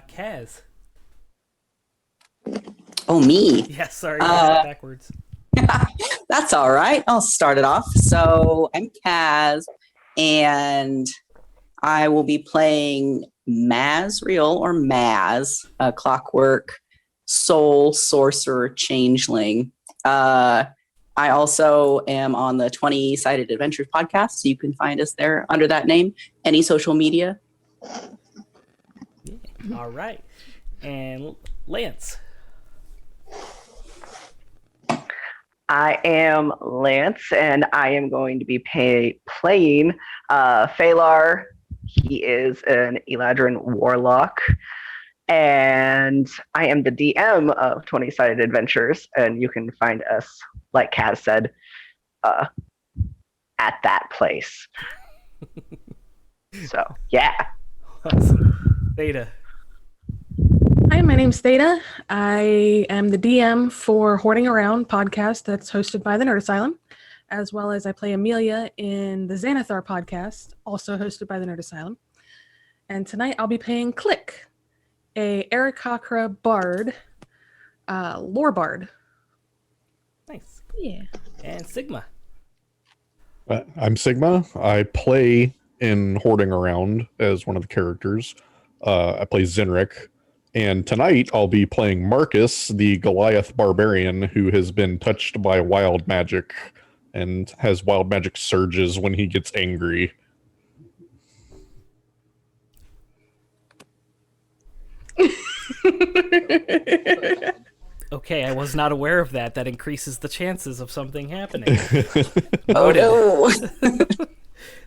Kaz. Oh, me. Yeah, sorry, backwards. That's all right. I'll start it off. So I'm Kaz, and I will be playing Mazriel or Maz, a clockwork soul sorcerer changeling. I also am on the 20-Sided Adventures podcast, so you can find us there under that name. Any social media. Yeah. All right. And Lance. I am Lance, and I am going to be playing Phalar. He is an Eladrin warlock, and I am the DM of 20-Sided Adventures, and you can find us, like Kaz said, at that place. So, yeah. Awesome. Theta. Hi, my name's Theta. I am the DM for Hoarding Around podcast that's hosted by the Nerd Asylum, as well as I play Amelia in the Xanathar podcast, also hosted by the Nerd Asylum. And tonight I'll be playing Click, a Aarakocra bard, lore bard. Nice. Yeah. And Sigma. I'm Sigma. I play in Hoarding Around as one of the characters. I play Zenrik. And tonight I'll be playing Marcus, the Goliath barbarian who has been touched by wild magic and has wild magic surges when he gets angry. Okay, I was not aware of that. That increases the chances of something happening. Oh, no.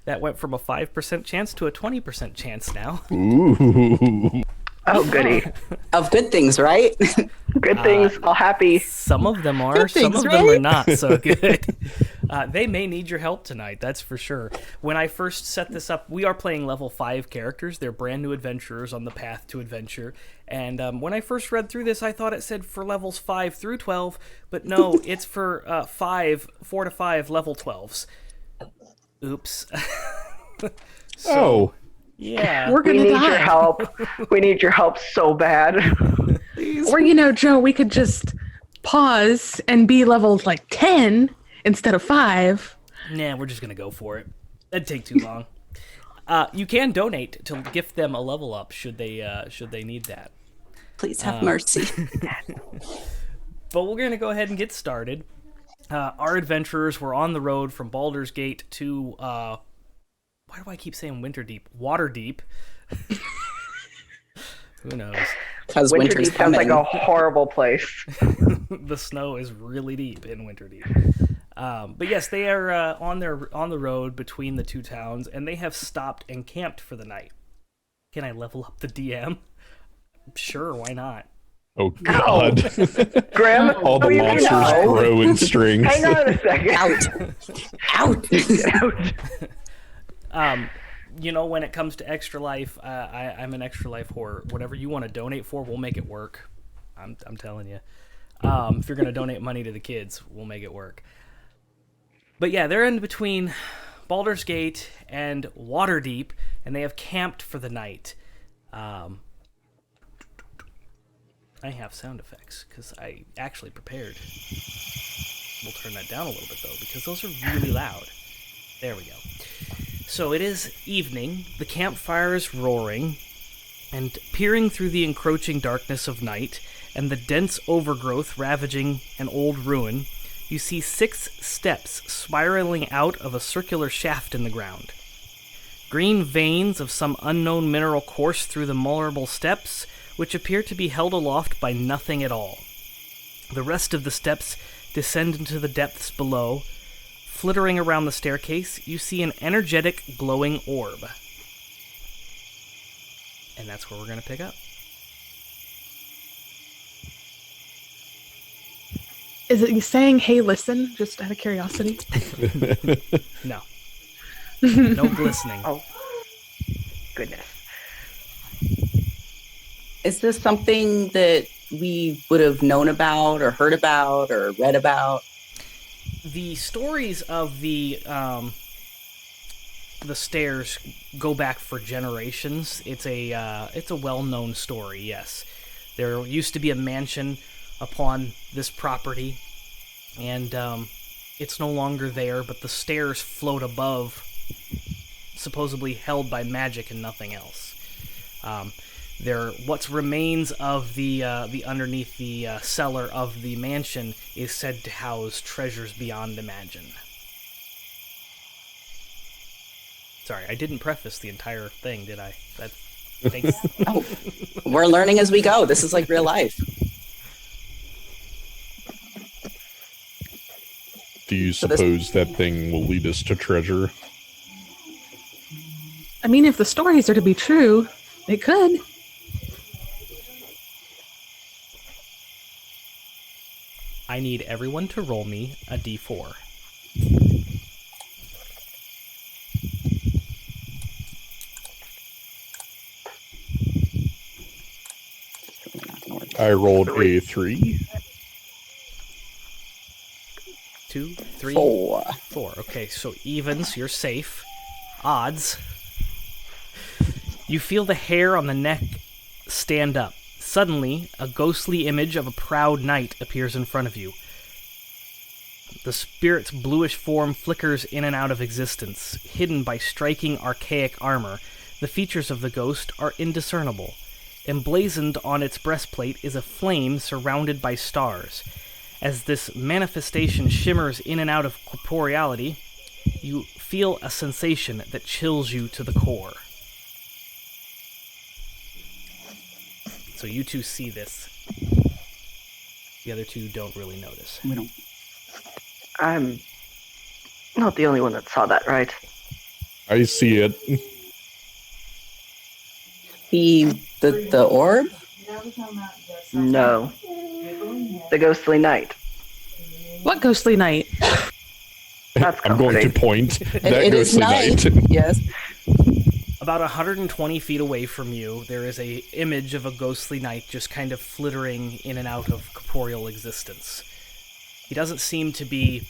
That went from a 5% chance to a 20% chance now. Ooh. Oh, goody. Of good things, right? Good things, all happy. Some of them are, Good some things, of them are right? not so good. They may need your help tonight, that's for sure. When I first set this up, we are playing level 5 characters. They're brand new adventurers on the path to adventure. And when I first read through this, I thought it said for levels 5 through 12, but no, it's for 4 to 5 level 12s. Oops. Oh. Yeah. We're We gonna need die. your help. We need your help so bad. Or, Joe, we could just pause and be leveled like 10 instead of 5. Nah, we're just gonna go for it. That'd take too long. You can donate to gift them a level up should they need that. Please have mercy. But we're gonna go ahead and get started. Our adventurers were on the road from Baldur's Gate to why do I keep saying Winterdeep? Waterdeep. Who knows? Because winter's Winterdeep sounds coming. like a horrible place. The snow is really deep in Winterdeep. But yes, they are on the road between the two towns, and they have stopped and camped for the night. Can I level up the DM? Sure, why not? Oh, God. Grim, All the you monsters know. grow in strings. Hang on a second. Out. Ouch. When it comes to Extra Life, I'm an Extra Life horror. Whatever you want to donate for, we'll make it work. I'm telling you. If you're going to donate money to the kids, we'll make it work. But yeah, they're in between Baldur's Gate and Waterdeep, and they have camped for the night. I have sound effects, because I actually prepared. We'll turn that down a little bit, though, because those are really loud. There we go. So it is evening, the campfire is roaring, and peering through the encroaching darkness of night, and the dense overgrowth ravaging an old ruin, you see 6 steps spiraling out of a circular shaft in the ground. Green veins of some unknown mineral course through the marble steps, which appear to be held aloft by nothing at all. The rest of the steps descend into the depths below. Flittering around the staircase, you see an energetic, glowing orb. And that's where we're going to pick up. Is it saying, hey, listen, just out of curiosity? No. No glistening. Oh, goodness. Is this something that we would have known about or heard about or read about? The stories of the the stairs go back for generations. It's a well-known story. Yes, there used to be a mansion upon this property, and it's no longer there. But the stairs float above, supposedly held by magic and nothing else. What remains of the underneath the cellar of the mansion is said to house treasures beyond imagine. Sorry, I didn't preface the entire thing, did I? Thanks. Oh, we're learning as we go. This is like real life. Do you suppose that thing will lead us to treasure? I mean, if the stories are to be true, it could. I need everyone to roll me a d4. I rolled a 3. 2, 3, 4. 4. Okay, so evens, you're safe. Odds. You feel the hair on the neck stand up. Suddenly, a ghostly image of a proud knight appears in front of you. The spirit's bluish form flickers in and out of existence. Hidden by striking archaic armor, the features of the ghost are indiscernible. Emblazoned on its breastplate is a flame surrounded by stars. As this manifestation shimmers in and out of corporeality, you feel a sensation that chills you to the core. So you two see this. The other two don't really notice. We don't. I'm not the only one that saw that, right? I see it. The orb? No. The ghostly knight. What ghostly night? That's I'm going to comforting. point that It is ghostly night. knight. Yes. About 120 feet away from you, there is a image of a ghostly knight just kind of flittering in and out of corporeal existence. He doesn't seem to be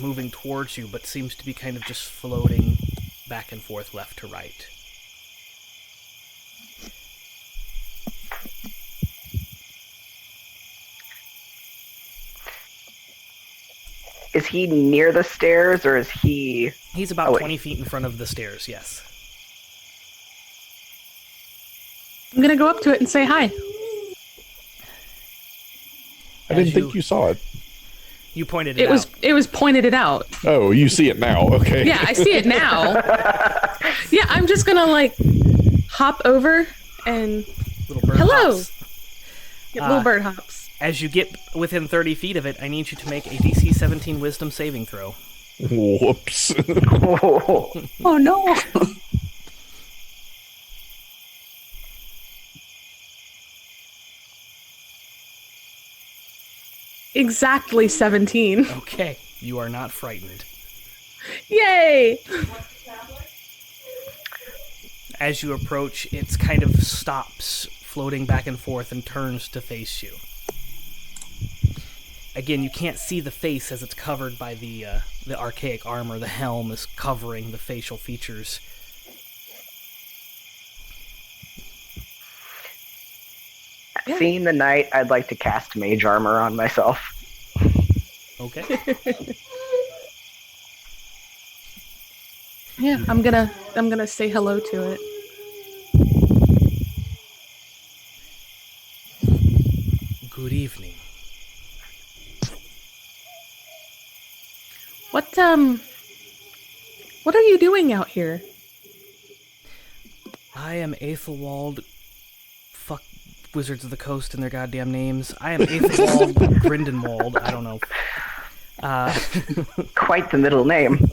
moving towards you, but seems to be kind of just floating back and forth left to right. Is he near the stairs, or is he... He's about Oh, wait. 20 feet in front of the stairs, yes. I'm gonna go up to it and say hi. I didn't As think you saw it. You pointed It out. was pointed it out. Oh, you see it now. Okay. Yeah, I see it now. Yeah, I'm just gonna like hop over and Little bird hello. hops. get little bird hops. As you get within 30 feet of it, I need you to make a DC 17 Wisdom saving throw. Whoops. Oh no. Exactly 17. Okay, you are not frightened. Yay! As you approach, it kind of stops, floating back and forth, and turns to face you. Again, you can't see the face as it's covered by the archaic armor. The helm is covering the facial features. Yeah. Seeing the knight, I'd like to cast mage armor on myself. Okay. Yeah, I'm gonna say hello to it. Good evening. What are you doing out here? I am Aethelwald. Fuck Wizards of the Coast and their goddamn names. I am Aethelwald Grindelwald. I don't know. Quite the middle name.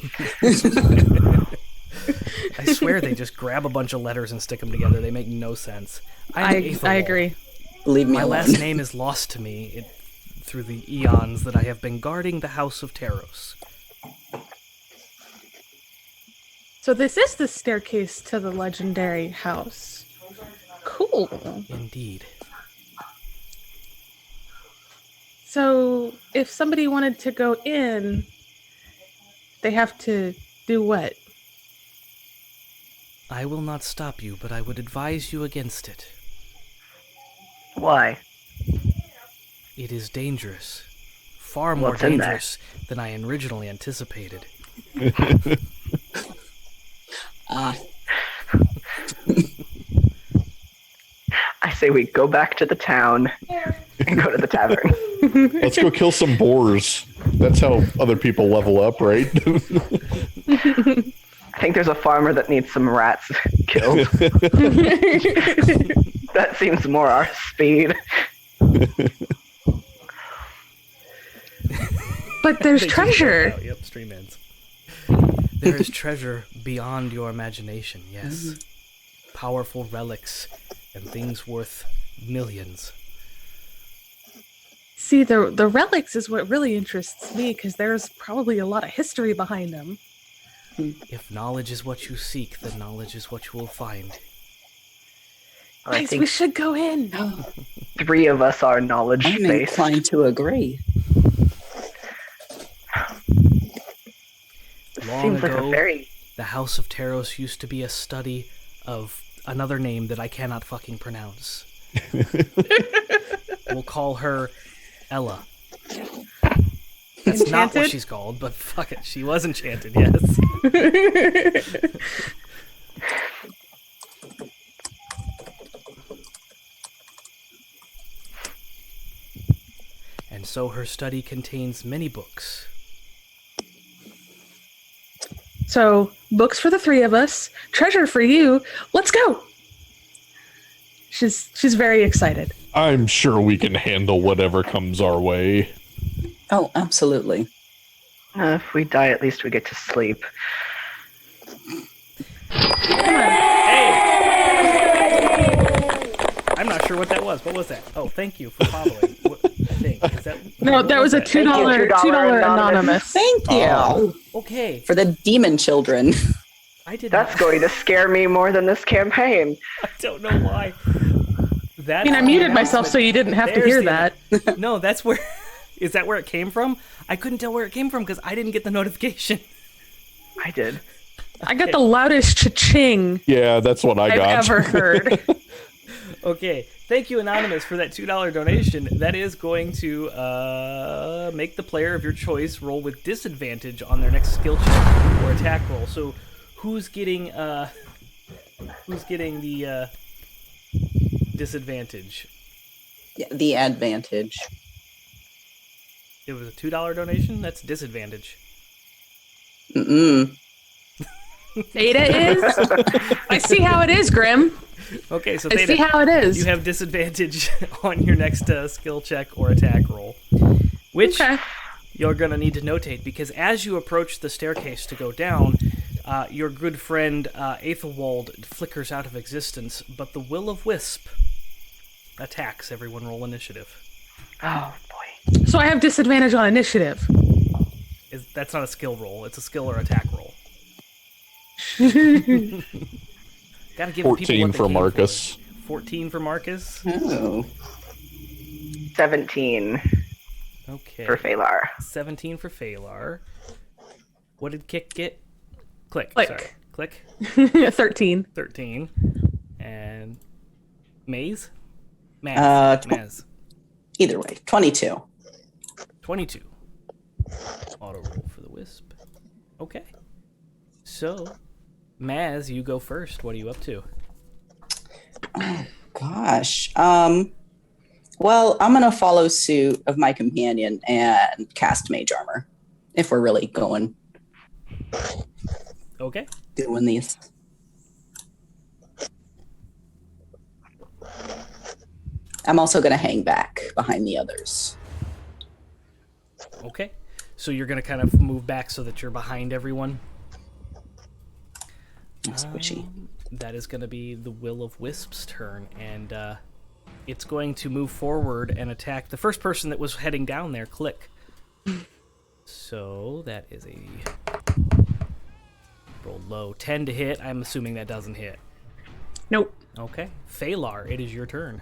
I swear they just grab a bunch of letters and stick them together. They make no sense. I am I Aethelwald. agree. Leave me My alone. last name is lost to me through the eons that I have been guarding the House of Taeros. So this is the staircase to the legendary house. Cool. Indeed. So if somebody wanted to go in, they have to do what? I will not stop you, but I would advise you against it. Why? It is dangerous. Far more What's in there? dangerous than I originally anticipated. I say we go back to the town and go to the tavern. Let's go kill some boars. That's how other people level up, right? I think there's a farmer that needs some rats killed. That seems more our speed. But there's They just treasure. broke out. Yep, stream ends. There is treasure beyond your imagination, yes. Powerful relics and things worth millions. See, the relics is what really interests me because there's probably a lot of history behind them. If knowledge is what you seek, then knowledge is what you will find. I Guys, think we should go in. 3 of us are I'm knowledge-based. inclined to agree. Long Seems like a ago, very... the House of Taeros used to be a study of another name that I cannot fucking pronounce. We'll call her Ella. That's not what Enchanted? she's called, but fuck it, she was enchanted, yes. And so her study contains many books. So, books for the 3 of us, treasure for you. Let's go. She's very excited. I'm sure we can handle whatever comes our way. Oh, absolutely. if we die, at least we get to sleep. I'm not sure what that was. What was that? Oh, thank you for following. What thing? Is that? No, what that was a that? Thank you, $2 $2 anonymous. Thank you. Oh. Okay, For the demon children. I did. That's not, going to scare me more than this campaign. I don't know why. That. I mean, I muted myself so you didn't have to There's hear the- that. No, that's where. Is that where it came from? I couldn't tell where it came from because I didn't get the notification. I did. I got the loudest cha-ching Yeah, that's what I I've got. ever heard. Okay, thank you, Anonymous, for that $2 donation. That is going to make the player of your choice roll with disadvantage on their next skill check or attack roll. So, who's getting the disadvantage? Yeah, the advantage. It was a $2 donation. That's disadvantage. Mm-mm. Theta is? I see how it is, Grim. Okay, so I see Theta, how it is. you have disadvantage on your next skill check or attack roll, which Okay. you're going to need to notate because as you approach the staircase to go down, your good friend Aethelwald flickers out of existence, but the Will-o'-Wisp attacks. Everyone roll initiative. Oh, boy. So I have disadvantage on initiative. That's not a skill roll. It's a skill or attack roll. Gotta give the people 14 what they for came Marcus. 14 for Marcus. Oh. 17 Okay. for Phalar. 17 for Phalar. What did Kick get? Click. Click. Sorry. Click. 13. 13. And Maze? Maz. Maz. Either way, 22. 22. Auto roll for the Wisp. Okay. So, Maz, you go first. What are you up to? Gosh. Well, I'm going to follow suit of my companion and cast Mage Armor. If we're really going, Okay. doing these. I'm also going to hang back behind the others. Okay. So you're going to kind of move back so that you're behind everyone? Squishy. That is going to be the Will-o'-Wisp's turn, and it's going to move forward and attack the first person that was heading down there. Click. So that is a roll low 10 to hit. I'm assuming that doesn't hit. Nope. Okay, Phalar, it is your turn.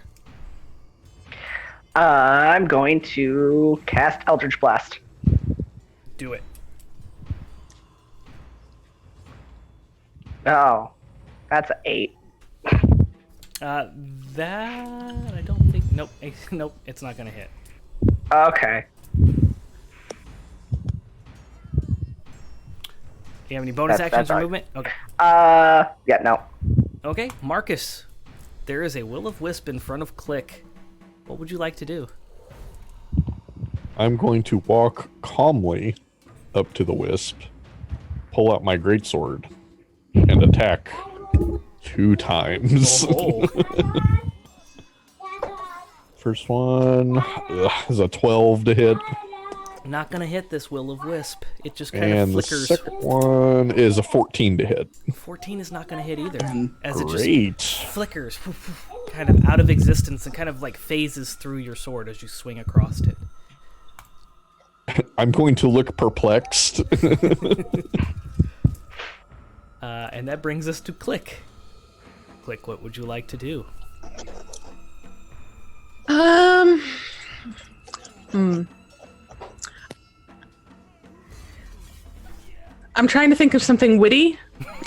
I'm going to cast Eldridge Blast. Do it. Oh. That's an 8. That I don't think. Nope. Nope. It's not gonna hit. Okay. Do you have any bonus actions or all right. movement? Okay. Yeah, no. Okay, Marcus. There is a will-o-wisp in front of Click. What would you like to do? I'm going to walk calmly up to the wisp, pull out my greatsword, and attack 2 times. Oh. First one is a 12 to hit, Not gonna hit this will-o-wisp. It just kind of and the flickers. second one is a 14 to hit. 14 is not gonna hit either, as it Great. just flickers, kind of out of existence, and kind of like phases through your sword as you swing across it. I'm going to look perplexed. And that brings us to Click. Click, what would you like to do? I'm trying to think of something witty,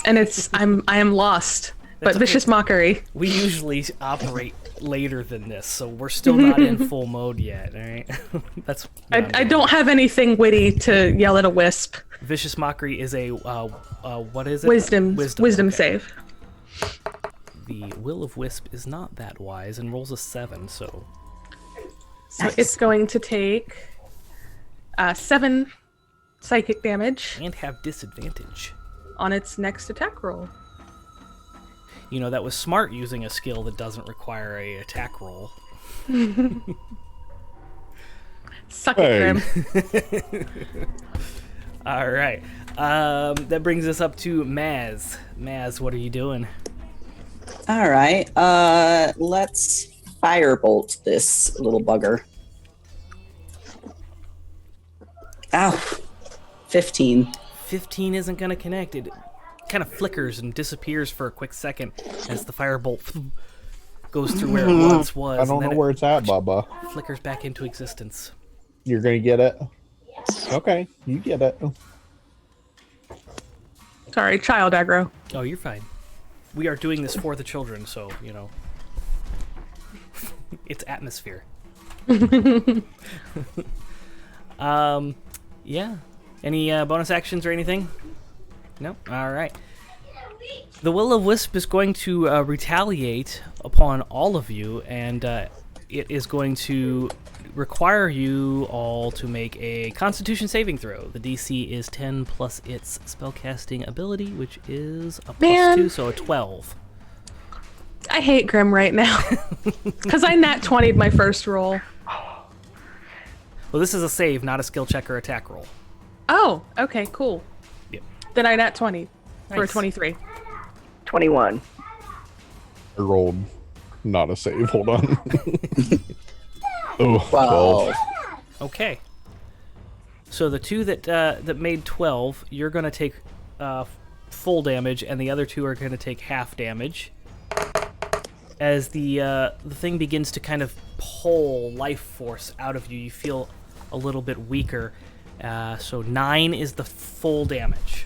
and I am lost. That's But vicious okay. mockery. We usually operate later than this, so we're still not in full mode yet, alright? That's I don't have anything witty to yell at a wisp. Vicious Mockery is a, what is it? Wisdom Okay. save. The Will-o-Wisp is not that wise and rolls a 7, so... So it's going to take 7 psychic damage And have disadvantage. on its next attack roll. You know, that was smart using a skill that doesn't require a attack roll. Suck Hey. it, Grim. Alright. That brings us up to Maz. Maz, what are you doing? All right. Let's firebolt this little bugger. Ow. 15. 15 isn't going to connect. It kind of flickers and disappears for a quick second as the firebolt goes through where it once was. I don't and know then where it's at, Bubba. it flickers back into existence. You're going to get it? Okay, you get it. Sorry, child aggro. Oh, you're fine. We are doing this for the children, so, you know. It's atmosphere. Yeah. Any bonus actions or anything? No? Alright. The Will-o-Wisp is going to retaliate upon all of you, and it is going to require you all to make a Constitution saving throw. The DC is 10 plus its spellcasting ability, which is a plus Man. 2, so a 12. I hate Grim right now. Because I nat 20'd my first roll. Well, this is a save, not a skill check or attack roll. Oh, okay, cool. Yep. Then I nat 20 for a Nice. 23. 21. I rolled not a save. Hold on. Oh, 12. 12. Okay. So the two that made 12, you're going to take full damage, and the other two are going to take half damage. As the thing begins to kind of pull life force out of you, you feel a little bit weaker. So 9 is the full damage,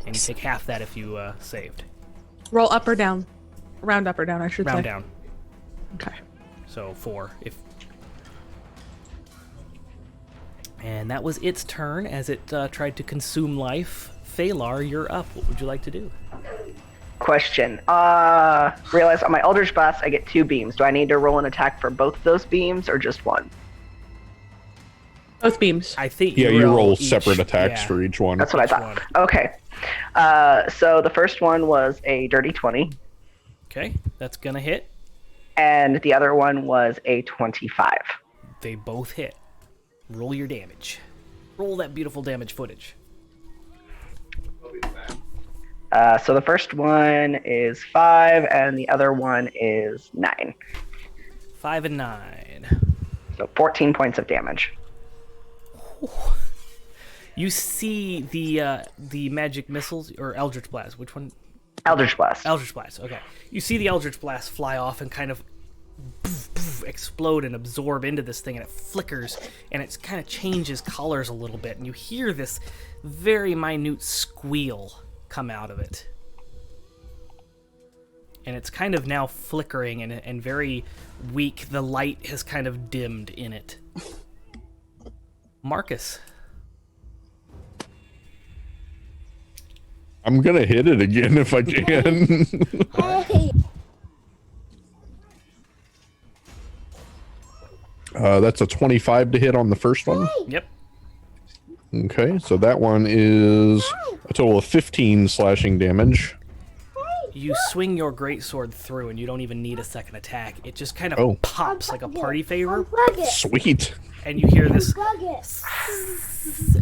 and you take half that if you saved. Roll up or down? Round up or down, I should say. Round down. Okay. So 4 if. And that was its turn as it tried to consume life. Phalar, you're up. What would you like to do? Question. Realize on my Eldridge Blast, I get 2 beams. Do I need to roll an attack for both of those beams or just one? Both beams. I think Yeah, you roll each- separate attacks yeah. for each one. That's what I Each thought. Okay. So the first one was a dirty 20, Okay, that's gonna hit. and the other one was a 25. They both hit. Roll your damage. Roll that beautiful damage footage. So the first one is 5, and the other one is 9. 5 and 9. So 14 points of damage. You see the magic missiles or Eldritch Blast. Which one? Eldridge Blast. Eldritch Blast. Okay. You see the Eldritch Blast fly off and kind of explode and absorb into this thing, and it flickers and it kind of changes colors a little bit, and you hear this very minute squeal come out of it. and it's kind of now flickering and very weak. The light has kind of dimmed in it. Marcus. I'm gonna hit it again if I can. That's a 25 to hit on the first one. Yep. Okay, so that one is a total of 15 slashing damage. You swing your greatsword through, and you don't even need a second attack. It just kind of pops like a party favor. Sweet. And you hear this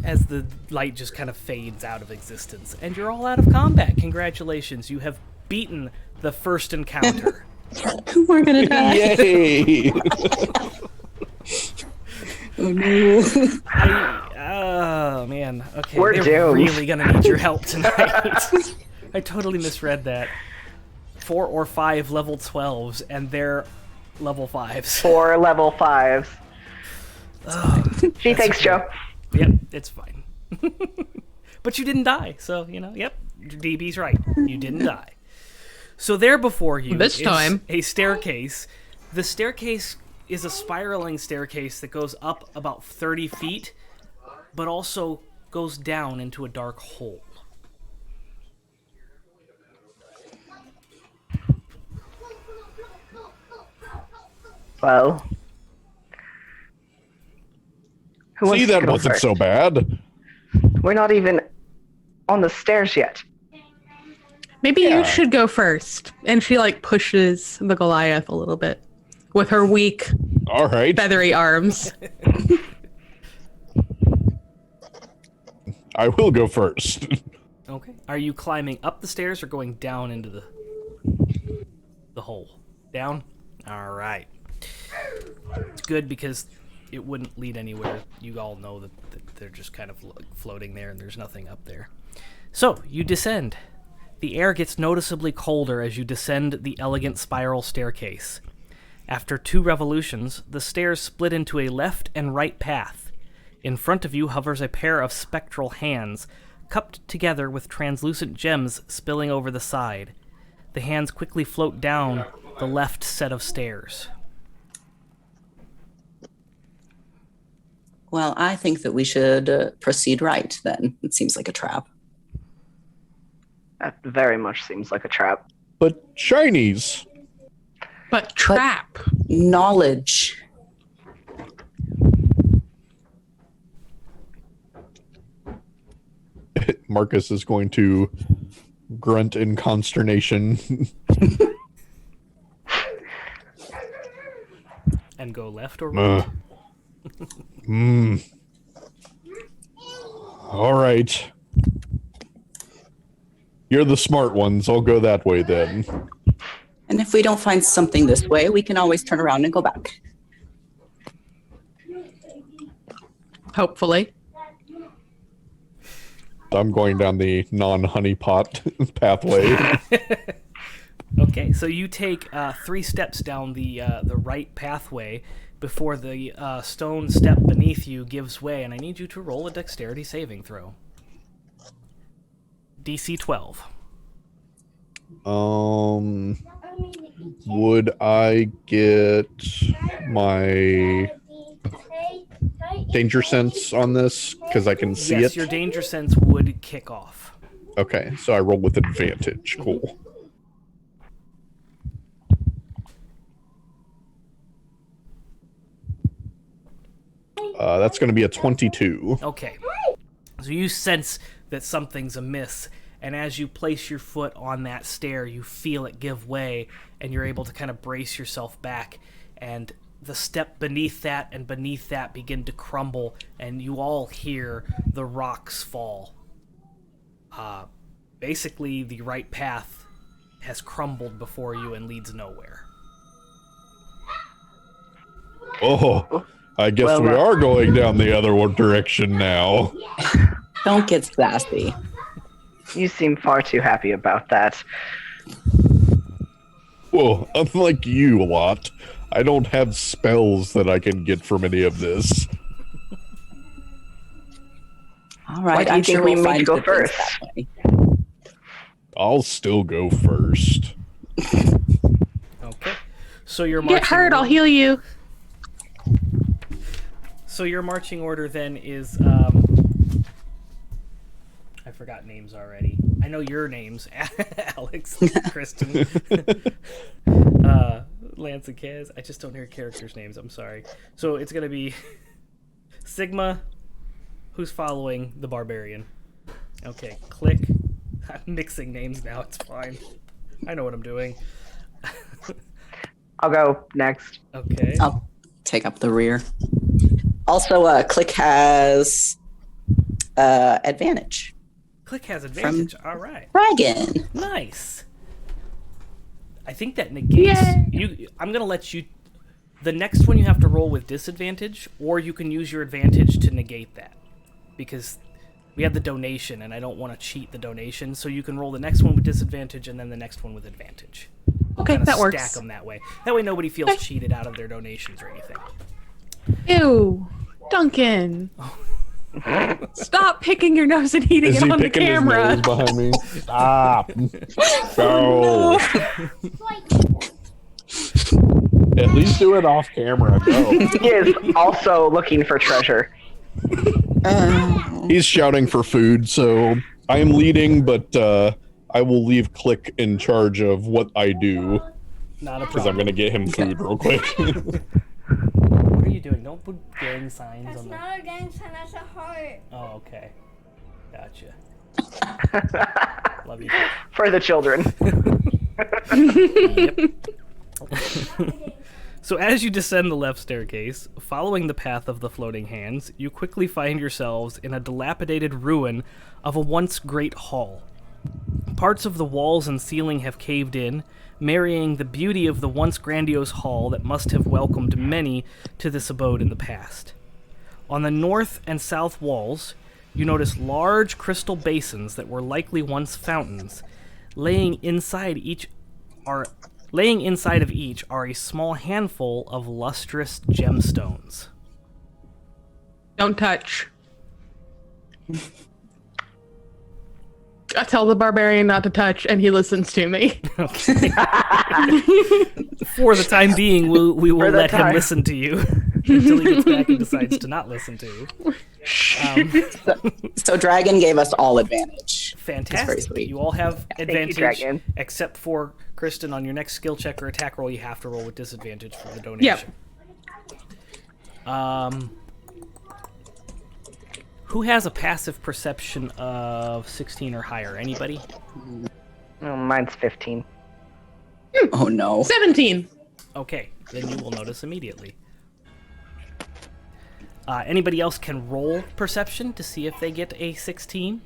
as the light just kind of fades out of existence. And you're all out of combat. Congratulations, you have beaten the first encounter. We're gonna die. Yay! Oh no. Oh man. Okay, We're they're doomed. really gonna need your help tonight. I totally misread that. 4 or 5 level 12s, and they're level 5s. 4 level 5s. Gee, thanks, Joe. Yep, it's fine. But you didn't die, so, yep, DB's right. You didn't die. So there before you This is time. a staircase. The staircase is a spiraling staircase that goes up about 30 feet, but also goes down into a dark hole. Well, who wants See, to that go wasn't first? so bad. We're not even on the stairs yet. Maybe Yeah. you should go first. And she pushes the Goliath a little bit with her weak, All right. feathery arms. I will go first. Okay. Are you climbing up the stairs or going down into the hole? Down? All right. It's good because it wouldn't lead anywhere. You all know that they're just kind of floating there and there's nothing up there. So, you descend. The air gets noticeably colder as you descend the elegant spiral staircase. After 2 revolutions, the stairs split into a left and right path. In front of you hovers a pair of spectral hands, cupped together with translucent gems spilling over the side. The hands quickly float down the left set of stairs. Well, I think that we should proceed right then. It seems like a trap. That very much seems like a trap. But shinies. But trap. Knowledge. Marcus is going to grunt in consternation. And go left or right? All right. You're the smart ones. I'll go that way then. And if we don't find something this way, we can always turn around and go back. Hopefully. I'm going down the non-honeypot pathway. Okay, so you take 3 steps down the right pathway before the stone step beneath you gives way, and I need you to roll a dexterity saving throw. DC 12. Would I get my danger sense on this? Because I can see Yes, it. your danger sense would kick off. Okay, so I roll with advantage. Cool. That's going to be a 22. Okay. So you sense that something's amiss, and as you place your foot on that stair, you feel it give way, and you're able to kind of brace yourself back, and the step beneath that and beneath that begin to crumble, and you all hear the rocks fall. Basically, the right path has crumbled before you and leads nowhere. Oh, I guess Well, we are going down the other one direction now. Don't get sassy. You seem far too happy about that. Well, unlike you, lot, I don't have spells that I can get from any of this. All Why right, do you I'm think sure we we'll need to find go good things first? that way. I'll still go first. Okay. So your marching Get hurt, I'll order- heal you. So your marching order then is I forgot names already. I know your names. Alex, Kristen, Lance and Kaz. I just don't hear characters' names. I'm sorry. So it's gonna be Sigma, who's following the barbarian. Okay, click. I'm mixing names now. It's fine. I know what I'm doing. I'll go next. Okay. I'll take up the rear. Also, Click has advantage. Click has advantage. All right. Dragon. Nice. I think that negates Yay. you. I'm gonna let you. The next one you have to roll with disadvantage, or you can use your advantage to negate that, because we have the donation, and I don't want to cheat the donation. So you can roll the next one with disadvantage, and then the next one with advantage. Okay, Kinda that stack works. them that way. That way nobody feels cheated out of their donations or anything. Ew, Duncan. Stop picking your nose and eating Is it he on the picking his camera. nose behind me? Stop. Go. At least do it off camera. Go. He is also looking for treasure. He's shouting for food, so I am leading, but I will leave Click in charge of what I do, Not a because I'm problem. going to get him food real quick. What are you doing? Don't put gang signs That's on the. not a gang sign, that's a heart. Oh, okay. Gotcha. Love you. For the children. So as you descend the left staircase, following the path of the floating hands, you quickly find yourselves in a dilapidated ruin of a once great hall. Parts of the walls and ceiling have caved in, marrying the beauty of the once grandiose hall that must have welcomed many to this abode in the past. On the north and south walls, you notice large crystal basins that were likely once fountains. Laying inside of each are a small handful of lustrous gemstones. Don't touch. I tell the barbarian not to touch, and he listens to me. For the time being, we will For the let him time. listen to you until he gets back and decides to not listen to you. So Dragon gave us all advantage. Fantastic. very sweet. You all have advantage, Dragon. except for Kristen. On your next skill check or attack roll, you have to roll with disadvantage for the donation. Who has a passive perception of 16 or higher? Anybody? Oh, mine's 15. Oh no. 17. Okay, then you will notice immediately. Anybody else can roll perception to see if they get a 16?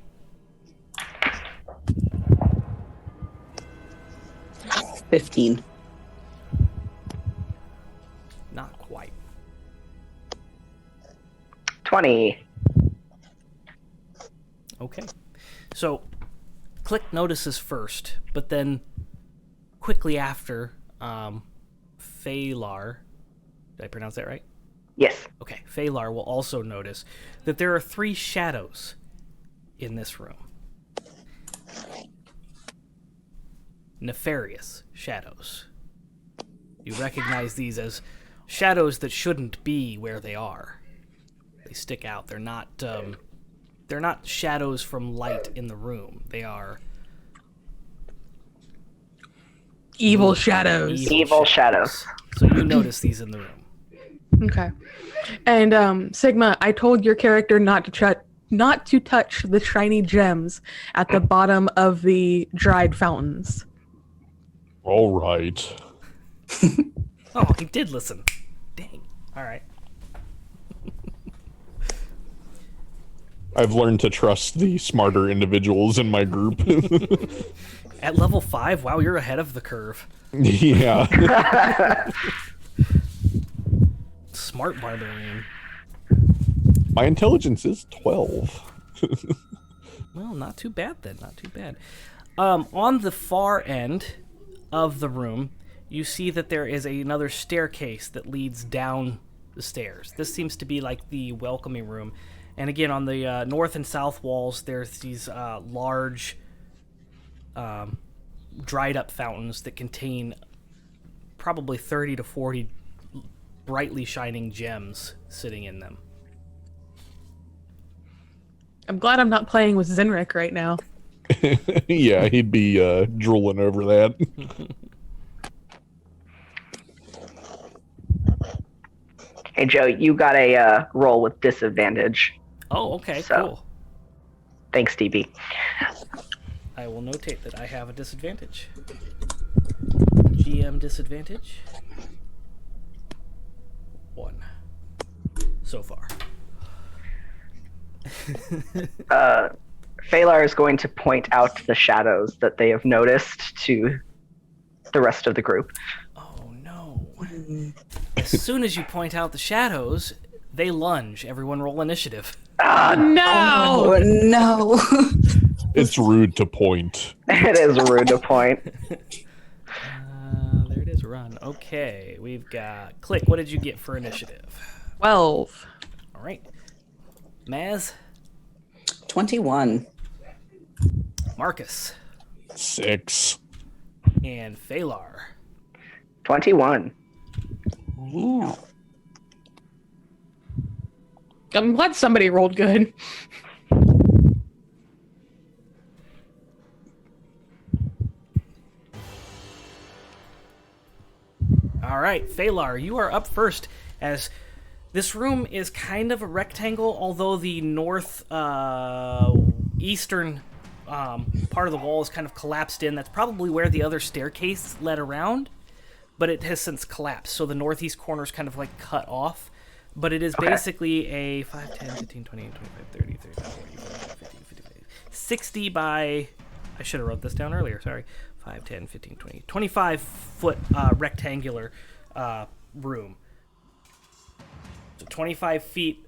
15. Not quite. 20. Okay. So, Click notices first, but then quickly after, Phalar, did I pronounce that right? Yes. Okay, Phalar will also notice that there are 3 shadows in this room. Nefarious shadows. You recognize these as shadows that shouldn't be where they are. They stick out. They're not shadows from light in the room. They are Evil shadows. Evil shadows. So you notice these in the room. Okay. And Sigma, I told your character not to touch the shiny gems at the bottom of the dried fountains. All right. Oh, he did listen. Dang. All right. I've learned to trust the smarter individuals in my group. At level 5, wow, you're ahead of the curve. Yeah. Smart barbarian. My intelligence is 12. Well, not too bad then. Not too bad. On the far end of the room, you see that there is another staircase that leads down the stairs. This seems to be like the welcoming room. And again, on the north and south walls, there's these large dried up fountains that contain probably 30 to 40 brightly shining gems sitting in them. I'm glad I'm not playing with Zenrik right now. Yeah, he'd be drooling over that. Hey, Joe, you got a roll with disadvantage. Oh, okay, So- cool. Thanks, DB. I will notate that I have a disadvantage. GM disadvantage. 1. So far. Phalar is going to point out the shadows that they have noticed to the rest of the group. Oh no. As soon as you point out the shadows, they lunge. Everyone roll initiative. No! Oh no. It's rude to point. It is rude to point. There it is, run. Okay, we've got... Click, what did you get for initiative? 12. All right. Maz, 21. Marcus, 6. and Phalar. 21. Wow. I'm glad somebody rolled good. All right, Phalar, you are up first, as this room is kind of a rectangle, although the north eastern part of the wall is kind of collapsed in. That's probably where the other staircase led around, but it has since collapsed, so the northeast corner is kind of like cut off. But it is basically a 5, 10, 15, 20, 25, 30, 35, 40, 45, 50, 55, 60 by... I should have wrote this down earlier, sorry. 5, 10, 15, 20, 25-foot rectangular room. So 25 feet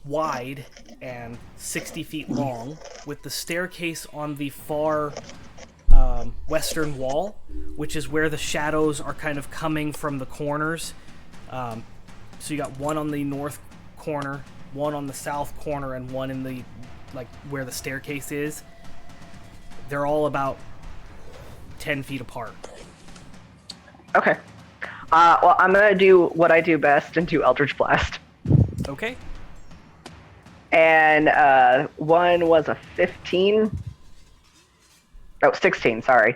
wide and 60 feet long, with the staircase on the far western wall, which is where the shadows are kind of coming from the corners. So you got one on the north corner, one on the south corner, and one in the, like, where the staircase is. They're all about 10 feet apart. Okay. Well, I'm going to do what I do best and do Eldridge Blast. Okay. And one was a 15. Oh, 16, sorry.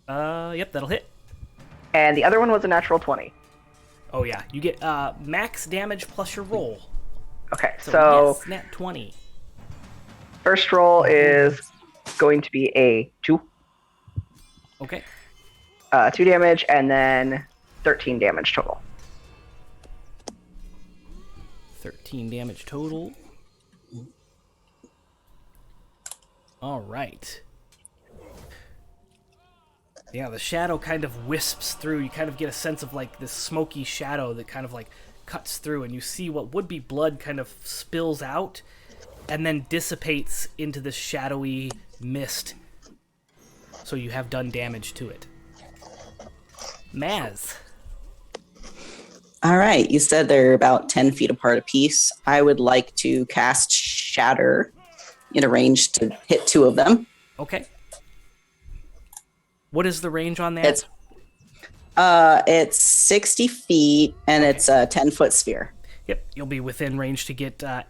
Yep, that'll hit. And the other one was a natural 20. Oh yeah, you get max damage plus your roll. Okay, So, so yes, nat 20. first roll is going to be a 2. Okay. 2 damage, and then 13 damage total. 13 damage total. All right. Yeah, the shadow kind of wisps through. You kind of get a sense of like this smoky shadow that kind of like cuts through, and you see what would be blood kind of spills out and then dissipates into this shadowy mist. So you have done damage to it. Maz. All right. You said they're about 10 feet apart apiece. I would like to cast Shatter in a range to hit 2 of them. Okay. What is the range on that? It's 60 feet, and it's a 10-foot sphere. Yep, you'll be within range to get A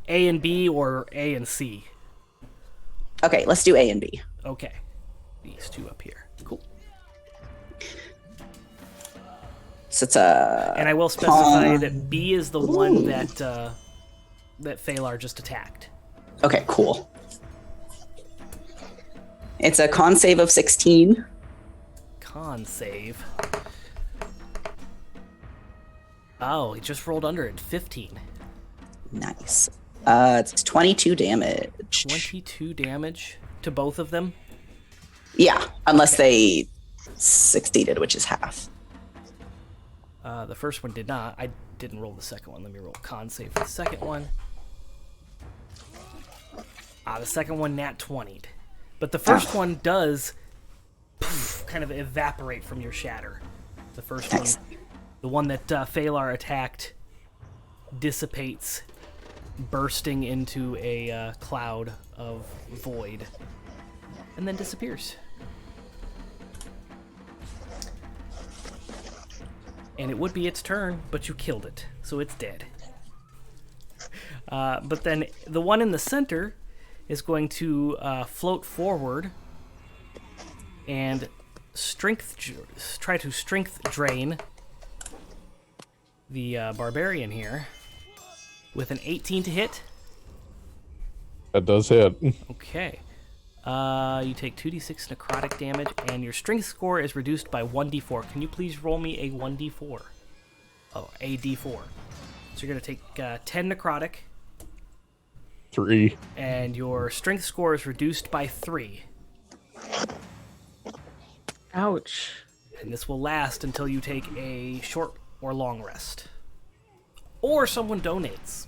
and B or A and C. Okay, let's do A and B. Okay. These two up here. Cool. So it's a... And I will specify that B is the one that that Phalar just attacked. Okay, cool. It's a con save of 16. Con save. Oh, he just rolled under it. 15. Nice. It's 22 damage. 22 damage to both of them. Yeah, unless they succeeded, which is half. The first one did not. I didn't roll the second one. Let me roll con save for the second one. The second one nat 20'd. But the first one does kind of evaporate from your shatter. The first Nice. one, the one that Phalar attacked, dissipates, bursting into a cloud of void. and then disappears. And it would be its turn, but you killed it, so it's dead. But then the one in the center is going to float forward and try to strength drain the barbarian here with an 18 to hit. That does hit. Okay. You take 2d6 necrotic damage, and your strength score is reduced by 1d4. Can you please roll me a 1d4? Oh, a d4. So you're going to take 10 necrotic. 3. And your strength score is reduced by 3. Ouch. And this will last until you take a short or long rest. Or someone donates.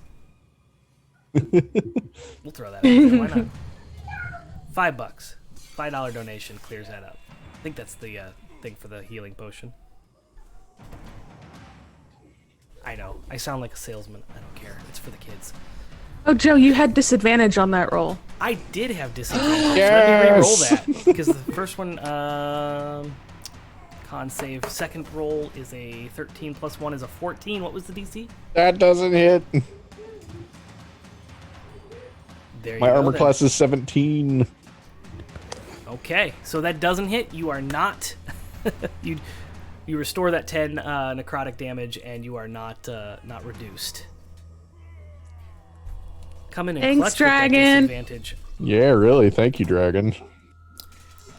We'll throw that out there. Why not? $5. $5 donation clears that up. I think that's the thing for the healing potion. I know. I sound like a salesman. I don't care. It's for the kids. Oh, Joe, you had disadvantage on that roll. I did have disadvantage. Yes! Let me re-roll that. Because the first one, con save. Second roll is a 13 plus 1 is a 14. What was the DC? That doesn't hit. There you My go, armor then. class is 17. Okay, so that doesn't hit. You are not... you restore that 10 necrotic damage, and you are not reduced. Come in and Thanks, clutch Dragon. with that disadvantage. Yeah, really. Thank you, Dragon.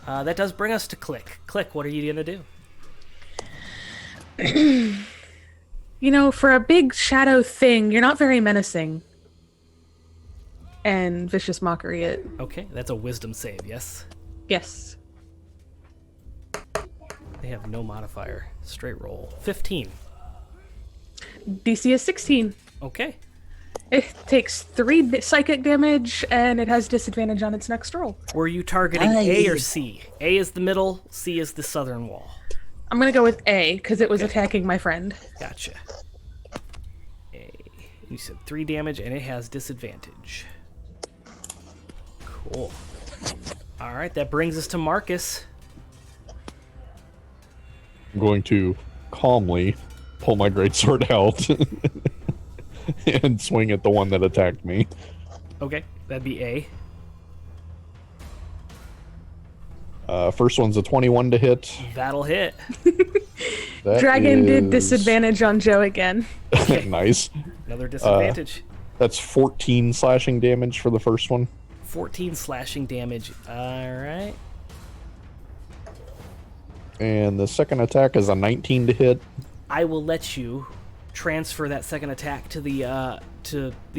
That does bring us to Click. Click, what are you going to do? You know, for a big shadow thing, you're not very menacing. And vicious mockery it. Okay, that's a wisdom save, yes? Yes. They have no modifier. Straight roll. 15. DC is 16. Okay. It takes 3 psychic damage, and it has disadvantage on its next roll. Were you targeting A or Nice. C? A is the middle, C is the southern wall. I'm gonna go with A, because it was attacking my friend. Gotcha. A. You said 3 damage, and it has disadvantage. Cool. All right, that brings us to Marcus. I'm going to calmly pull my greatsword out and swing at the one that attacked me. Okay, that'd be A. First one's a 21 to hit. That'll hit. That Dragon did is- disadvantage on Joe again. Nice. Another disadvantage. That's 14 slashing damage for the first one. 14 slashing damage. All right. And the second attack is a 19 to hit. I will let you transfer that second attack to the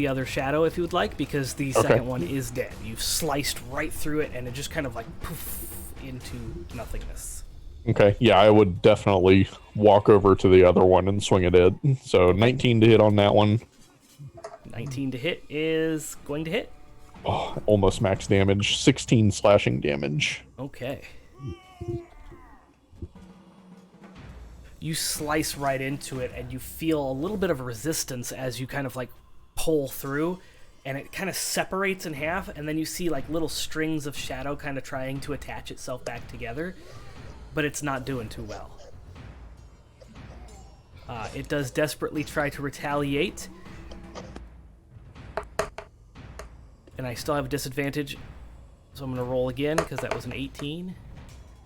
other shadow if you would like, because the second one is dead. You've sliced right through it, and it just kind of like poof into nothingness. Okay, yeah, I would definitely walk over to the other one and swing at it. So 19 to hit on that one. 19 to hit is going to hit. Oh, almost max damage. 16 slashing damage. Okay. You slice right into it, and you feel a little bit of resistance as you kind of like pull through, and it kind of separates in half, and then you see like little strings of shadow kind of trying to attach itself back together, but it's not doing too well. It does desperately try to retaliate, and I still have a disadvantage, so I'm going to roll again because that was an 18.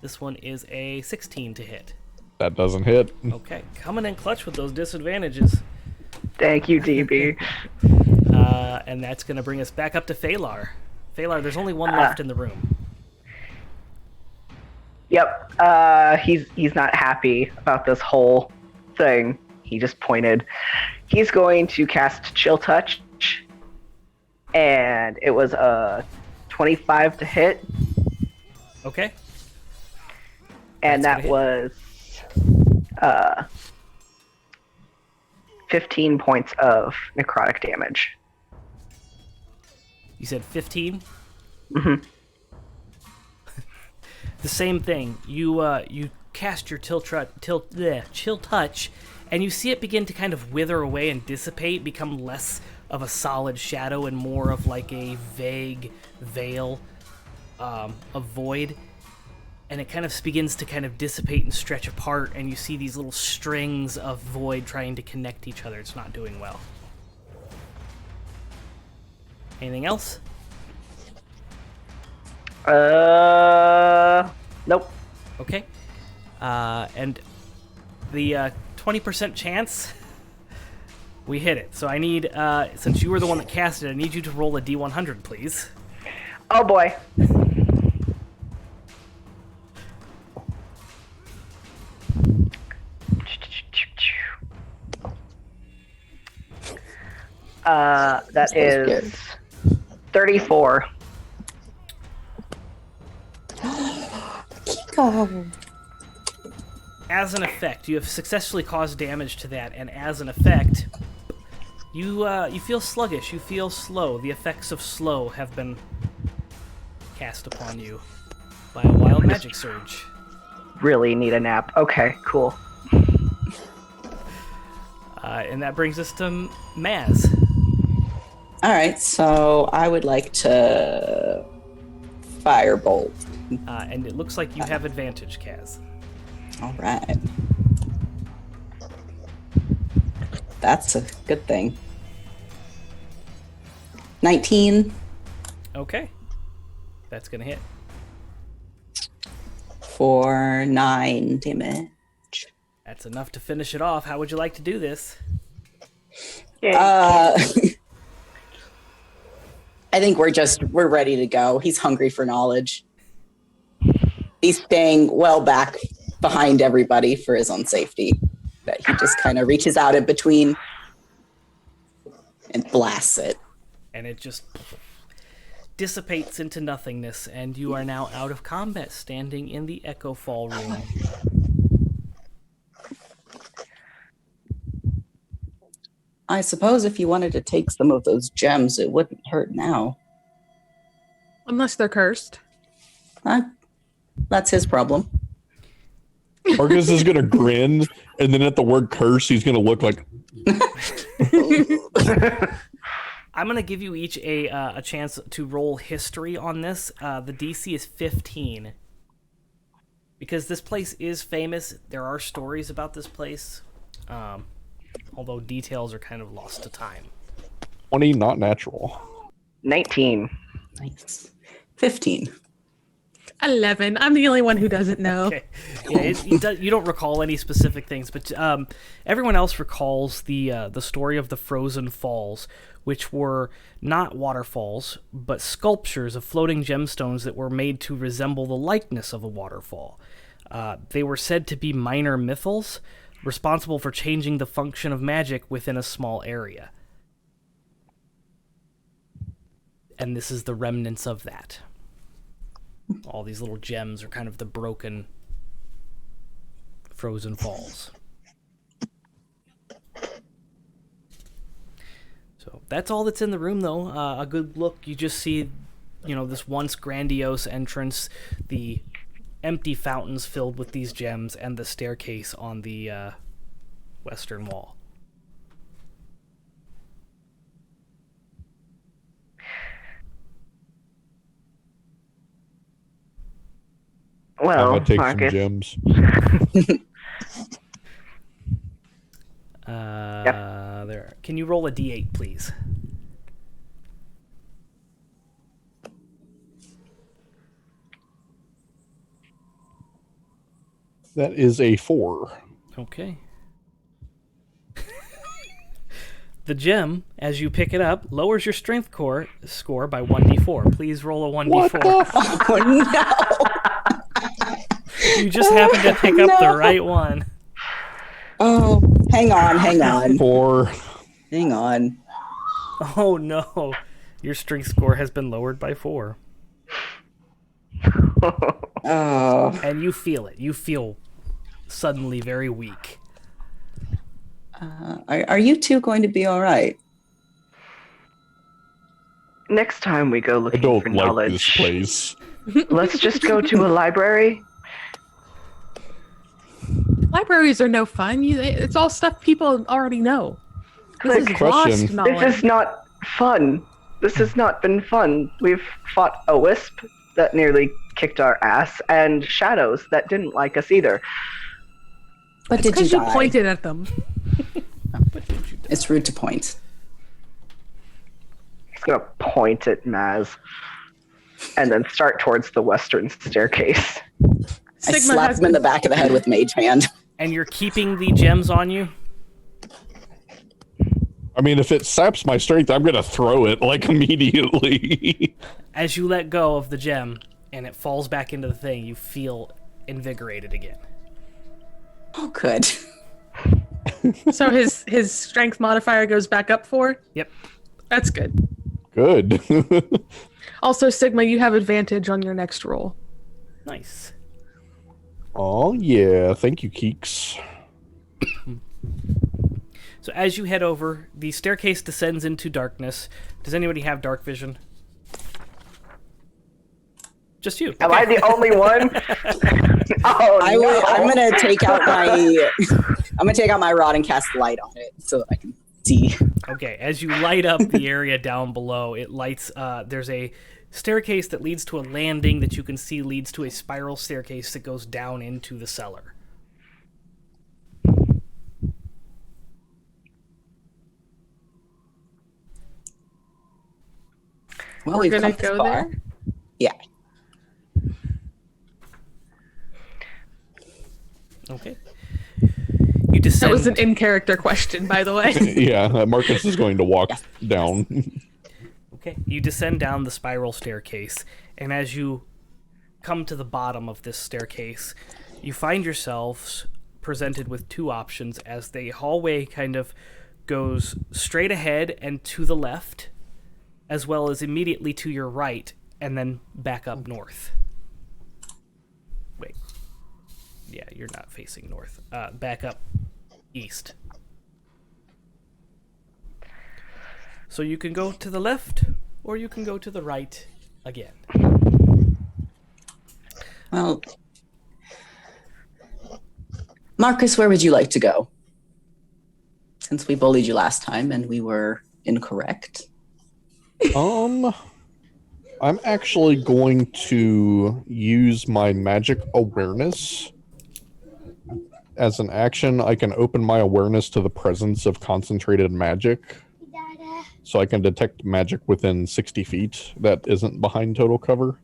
This one is a 16 to hit. That doesn't hit. Okay, coming in clutch with those disadvantages. Thank you, DB. And that's going to bring us back up to Phalar. Phalar, there's only one left in the room. Yep. He's not happy about this whole thing. He just pointed. He's going to cast Chill Touch, and it was a 25 to hit, Okay, and That's that gonna hit. was 15 points of necrotic damage. you said 15? Mhm. The same thing. You cast your Chill Touch, and you see it begin to kind of wither away and dissipate, become less of a solid shadow and more of like a vague veil. of void, and it kind of begins to kind of dissipate and stretch apart, and you see these little strings of void trying to connect each other. It's not doing well. Anything else? Nope. Okay. And the 20% chance, we hit it. So I need, since you were the one that cast it, I need you to roll a D100, please. Oh boy. That is 34. Kiko. As an effect, you have successfully caused damage to that, and as an effect, you feel sluggish, you feel slow. The effects of slow have been cast upon you by a wild magic surge. Really need a nap. Okay, cool. And that brings us to Maz. All right, so I would like to firebolt. And it looks like you have advantage, Kaz. All right. That's a good thing. 19 Okay. That's going to hit. for 9 damage. That's enough to finish it off. How would you like to do this? I think we're ready to go. He's hungry for knowledge. He's staying well back behind everybody for his own safety. But he just kind of reaches out in between and blasts it. And it just dissipates into nothingness, and you are now out of combat, standing in the Echo Fall room. I suppose if you wanted to take some of those gems, it wouldn't hurt now. Unless they're cursed. That's his problem. Marcus is gonna grin, and then at the word curse, he's gonna look like. I'm going to give you each a chance to roll history on this. The DC is 15. Because this place is famous, there are stories about this place, although details are kind of lost to time. 20, not natural. 19. Nice. 15. 11. I'm the only one who doesn't know. Okay. Yeah, you don't recall any specific things, but everyone else recalls the story of the Frozen Falls, which were not waterfalls, but sculptures of floating gemstones that were made to resemble the likeness of a waterfall. They were said to be minor mythals, responsible for changing the function of magic within a small area. And this is the remnants of that. All these little gems are kind of the broken Frozen Falls. So that's all that's in the room, though. A good look. You just see, this once grandiose entrance, the empty fountains filled with these gems, and the staircase on the western wall. Well, I'm gonna take Marcus, some gems. There. Can you roll a d8, please? That is a 4. Okay. The gem, as you pick it up, lowers your strength score by 1d4. Please roll a 1d4. What the f- Oh, no. You just happen to pick up the right one. Oh, hang on. 4. Hang on. Oh no. Your strength score has been lowered by 4. Oh. And you feel it. You feel suddenly very weak. Are you two going to be all right? next time we go I looking don't for like knowledge, this place. let's just go to a library. Libraries are no fun. It's all stuff people already know. This is Quick lost question. knowledge. This is not fun. This has not been fun. We've fought a wisp. that nearly kicked our ass, and shadows that didn't like us either. But did you Because you die? pointed at them. It's rude to point. He's gonna point at Maz and then start towards the western staircase. I Sigma slap has him in the back of the head with Mage Hand. And you're keeping the gems on you? I mean, if it saps my strength, I'm gonna throw it like immediately. As you let go of the gem and it falls back into the thing, you feel invigorated again. Oh, good. So his strength modifier goes back up 4? Yep. That's good. Good. Also, Sigma, you have advantage on your next roll. Nice. Oh yeah, thank you, Keeks. So as you head over, the staircase descends into darkness. Does anybody have dark vision? Just you. Am I the only one? Oh, no. I'm gonna take out my rod and cast light on it so that I can see. Okay, as you light up the area down below, it lights, there's a staircase that leads to a landing that you can see leads to a spiral staircase that goes down into the cellar. Well, We're we've gonna come this go far. there? Yeah. Okay. You descend. That was an in-character question, by the way. Yeah, Marcus is going to walk down. Okay. You descend down the spiral staircase, and as you come to the bottom of this staircase, you find yourselves presented with two options as the hallway kind of goes straight ahead and to the left, as well as immediately to your right, and then back up north. Wait. Yeah, you're not facing north. Back up east. So you can go to the left, or you can go to the right again. Well, Marcus, where would you like to go? Since we bullied you last time and we were incorrect. I'm actually going to use my magic awareness. As an action, I can open my awareness to the presence of concentrated magic. So I can detect magic within 60 feet that isn't behind total cover.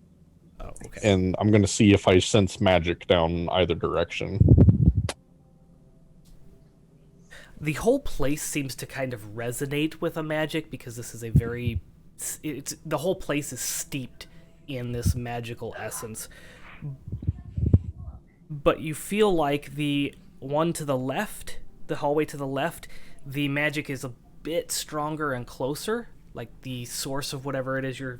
Oh, okay. And I'm going to see if I sense magic down either direction. The whole place seems to kind of resonate with a magic because this is a very... the whole place is steeped in this magical essence. But you feel like the one to the left, the hallway to the left, the magic is a bit stronger and closer. Like the source of whatever it is you're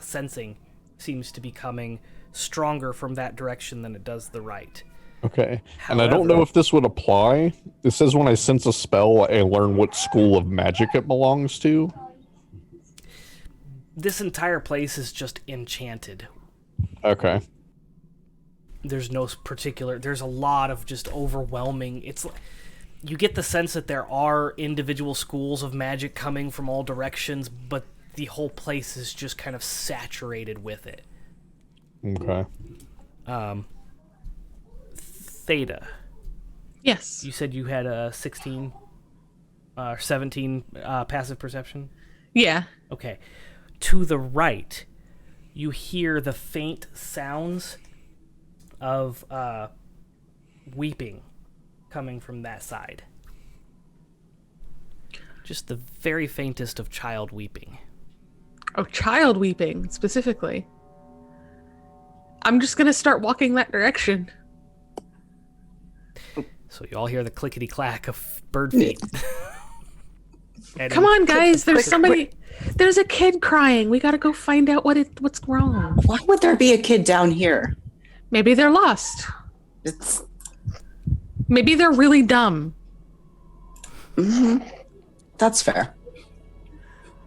sensing seems to be coming stronger from that direction than it does the right. Okay. And I don't know if this would apply. It says when I sense a spell, I learn what school of magic it belongs to. This entire place is just enchanted. Okay. There's no particular... There's a lot of just overwhelming... It's... You get the sense that there are individual schools of magic coming from all directions, but the whole place is just kind of saturated with it. Okay. Theta, Yes. you said you had a 16 or 17 passive perception? Yeah. Okay. To the right, you hear the faint sounds of weeping coming from that side. Just the very faintest of child weeping. Oh, child weeping, specifically. I'm just gonna start walking that direction. So you all hear the clickety-clack of bird feet. And Come on, guys, there's somebody... There's a kid crying. We gotta go find out what's wrong. Why would there be a kid down here? Maybe they're lost. It's Maybe they're really dumb. that's fair.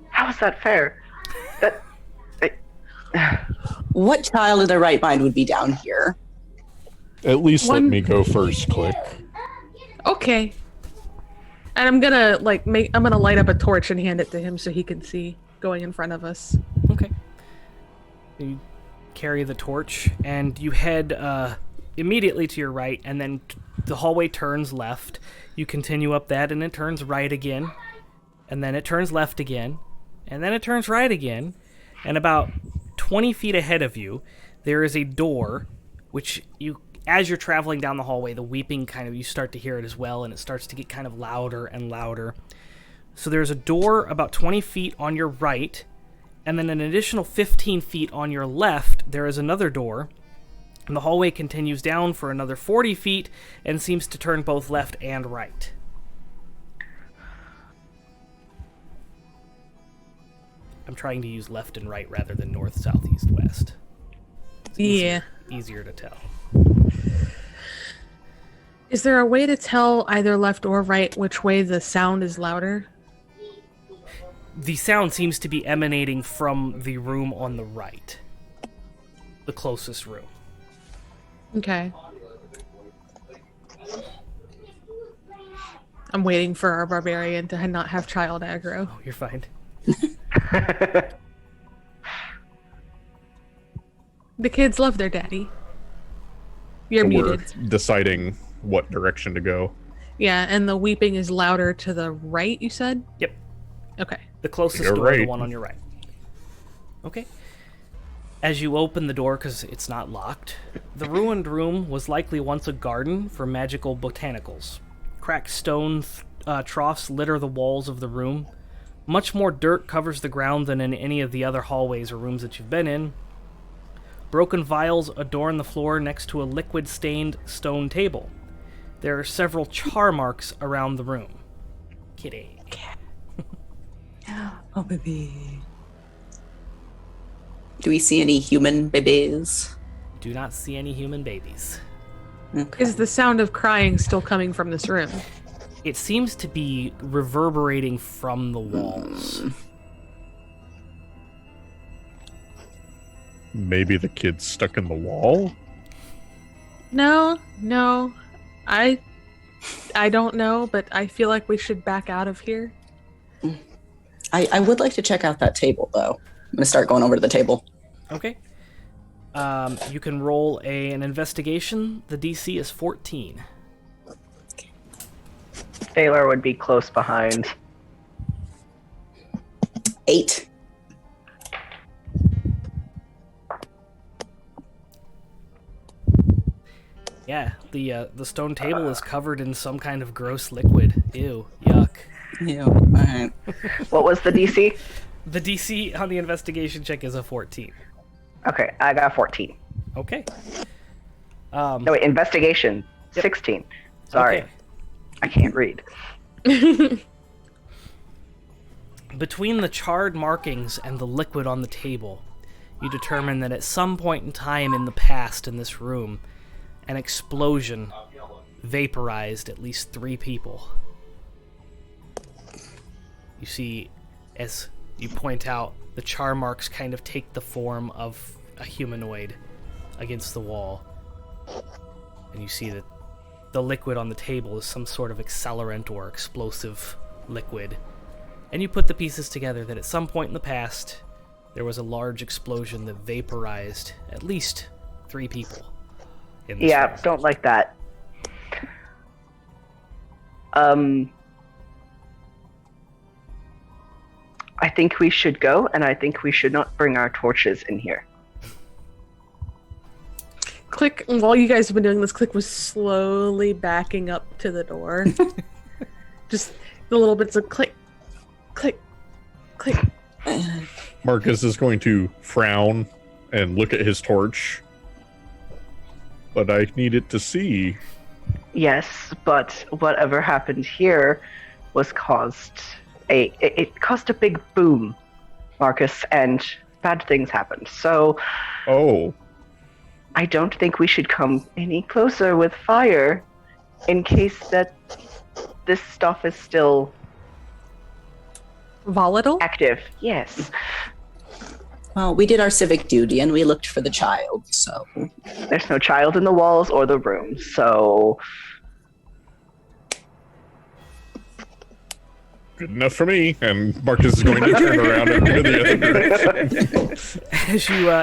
How is that fair? What child in their right mind would be down here? At least let One- me go first, Click. Okay. And I'm gonna I'm gonna light up a torch and hand it to him so he can see going in front of us. Okay. You carry the torch, and you head immediately to your right, and then the hallway turns left. You continue up that, and it turns right again, and then it turns left again, and then it turns right again, and about 20 feet ahead of you, there is a door, which as you're traveling down the hallway, the weeping you start to hear it as well, and it starts to get kind of louder and louder. So there's a door about 20 feet on your right, and then an additional 15 feet on your left, there is another door. And the hallway continues down for another 40 feet and seems to turn both left and right. I'm trying to use left and right rather than north, south, east, west. It's easier to tell. Is there a way to tell either left or right which way the sound is louder? The sound seems to be emanating from the room on the right. The closest room. Okay. I'm waiting for our barbarian to not have child aggro. Oh, you're fine. The kids love their daddy. You're muted. We're deciding what direction to go. Yeah, and the weeping is louder to the right, you said? Yep. Okay. The closest You're door, right. the one on your right. Okay. As you open the door, because it's not locked, the ruined room was likely once a garden for magical botanicals. Cracked stone troughs litter the walls of the room. Much more dirt covers the ground than in any of the other hallways or rooms that you've been in. Broken vials adorn the floor next to a liquid-stained stone table. There are several char marks around the room. Kitty. Oh, baby. Do we see any human babies? Do not see any human babies. Okay. Is the sound of crying still coming from this room? It seems to be reverberating from the walls. Maybe the kid's stuck in the wall? No. I don't know, but I feel like we should back out of here. I would like to check out that table, though. I'm going to start going over to the table. Okay. You can roll an investigation. The DC is 14. Taylor would be close behind. 8. Yeah, the stone table is covered in some kind of gross liquid. Ew, yuck. Yeah, all right. What was the DC? The DC on the investigation check is a 14. Okay, I got 14. Okay. No, wait, investigation, 16. Sorry, Okay. I can't read. Between the charred markings and the liquid on the table, you determine that at some point in time in the past in this room, an explosion vaporized at least 3 people. You see, as you point out, the char marks kind of take the form of a humanoid against the wall. And you see that the liquid on the table is some sort of accelerant or explosive liquid. And you put the pieces together that at some point in the past, there was a large explosion that vaporized at least 3 people. In this room. Don't like that. I think we should go, and I think we should not bring our torches in here. Click, while you guys have been doing this, Click was slowly backing up to the door. Just the little bits of click, click, click. Marcus is going to frown and look at his torch. But I need it to see. Yes, but whatever happened here was it caused a big boom, Marcus, and bad things happened. So Oh, I don't think we should come any closer with fire in case that this stuff is still Volatile? active. Yes. Well, we did our civic duty and we looked for the child, so. There's no child in the walls or the room, so Good enough for me. And Marcus is going to turn around and go the other direction.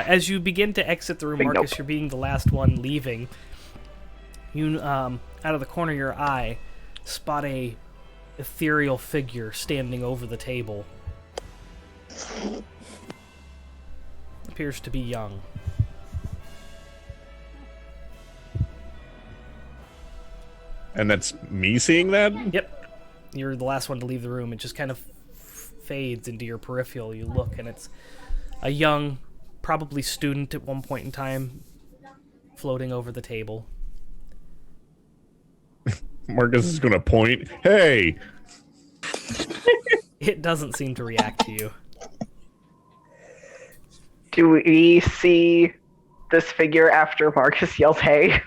As you begin to exit the room, Marcus, you're being the last one leaving. You, out of the corner of your eye, spot a ethereal figure standing over the table. Appears to be young. And that's me seeing that? Yep. You're the last one to leave the room. It just kind of fades into your peripheral. You look, and it's a young, probably student at one point in time, floating over the table. Marcus is going to point. Hey! It doesn't seem to react to you. Do we see this figure after Marcus yells, hey?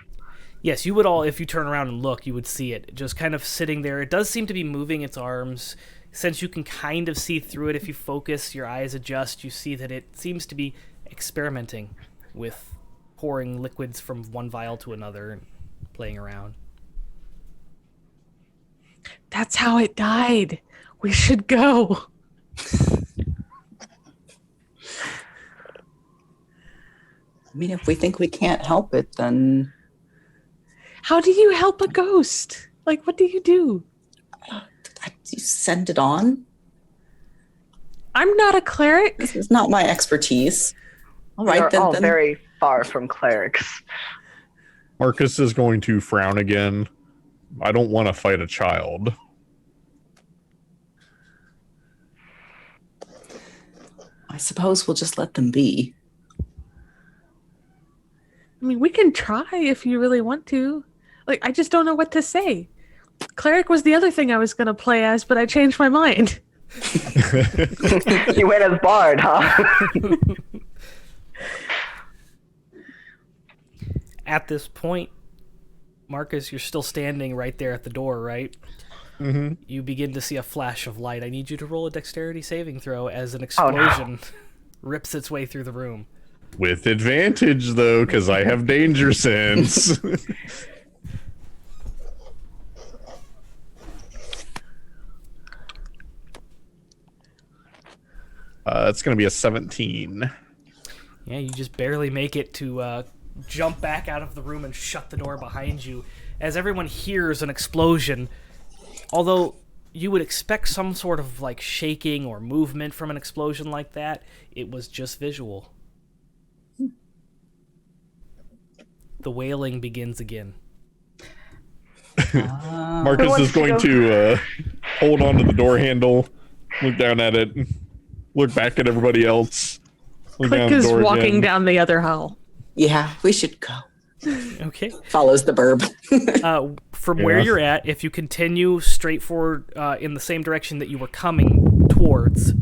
Yes, you would all, if you turn around and look, you would see it just kind of sitting there. It does seem to be moving its arms. Since you can kind of see through it, if you focus, your eyes adjust, you see that it seems to be experimenting with pouring liquids from one vial to another and playing around. That's how it died. We should go. I mean, if we think we can't help it, then How do you help a ghost? Like, what do you do? you send it on. I'm not a cleric. This is not my expertise. All We right, are all then. very far from clerics. Marcus is going to frown again. I don't want to fight a child. I suppose we'll just let them be. I mean, we can try if you really want to. Like, I just don't know what to say. Cleric was the other thing I was going to play as, but I changed my mind. You went as Bard, huh? At this point, Marcus, you're still standing right there at the door, right? Mm-hmm. You begin to see a flash of light. I need you to roll a dexterity saving throw as an explosion rips its way through the room. With advantage, though, because I have danger sense. It's going to be a 17. Yeah, you just barely make it to jump back out of the room and shut the door behind you as everyone hears an explosion. Although you would expect some sort of like shaking or movement from an explosion like that, it was just visual. The wailing begins again. Marcus is going to hold on to the door handle, look down at it, look back at everybody else. Look down Click the is door walking again. down the other hall. Yeah, we should go. Okay. Follows the burb. From where Yeah. you're at, if you continue straight forward in the same direction that you were coming towards,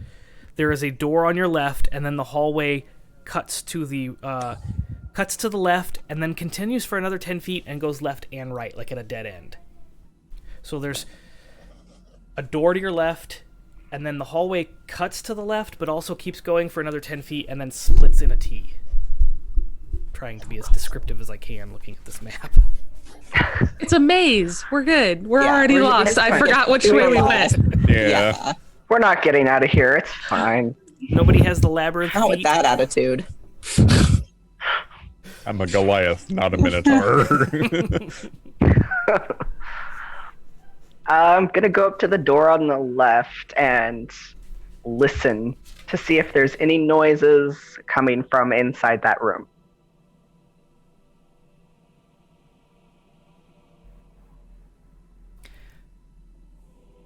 there is a door on your left, and then the hallway cuts to the left, and then continues for another 10 feet and goes left and right, like at a dead end. So there's a door to your left, and then the hallway cuts to the left, but also keeps going for another 10 feet, and then splits in a T. Trying to be as descriptive as I can looking at this map. It's a maze. We're good. We're Yeah, already we're good. lost. I Right. forgot which We're way we lost. went. Yeah. We're not getting out of here. It's fine. Nobody has the labyrinth Not with feat. that attitude. I'm a Goliath, not a Minotaur. I'm gonna go up to the door on the left and listen to see if there's any noises coming from inside that room.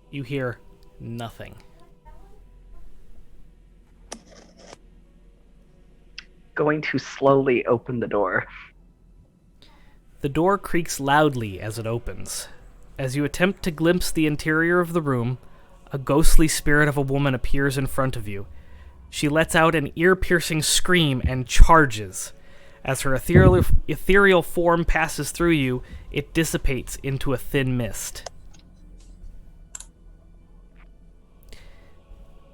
You hear nothing. Going to slowly open the door. The door creaks loudly as it opens. As you attempt to glimpse the interior of the room, a ghostly spirit of a woman appears in front of you. She lets out an ear-piercing scream and charges. As her ethereal form passes through you, it dissipates into a thin mist.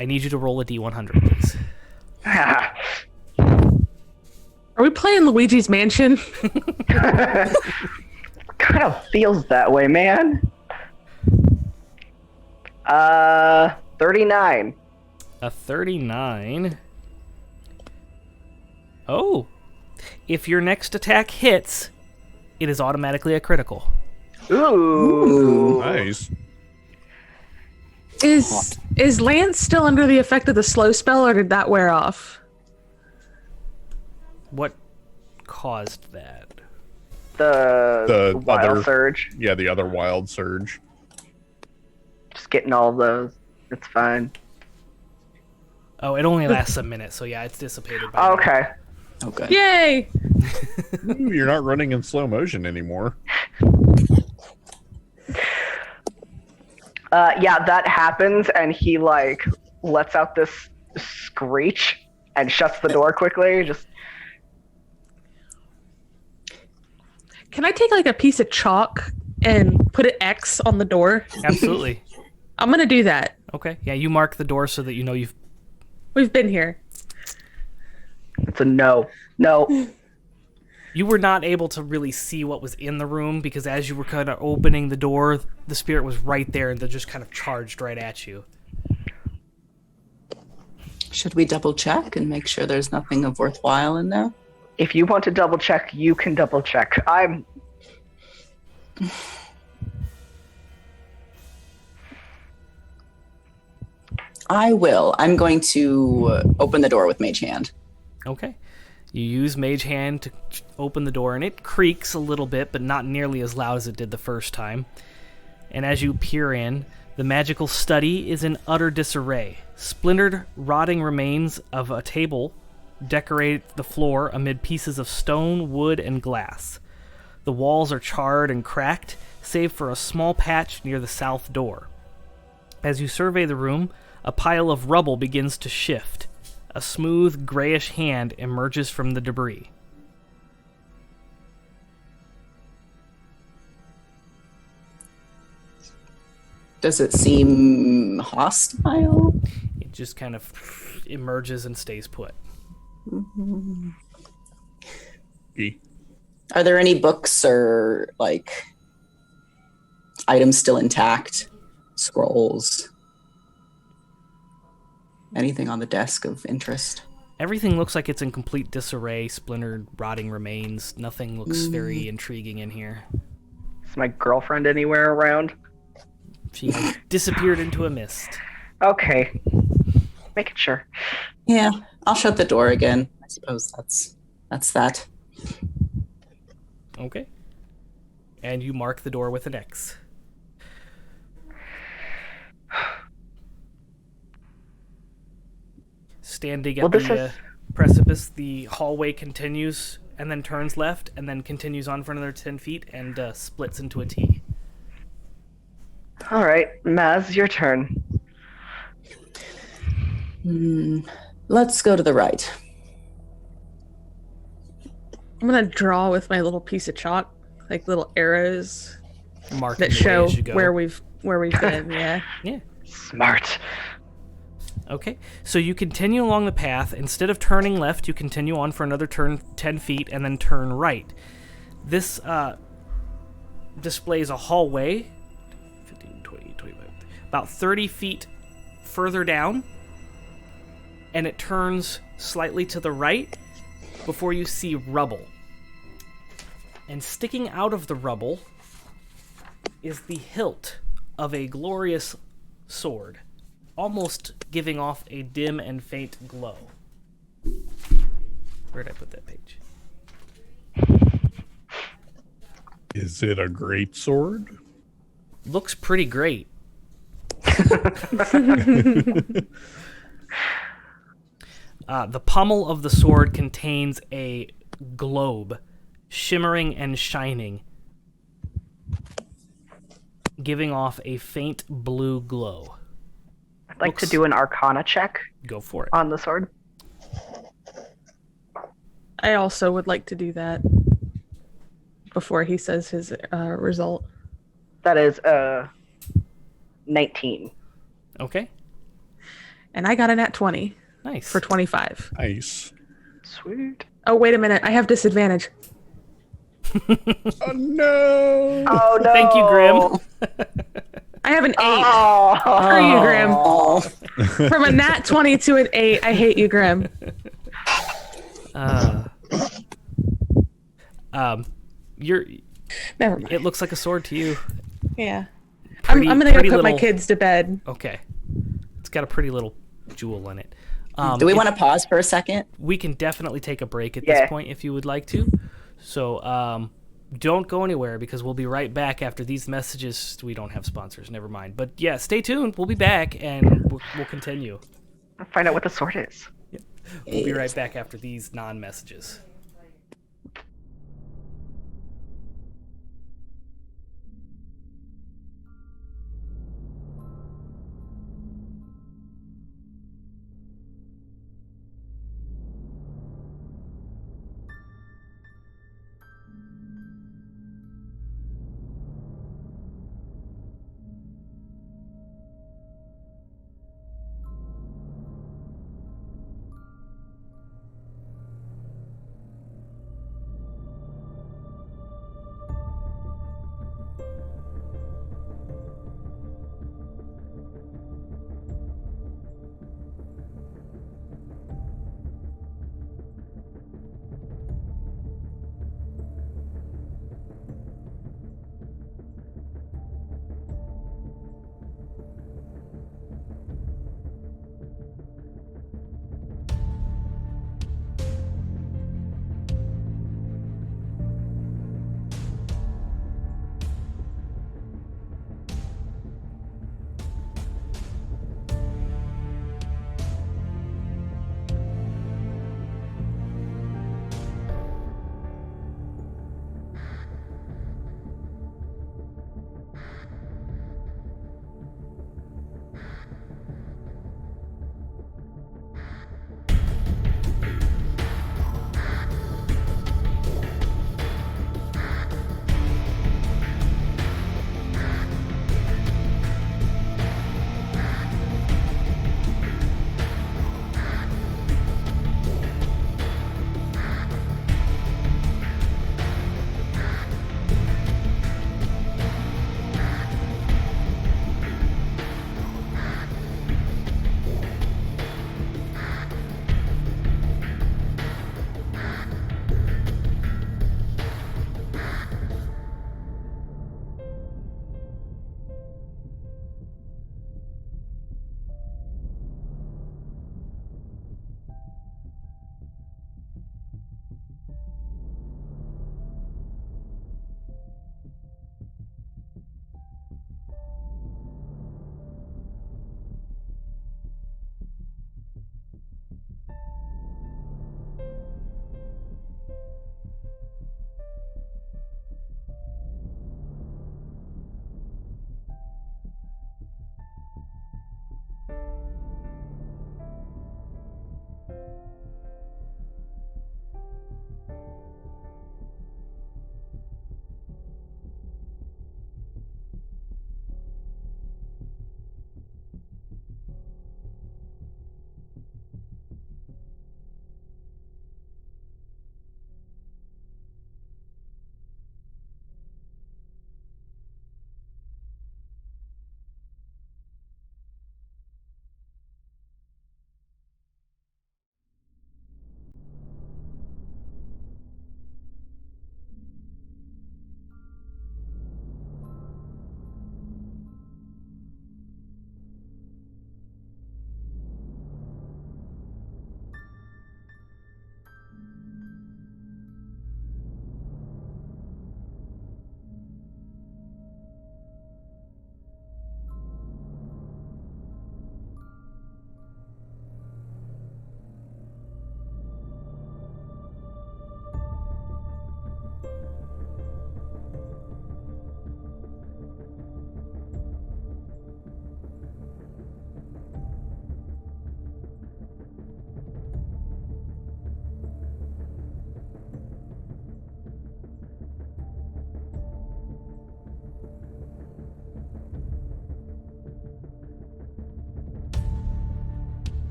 I need you to roll a D100, please. Are we playing Luigi's Mansion? Kind of feels that way, man. 39. A 39. Oh. If your next attack hits, it is automatically a critical. Ooh. Nice. Is Lance still under the effect of the slow spell, or did that wear off? What caused that? The wild other surge. Yeah, the other wild surge. Just getting all of those. It's fine. Oh, it only lasts a minute, so yeah, it's dissipated by now. Okay. Okay. Yay! Ooh, you're not running in slow motion anymore. Yeah, that happens, and he like lets out this screech and shuts the door quickly. Just Can I take like a piece of chalk and put an X on the door? Absolutely. I'm gonna do that. Okay. Yeah, you mark the door so that you know you've... We've been here. it's a no. You were not able to really see what was in the room because as you were kind of opening the door, the spirit was right there and they just kind of charged right at you. Should we double check and make sure there's nothing of worthwhile in there? If you want to double check, you can double check. I will. I'm going to open the door with Mage Hand. Okay. You use Mage Hand to open the door, and it creaks a little bit, but not nearly as loud as it did the first time. And as you peer in, the magical study is in utter disarray. Splintered, rotting remains of a table decorate the floor amid pieces of stone, wood, and glass. The walls are charred and cracked, save for a small patch near the south door. As you survey the room, a pile of rubble begins to shift. A smooth, grayish hand emerges from the debris. Does it seem hostile? It just kind of emerges and stays put. E. Are there any books or like items still intact? Scrolls? Anything on the desk of interest? Everything looks like it's in complete disarray, splintered, rotting remains. Nothing looks very intriguing in here. Is my girlfriend anywhere around? She has disappeared into a mist. Okay. Making sure. Yeah, I'll shut the door again. I suppose that's that. Okay. And you mark the door with an X. Standing at the precipice, the hallway continues and then turns left and then continues on for another 10 feet and splits into a T. All right, Maz, your turn. Let's go to the right. I'm gonna draw with my little piece of chalk, like little arrows Mark that the way show as you go. where we've been. Yeah. Yeah. Smart. Okay, so you continue along the path. Instead of turning left, you continue on for another 10 feet and then turn right. This displays a hallway, 15, 20, 25, about 30 feet further down, and it turns slightly to the right before you see rubble. And sticking out of the rubble is the hilt of a glorious sword, almost giving off a dim and faint glow. Where did I put that page? Is it a great sword? Looks pretty great. The pommel of the sword contains a globe, shimmering and shining, giving off a faint blue glow. I'd like to do an Arcana check Go for it. on the sword. I also would like to do that before he says his result. That is 19. Okay, And I got a nat 20 nice. for 25. Nice. Sweet. Oh, wait a minute. I have disadvantage. Oh no! Oh no! Thank you, Grim. I have an 8. Oh, Screw you, Grim. Oh, From a nat 20 to an 8. I hate you, Grim. You're. Never mind. It looks like a sword to you. Yeah. Pretty- I'm gonna go pretty put my little- kids to bed. Okay. It's got a pretty little jewel in it. do we want to pause for a second? We can definitely take a break at Yeah. this point if you would like to. So don't go anywhere because we'll be right back after these messages. We don't have sponsors, never mind. But yeah, stay tuned. We'll be back and we'll continue. find out what the sword is. We'll be right back after these non-messages.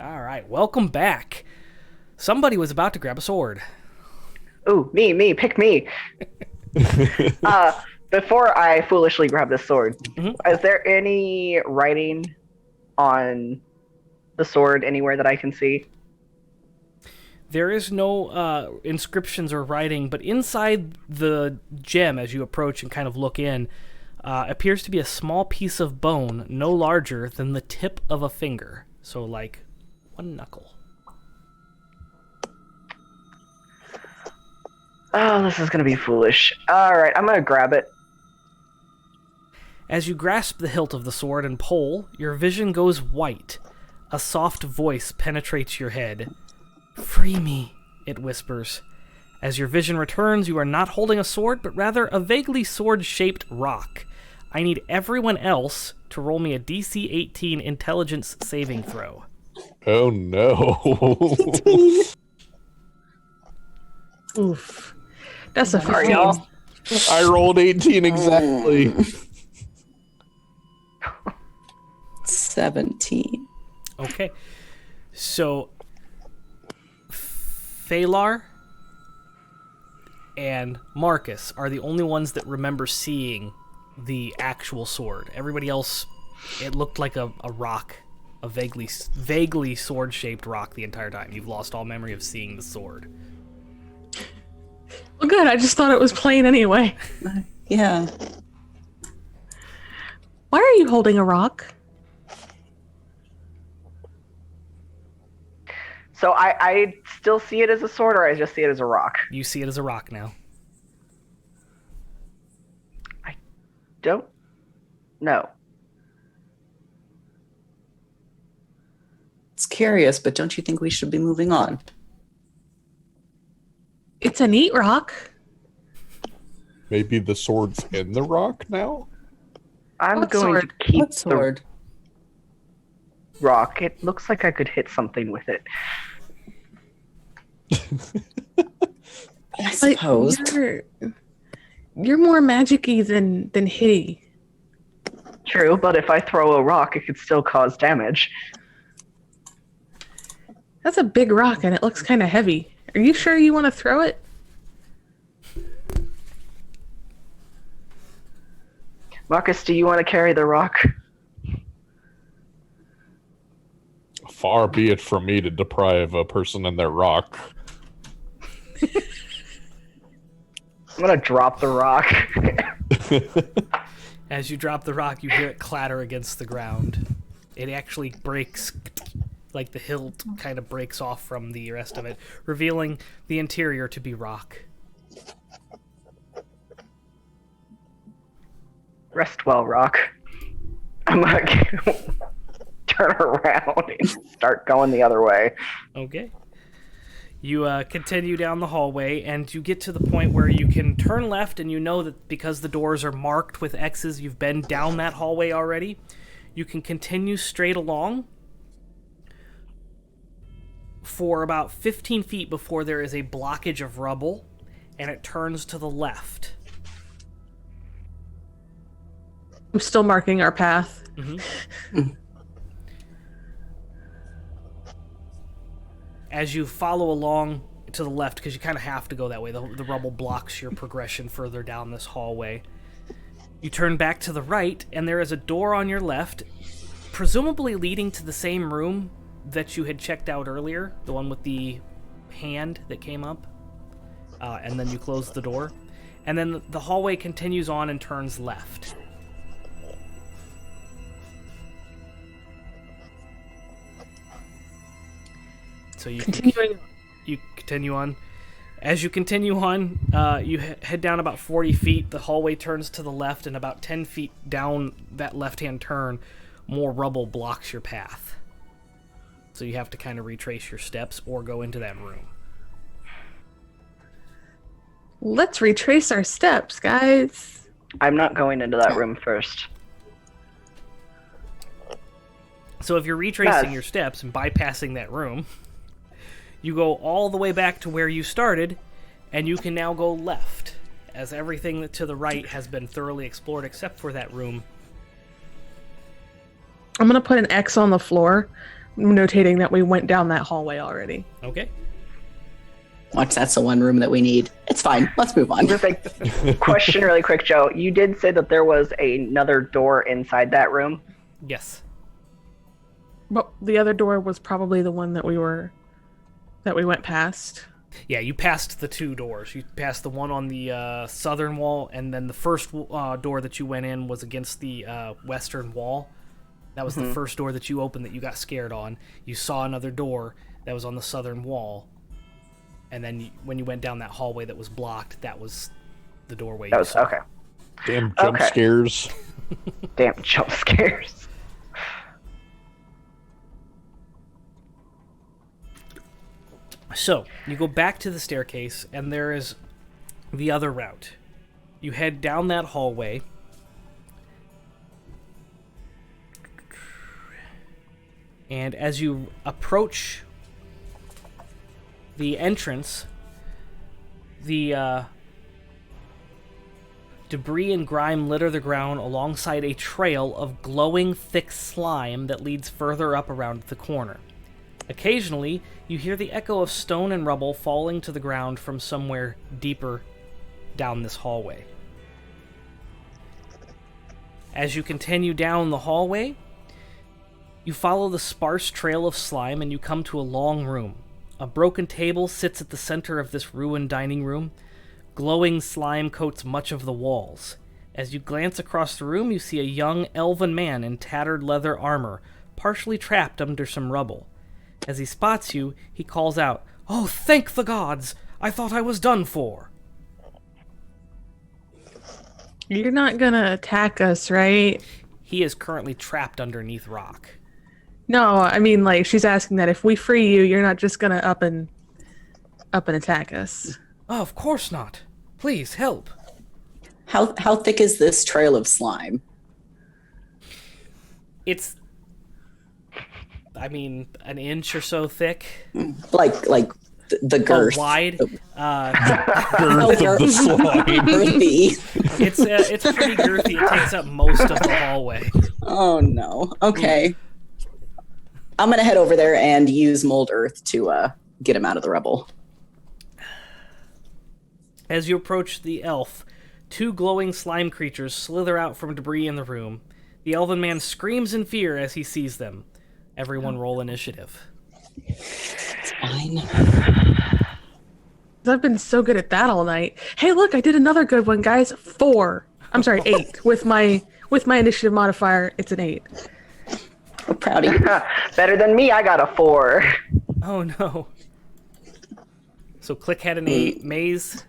All right, welcome back. Somebody was about to grab a sword. Ooh, me, pick me. Before I foolishly grab this sword, is there any writing on the sword anywhere that I can see? There is no inscriptions or writing, but inside the gem, as you approach and kind of look in, appears to be a small piece of bone, no larger than the tip of a finger. So, like, one knuckle. Oh, this is going to be foolish. All right, I'm going to grab it. As you grasp the hilt of the sword and pull, your vision goes white. A soft voice penetrates your head. "Free me," it whispers. As your vision returns, you are not holding a sword, but rather a vaguely sword-shaped rock. I need everyone else to roll me a DC 18 intelligence saving throw. Oh no. Oof. That's a Sorry, 15. y'all. I rolled 18 exactly. 17. Okay. So, Phalar and Marcus are the only ones that remember seeing the actual sword. Everybody else, it looked like a rock, a vaguely sword-shaped rock the entire time. You've lost all memory of seeing the sword. Well, good. I just thought it was plain anyway. Yeah. Why are you holding a rock? So I still see it as a sword, or I just see it as a rock? You see it as a rock now. Don't know. It's curious, but don't you think we should be moving on? It's a neat rock. Maybe the sword's in the rock now? I'm What going sword? to keep What sword? the rock. It looks like I could hit something with it. I But suppose. you're more magic-y than hitty. True, but if I throw a rock, it could still cause damage. That's a big rock, and it looks kind of heavy. Are you sure you want to throw it? Marcus, do you want to carry the rock? Far be it from me to deprive a person in their rock. I'm going to drop the rock. As you drop the rock, you hear it clatter against the ground. It actually breaks, like the hilt kind of breaks off from the rest of it, revealing the interior to be rock. Rest well, rock. I'm going to turn around and start going the other way. Okay. You continue down the hallway, and you get to the point where you can turn left, and you know that because the doors are marked with X's, you've been down that hallway already. You can continue straight along for about 15 feet before there is a blockage of rubble, and it turns to the left. I'm still marking our path. As you follow along to the left, because you kind of have to go that way, the rubble blocks your progression further down this hallway. You turn back to the right, and there is a door on your left, presumably leading to the same room that you had checked out earlier, the one with the hand that came up, and then you close the door. And then the hallway continues on and turns left. So you continue on. As you continue on, you head down about 40 feet. The hallway turns to the left, and about 10 feet down that left-hand turn, more rubble blocks your path. So you have to kind of retrace your steps or go into that room. Let's retrace our steps, guys. I'm not going into that room first. So if you're retracing Yes. your steps and bypassing that room, you go all the way back to where you started, and you can now go left, as everything to the right has been thoroughly explored except for that room. I'm going to put an X on the floor notating that we went down that hallway already. Okay. Watch, that's the one room that we need. It's fine. Let's move on. Just like question really quick, Joe. You did say that there was another door inside that room. Yes. But the other door was probably the one that we went past. Yeah, you passed the two doors. You passed the one on the southern wall, and then the first door that you went in was against the western wall. That was the first door that you opened that you got scared on. You saw another door that was on the southern wall, and then when you went down that hallway that was blocked, that was the doorway. That was okay. Damn jump scares. Damn jump scares. So, you go back to the staircase, and there is the other route. You head down that hallway. And as you approach the entrance, the debris and grime litter the ground alongside a trail of glowing, thick slime that leads further up around the corner. Occasionally, you hear the echo of stone and rubble falling to the ground from somewhere deeper down this hallway. As you continue down the hallway, you follow the sparse trail of slime and you come to a long room. A broken table sits at the center of this ruined dining room. Glowing slime coats much of the walls. As you glance across the room, you see a young elven man in tattered leather armor, partially trapped under some rubble. As he spots you, he calls out, "Oh, thank the gods! I thought I was done for!" You're not gonna attack us, right? He is currently trapped underneath rock. No, I mean, like, she's asking that if we free you, you're not just gonna up and attack us. Oh, of course not. Please, help. How thick is this trail of slime? It's, I mean, an inch or so thick. Like the girth. Wide. Girth of the slime. Girthy. It's pretty girthy. It takes up most of the hallway. Oh no. Okay. I'm gonna head over there and use mold earth to get him out of the rubble. As you approach the elf, two glowing slime creatures slither out from debris in the room. The elven man screams in fear as he sees them. Everyone roll initiative. It's fine. I've been so good at that all night. Hey, look, I did another good one, guys. 4. I'm sorry, 8. With my initiative modifier, it's an 8. I'm proud of you. Better than me, I got a 4. Oh no. So Click had an 8. Maze?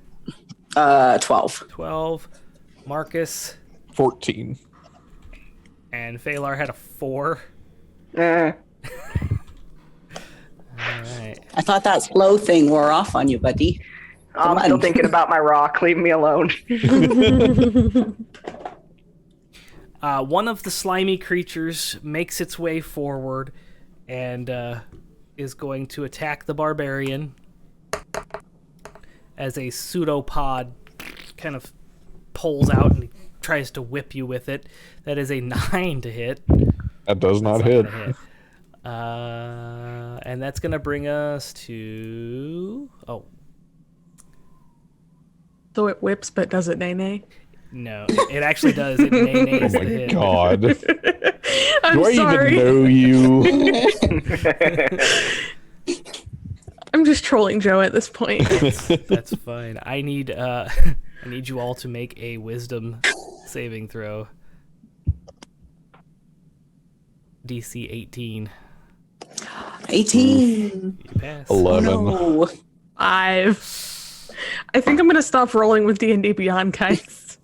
12. 12. Marcus 14. and Phalar had a 4. Eh. Alright. I thought that slow thing wore off on you, buddy. I'm Come still on. thinking about my rock. Leave me alone. One of the slimy creatures makes its way forward and is going to attack the barbarian as a pseudopod kind of pulls out and tries to whip you with it. That is a 9 to hit. That does not That's hit. not gonna hit. And that's going to bring us to... Oh, So it whips, but does it nay-nay? no. It actually does. It nay-nays Oh the my hit. god. I'm Do I sorry. even know you? I'm just trolling Joe at this point. That's fine. I need you all to make a wisdom saving throw. DC 18. 18. You pass. 11. No. 5. I think I'm gonna stop rolling with D&D Beyond, guys.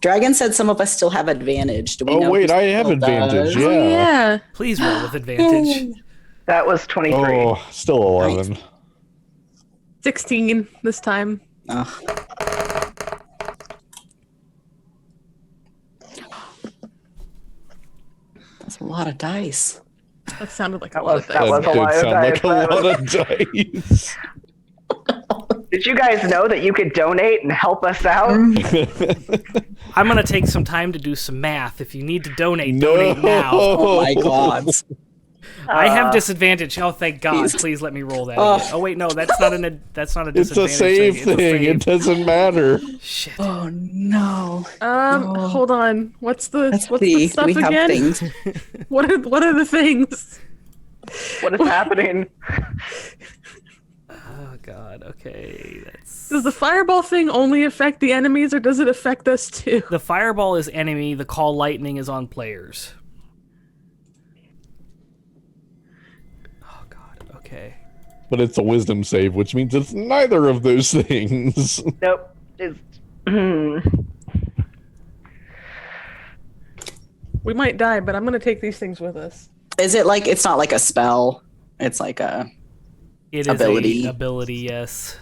Dragon said some of us still have advantage. Do we know Oh wait, who I have still advantage. does? Oh, Yeah. yeah. Please roll with advantage. That was 23. Oh, still 11. 16 this time. Ugh. That's a lot of dice. That sounded like That a lot was- of that dice. was a lot of sound like a dice. lot of dice. Did you guys know that you could donate and help us out? I'm gonna take some time to do some math. If you need to donate, No. donate now. Oh my god. I have disadvantage. Oh, thank God! Please. Please let me roll that. Oh. Again. Oh wait, no, that's not a disadvantage. It's a save It's thing. a save. It doesn't matter. Shit. Oh no. Hold on. What's the That's what's the the stuff we have again? things. What are the things? What is happening? Oh God. Okay, that's. Does the fireball thing only affect the enemies, or does it affect us too? The fireball is enemy. The call lightning is on players. Oh God. Okay. But it's a wisdom save, which means it's neither of those things. Nope. It's, We might die, but I'm gonna take these things with us. Is it like it's not like a spell? It's like a It is ability. a ability. Yes.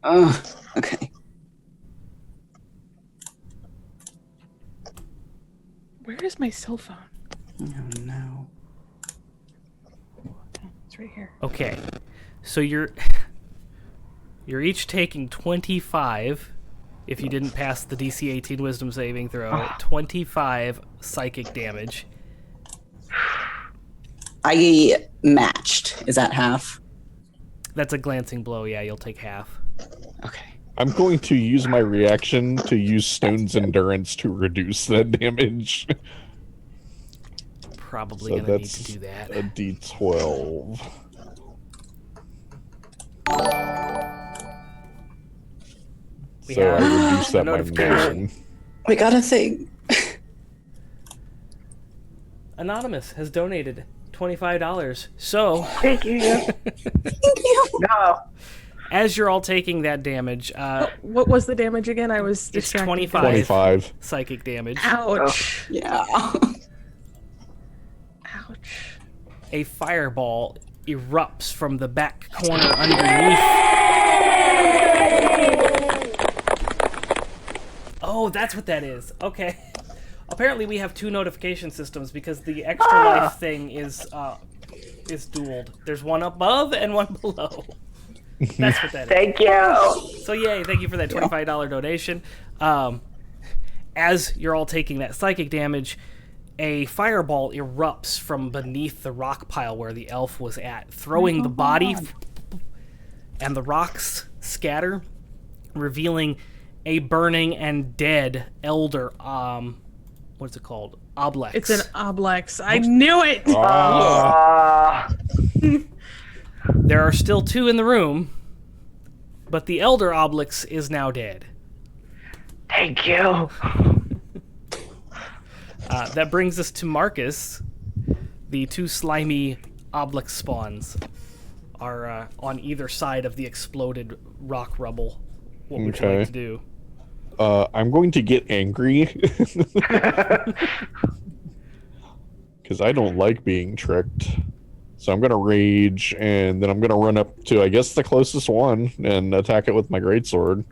Oh, okay. Where is my cell phone? Oh no. It's right here. Okay. So you're each taking 25 if you didn't pass the DC 18 wisdom saving throw, 25 psychic damage. I matched. Is that half? That's a glancing blow. Yeah, you'll take half. Okay. I'm going to use my reaction to use Stone's Endurance to reduce that damage. Probably So gonna need that's to do that. a D12. We So have I reduce a that by notification. 9. We got a thing. Anonymous has donated $25. So, thank you. No. as you're all taking that damage, What was the damage again? I was it's distracted. 25 25. psychic damage. Ouch. Yeah. Ouch. A fireball erupts from the back corner underneath. Oh, that's what that is. Okay. Apparently we have two notification systems because the extra life thing is dualed. There's one above and one below. That's what that is. Thank you. So yay, thank you for that $25 donation. As you're all taking that psychic damage, a fireball erupts from beneath the rock pile where the elf was at, throwing the body, and the rocks scatter, revealing a burning and dead elder, what's it called? Oblex. It's an oblex. I knew it. There are still two in the room, but the elder Oblex is now dead. Thank you. That brings us to Marcus. The two slimy Oblex spawns are on either side of the exploded rock rubble. What would you like to do? I'm going to get angry. Because I don't like being tricked. So I'm going to rage, and then I'm going to run up to, I guess, the closest one and attack it with my greatsword.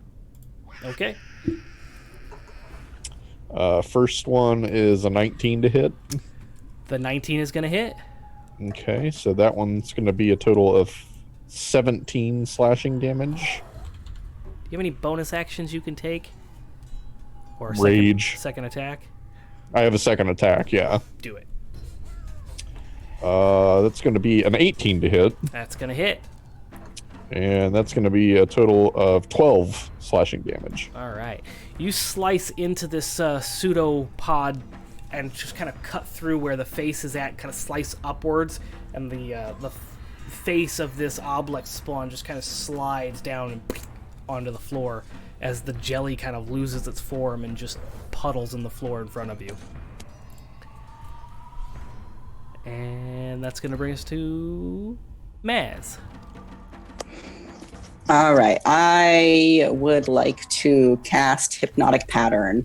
Okay. First one is a 19 to hit. The 19 is going to hit. Okay, so that one's going to be a total of 17 slashing damage. Do you have any bonus actions you can take? Or a Rage. second attack? I have a second attack, yeah. Do it. That's going to be an 18 to hit, That's going to hit. and that's going to be a total of 12 slashing damage. All right. You slice into this pseudopod and just kind of cut through where the face is at, kind of slice upwards, and the face of this Oblex spawn just kind of slides down and onto the floor as the jelly kind of loses its form and just puddles in the floor in front of you. And that's going to bring us to Maz. All right. I would like to cast Hypnotic Pattern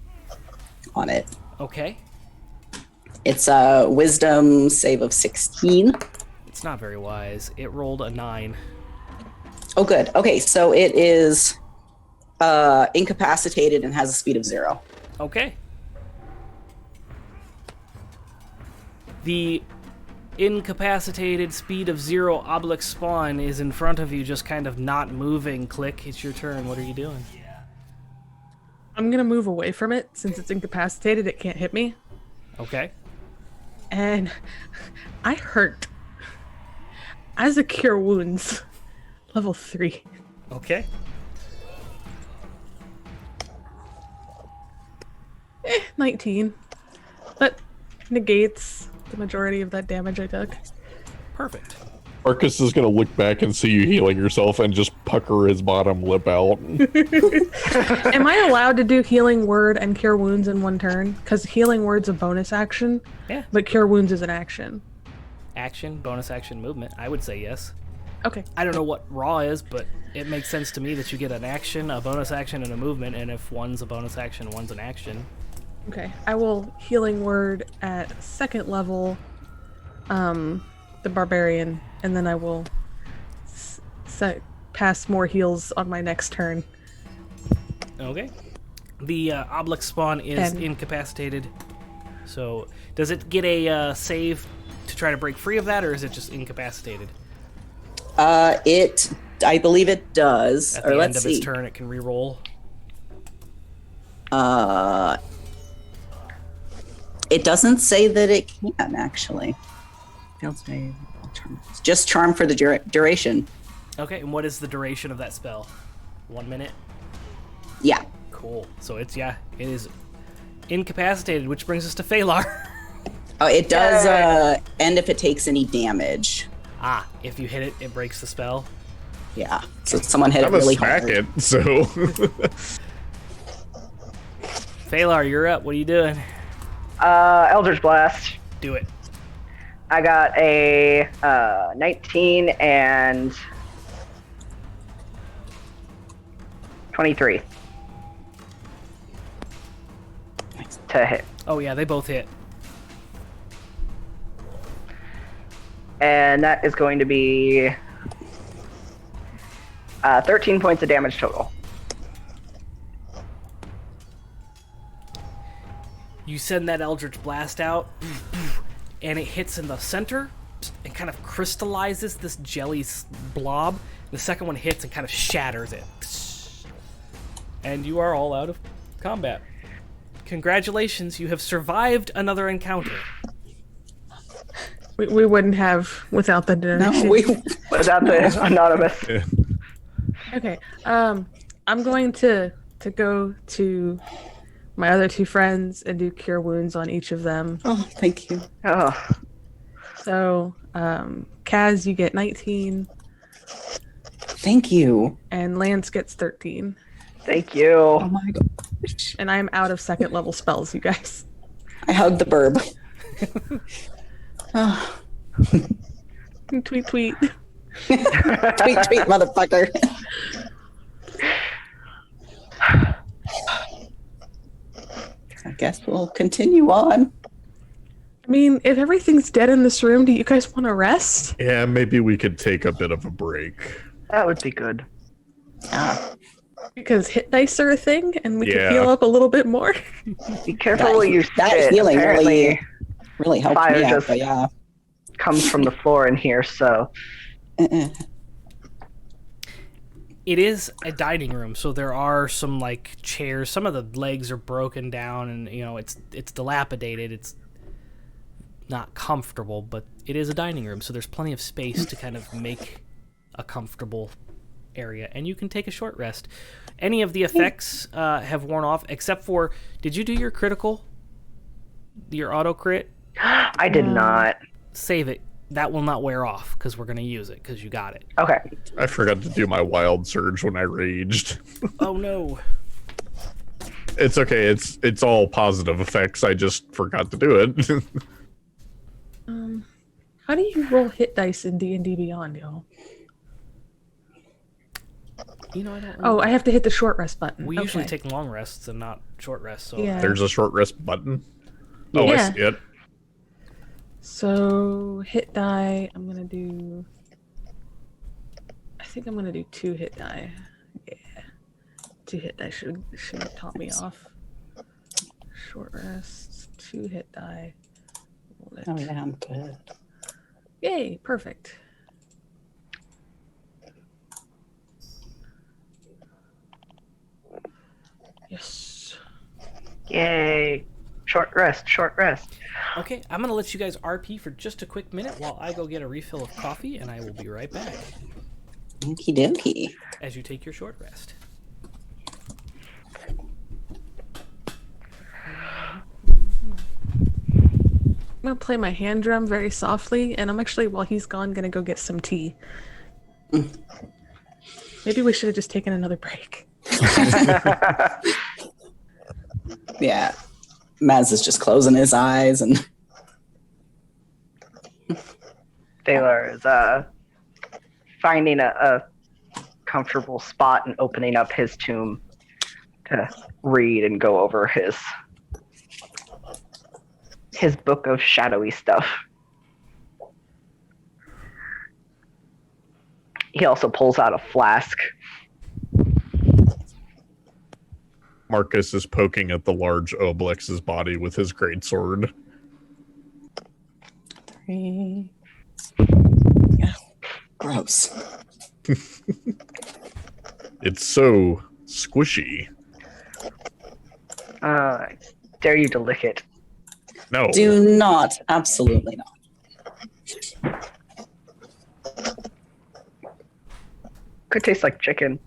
on it. Okay. It's a wisdom save of 16. It's not very wise. It rolled a 9. Oh, good. Okay, so it is incapacitated and has a speed of 0. Okay. The incapacitated speed of 0 Oblex spawn is in front of you, just kind of not moving. Click, it's your turn. What are you doing? I'm gonna move away from it since it's incapacitated. It can't hit me. Okay. And I hurt. As a cure wounds, level 3. Okay. 19. That negates the majority of that damage I took. Perfect. Marcus is gonna look back and see you healing yourself and just pucker his bottom lip out. Am I allowed to do healing word and cure wounds in one turn? Because healing word's a bonus action, Yeah. but cure wounds is an action. Action, bonus action, movement. I would say yes. Okay. I don't know what raw is, but it makes sense to me that you get an action, a bonus action, and a movement, and if one's a bonus action, one's an action. Okay. I will healing word at 2nd level, the barbarian, and then I will pass more heals on my next turn. Okay. The obelisk spawn is 10. incapacitated. So, does it get a save to try to break free of that, or is it just incapacitated? I believe it does. At Or the let's end of see. its turn, it can re-roll. It doesn't say that it can actually. Failed save. It's just charm for the duration. Okay, and what is the duration of that spell? 1 minute? Yeah. Cool. So it is incapacitated, which brings us to Phalar. Oh, it does end if it takes any damage. If you hit it, it breaks the spell. Yeah. So someone hit it I'm gonna really smack hard. it, so Phalar, you're up. What are you doing? Eldridge Blast. Do it. I got a 19 and 23 to hit. Oh yeah, they both hit. And that is going to be 13 points of damage total. You send that Eldritch Blast out, and it hits in the center and kind of crystallizes this jelly blob. The second one hits and kind of shatters it. And you are all out of combat. Congratulations, you have survived another encounter. We wouldn't have without the donation. No, we. Without the anonymous. Okay. I'm going to go to my other 2 friends and do cure wounds on each of them. Oh, thank you. Oh, So, Kaz, you get 19, Thank you. and Lance gets 13. thank you. Oh my gosh. And I am out of 2nd level spells, you guys. I hugged the burb. Oh. Tweet, tweet. Tweet, tweet, motherfucker. I guess we'll continue on. I mean, if everything's dead in this room, do you guys want to rest? yeah, maybe we could take a bit of a break. That would be good. Ah, Because hit dice are a thing, and we Yeah. can heal up a little bit more. Be careful where you that sit. healing Apparently, really helped Fire me out, just- but yeah. comes from the floor in here, so Uh-uh. It is a dining room, so there are some like chairs. Some of the legs are broken down, and it's dilapidated. It's not comfortable, but it is a dining room, so there's plenty of space to kind of make a comfortable area, and you can take a short rest. Any of the effects have worn off, except for, did you do your critical? Your auto crit? I did not. Save it. That will not wear off, because we're going to use it, because you got it. Okay. I forgot to do my wild surge when I raged. Oh no. It's okay. It's all positive effects. I just forgot to do it. How do you roll hit dice in D&D Beyond, y'all? I don't Oh, I have to hit the short rest button. We usually Okay. take long rests and not short rests, so Yeah. There's a short rest button. Oh, Yeah. I see it. So hit die, I'm gonna do. I think I'm gonna do 2 hit die. Yeah, 2 hit die should have taught me off. Short rest, 2 hit die. Roll it. Oh yeah, I'm good. Yay! Perfect. Yes. Yay. Short rest, short rest. Okay, I'm going to let you guys RP for just a quick minute while I go get a refill of coffee, and I will be right back Okie dokie. as you take your short rest. I'm gonna play my hand drum very softly, and I'm actually, while he's gone, gonna go get some tea. Maybe we should have just taken another break. Yeah. Maz is just closing his eyes and Taylor is finding a comfortable spot and opening up his tomb to read and go over his book of shadowy stuff. He also pulls out a flask. Marcus is poking at the large Oblix's body with his greatsword. 3. Yeah. Gross. It's so squishy. Dare you to lick it. No. Do not. Absolutely not. Could taste like chicken.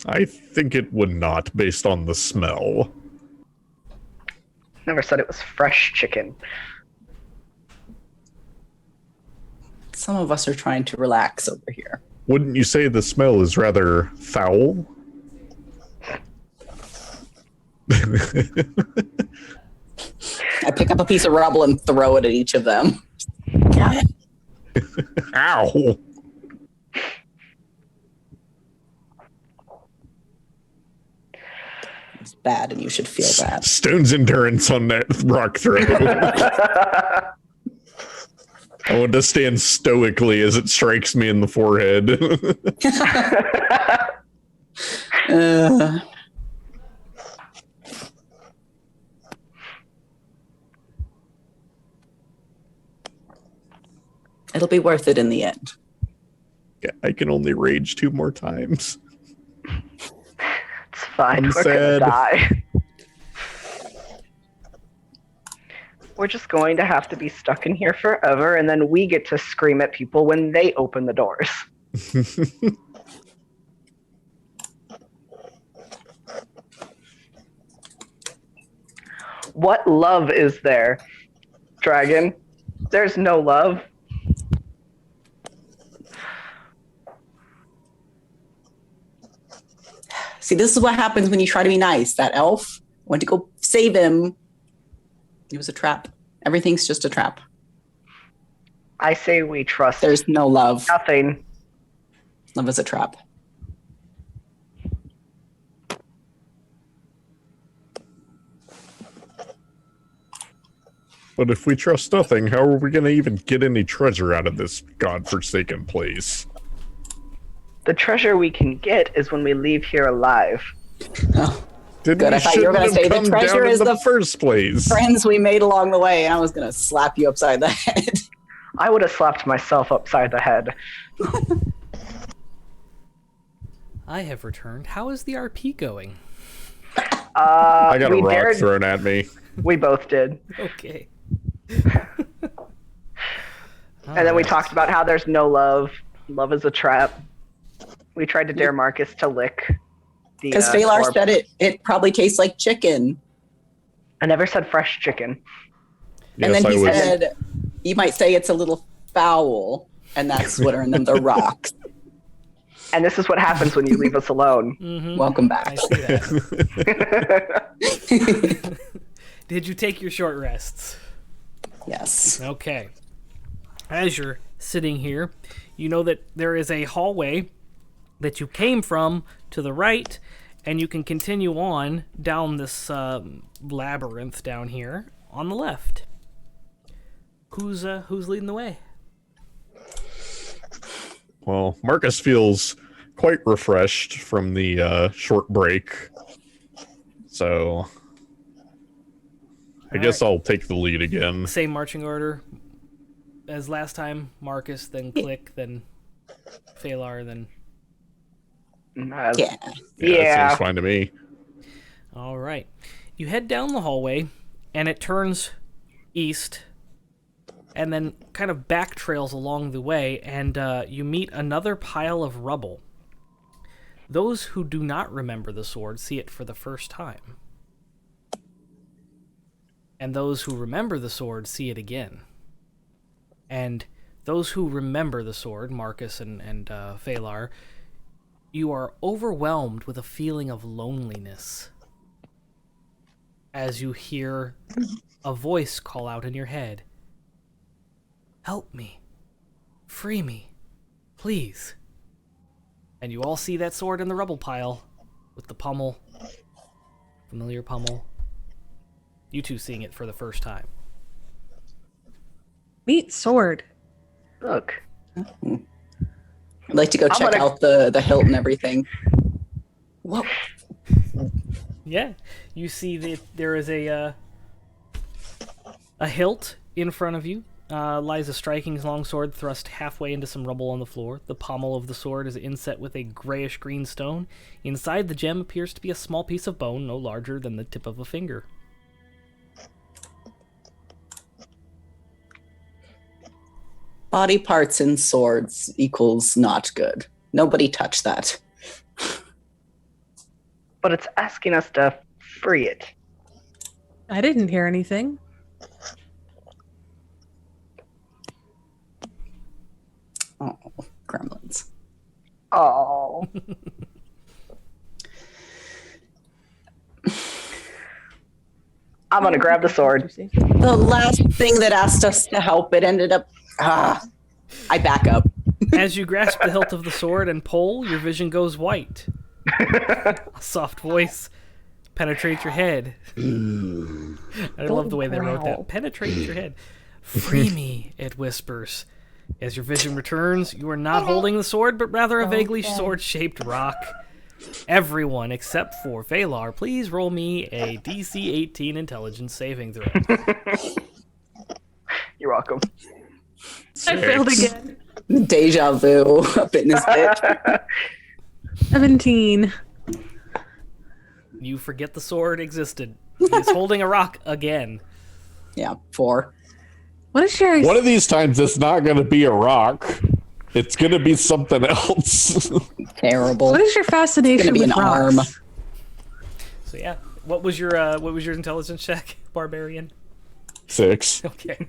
I think it would not, based on the smell. Never said it was fresh chicken. Some of us are trying to relax over here. Wouldn't you say the smell is rather foul? I pick up a piece of rubble and throw it at each of them. Ow! It's bad and you should feel bad. Stone's endurance on that rock throw. I want to stand stoically as it strikes me in the forehead. It'll be worth it in the end. Yeah, I can only rage 2 more times. It's fine. I'm We're sad. gonna die. We're just going to have to be stuck in here forever, and then we get to scream at people when they open the doors. What love is there, Dragon? There's no love. See, this is what happens when you try to be nice. That elf went to go save him. It was a trap. Everything's just a trap. I say we trust There's no love. nothing. Love is a trap. But if we trust nothing, how are we going to even get any treasure out of this godforsaken place? The treasure we can get is when we leave here alive. Oh, Didn't Good, I thought you were gonna say the come treasure down is in the the first place. friends we made along the way, and I was going to slap you upside the head. I would have slapped myself upside the head. I have returned. How is the RP going? I got a we rock dared- thrown at me. We both did. Okay. And then we talked about how there's no love. Love is a trap. We tried to dare Marcus to lick the. Because Phalar orb. said it probably tastes like chicken. I never said fresh chicken. And Yes, then I he was. said, you might say it's a little foul, and that's what earned them the rocks. And this is what happens when you leave us alone. Mm-hmm. Welcome I back. see that. Did you take your short rests? Yes. Okay. As you're sitting here, you know that there is a hallway that you came from to the right, and you can continue on down this labyrinth down here on the left. Who's leading the way? Well, Marcus feels quite refreshed from the short break. So I guess I'll take the lead again. Same marching order as last time. Marcus, then Click, then Phalar, then... Yeah. That Yeah. seems fine to me. All right. You head down the hallway, and it turns east, and then kind of back trails along the way, and you meet another pile of rubble. Those who do not remember the sword see it for the first time. And those who remember the sword see it again. And those who remember the sword, Marcus and Phalar, you are overwhelmed with a feeling of loneliness as you hear a voice call out in your head, "Help me. Free me. Please." And you all see that sword in the rubble pile with the pommel, familiar pommel. You two seeing it for the first time. Neat sword. Look. I'd like to go check out the hilt and everything. Whoa. Yeah, you see that there is a hilt in front of you. Lies a striking longsword thrust halfway into some rubble on the floor. The pommel of the sword is inset with a grayish-green stone. Inside the gem appears to be a small piece of bone, no larger than the tip of a finger. Body parts in swords equals not good. Nobody touch that. But it's asking us to free it. I didn't hear anything. Oh, gremlins. Oh. I'm gonna grab the sword. The last thing that asked us to help, it ended up... I back up. As you grasp the hilt of the sword and pull, your vision goes white. A soft voice penetrates your head. I love the way they wrote that. Penetrates your head. "Free me," it whispers. As your vision returns, you are not holding the sword, but rather a vaguely sword-shaped rock. Everyone except for Phalar, please roll me a DC 18 intelligence saving throw. You're welcome. I failed again. Deja vu up in his bitch. 17. You forget the sword existed. He is holding a rock again. Yeah, 4. What is your... One of these times, it's not going to be a rock. It's going to be something else. Terrible. What is your fascination It's gonna be with an rocks? arm. So yeah, what was your intelligence check, Barbarian? 6. Okay.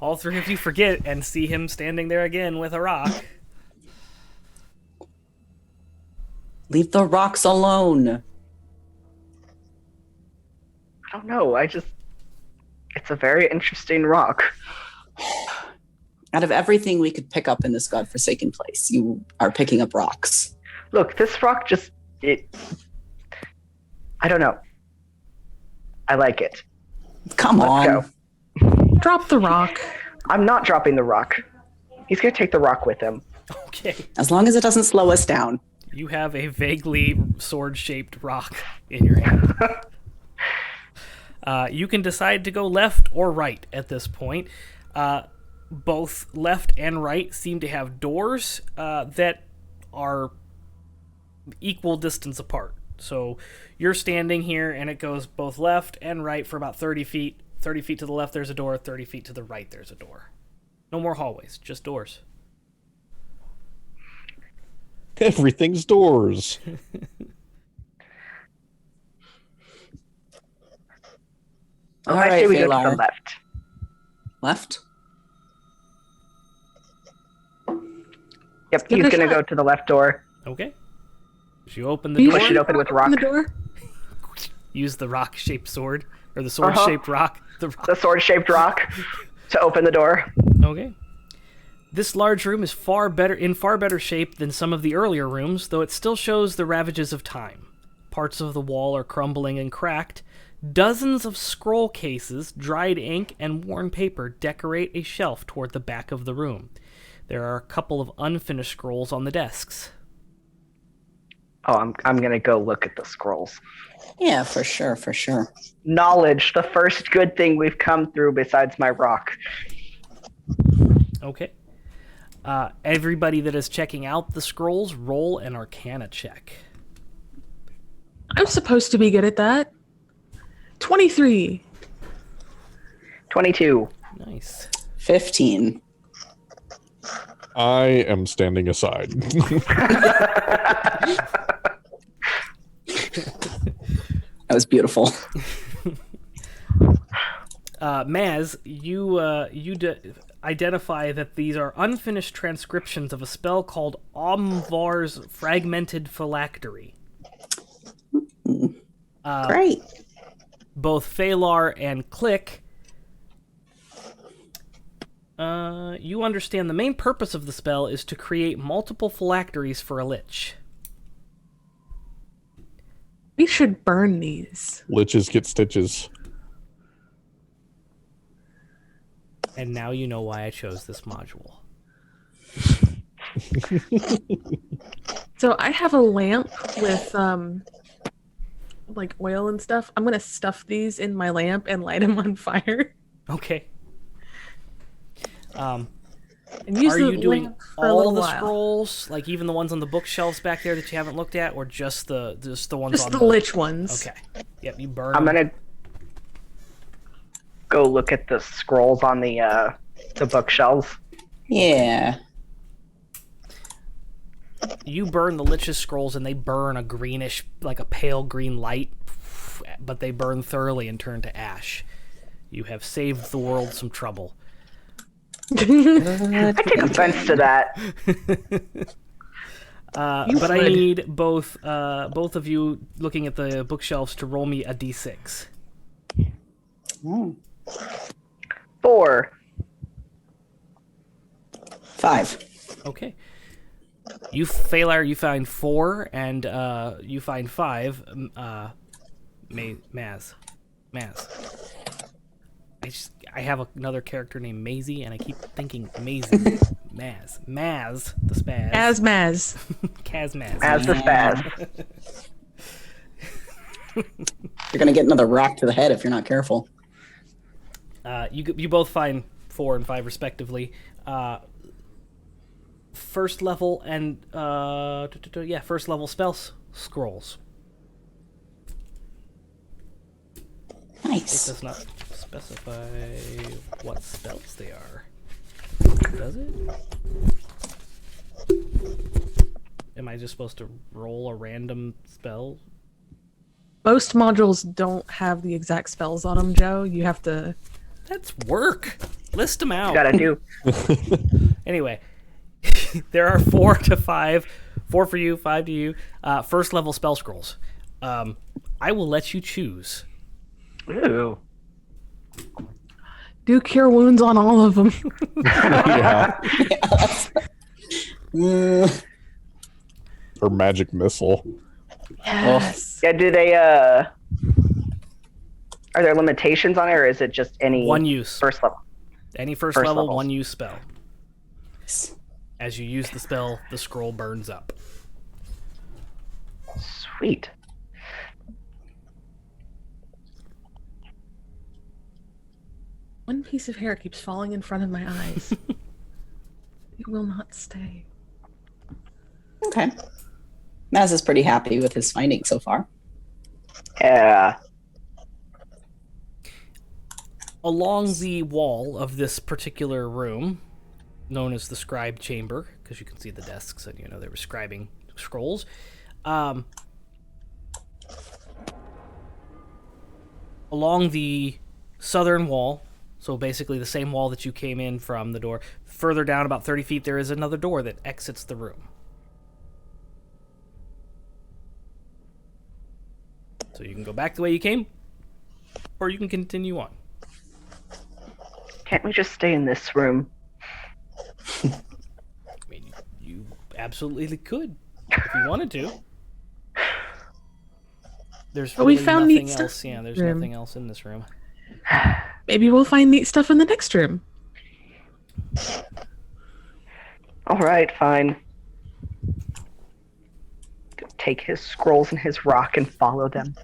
all three of you forget and see him standing there again with a rock. Leave the rocks alone. I don't know. It's a very interesting rock. Out of everything we could pick up in this godforsaken place, you are picking up rocks. Look, this rock I don't know. I like it. Come on. Let's go. Drop the rock. I'm not dropping the rock. He's gonna take the rock with him. Okay. As long as it doesn't slow us down. You have a vaguely sword-shaped rock in your hand. You can decide to go left or right at this point. Both left and right seem to have doors that are equal distance apart. So you're standing here, and it goes both left and right for about 30 feet. 30 feet to the left, there's a door. 30 feet to the right, there's a door. No more hallways, just doors. Everything's doors. All I right, say we go to Phalar. the left. Left? Yep, give he's it a gonna shot. go to the left door. Okay. As you open the You door, Push it open with rock. The door? use the rock-shaped sword, or the sword-shaped rock. The sword-shaped rock to open the door. Okay. This large room is far better shape than some of the earlier rooms, though it still shows the ravages of time. Parts of the wall are crumbling and cracked. Dozens of scroll cases, dried ink, and worn paper decorate a shelf toward the back of the room. There are a couple of unfinished scrolls on the desks. Oh, I'm gonna go look at the scrolls. Yeah, for sure, for sure. Knowledge, the first good thing we've come through besides my rock. Okay. Everybody that is checking out the scrolls, roll an Arcana check. I'm supposed to be good at that. 23. 22. Nice. 15. I am standing aside. That was beautiful. Maz, you identify that these are unfinished transcriptions of a spell called Omvar's Fragmented Phylactery. Great. Both Phalar and Click, you understand the main purpose of the spell is to create multiple phylacteries for a lich. We should burn these. Liches get stitches. And now you know why I chose this module. So I have a lamp with like oil and stuff. I'm gonna stuff these in my lamp and light them on fire. Okay. And use Are the you doing lamp for a all little the while. scrolls, like even the ones on the bookshelves back there that you haven't looked at, or just the ones Just on the lich ones. Okay. Yep, you burn I'm them. gonna go look at the scrolls on the bookshelves. Yeah. You burn the lich's scrolls, and they burn a greenish, like a pale green light, but they burn thoroughly and turn to ash. You have saved the world some trouble. I take offense to that. But I need both of you looking at the bookshelves to roll me a d6. Oh. 4. 5. Okay. You, Phalar, you find 4, and you find 5. Maz. I have another character named Maisie, and I keep thinking Maisie. Maz, the spaz. Maz. Kazmaz. As the spaz. You're going to get another rock to the head if you're not careful. You both find 4 and 5 respectively. First level and first level spell scrolls. It Nice. does not specify what spells they are. Does it? Am I just supposed to roll a random spell? Most modules don't have the exact spells on them, Joe. You have to. That's work. List them out. Gotta do. Anyway, there are 4 to 5. 4 for you, 5 to you. First level spell scrolls. I will let you choose. Ooh. Do cure wounds on all of them. Yeah. Mm, Or magic missile. Yes. Yeah, do they are there limitations on it, or is it just any One use. first level? Any first First level, levels. one use spell. As you use the spell, the scroll burns up. Sweet. One piece of hair keeps falling in front of my eyes. It will not stay. okay. Maz is pretty happy with his findings so far. Yeah. Along the wall of this particular room, known as the Scribe Chamber, because you can see the desks and they were scribing scrolls, along the southern wall, so basically the same wall that you came in from the door, further down about 30 feet, there is another door that exits the room. So you can go back the way you came, or you can continue on. Can't we just stay in this room? I mean, you absolutely could, if you wanted to. There's But we really found nothing neat else. stuff Yeah, there's in the room. nothing else in this room. Maybe we'll find neat stuff in the next room. All right, fine. Go take his scrolls and his rock and follow them.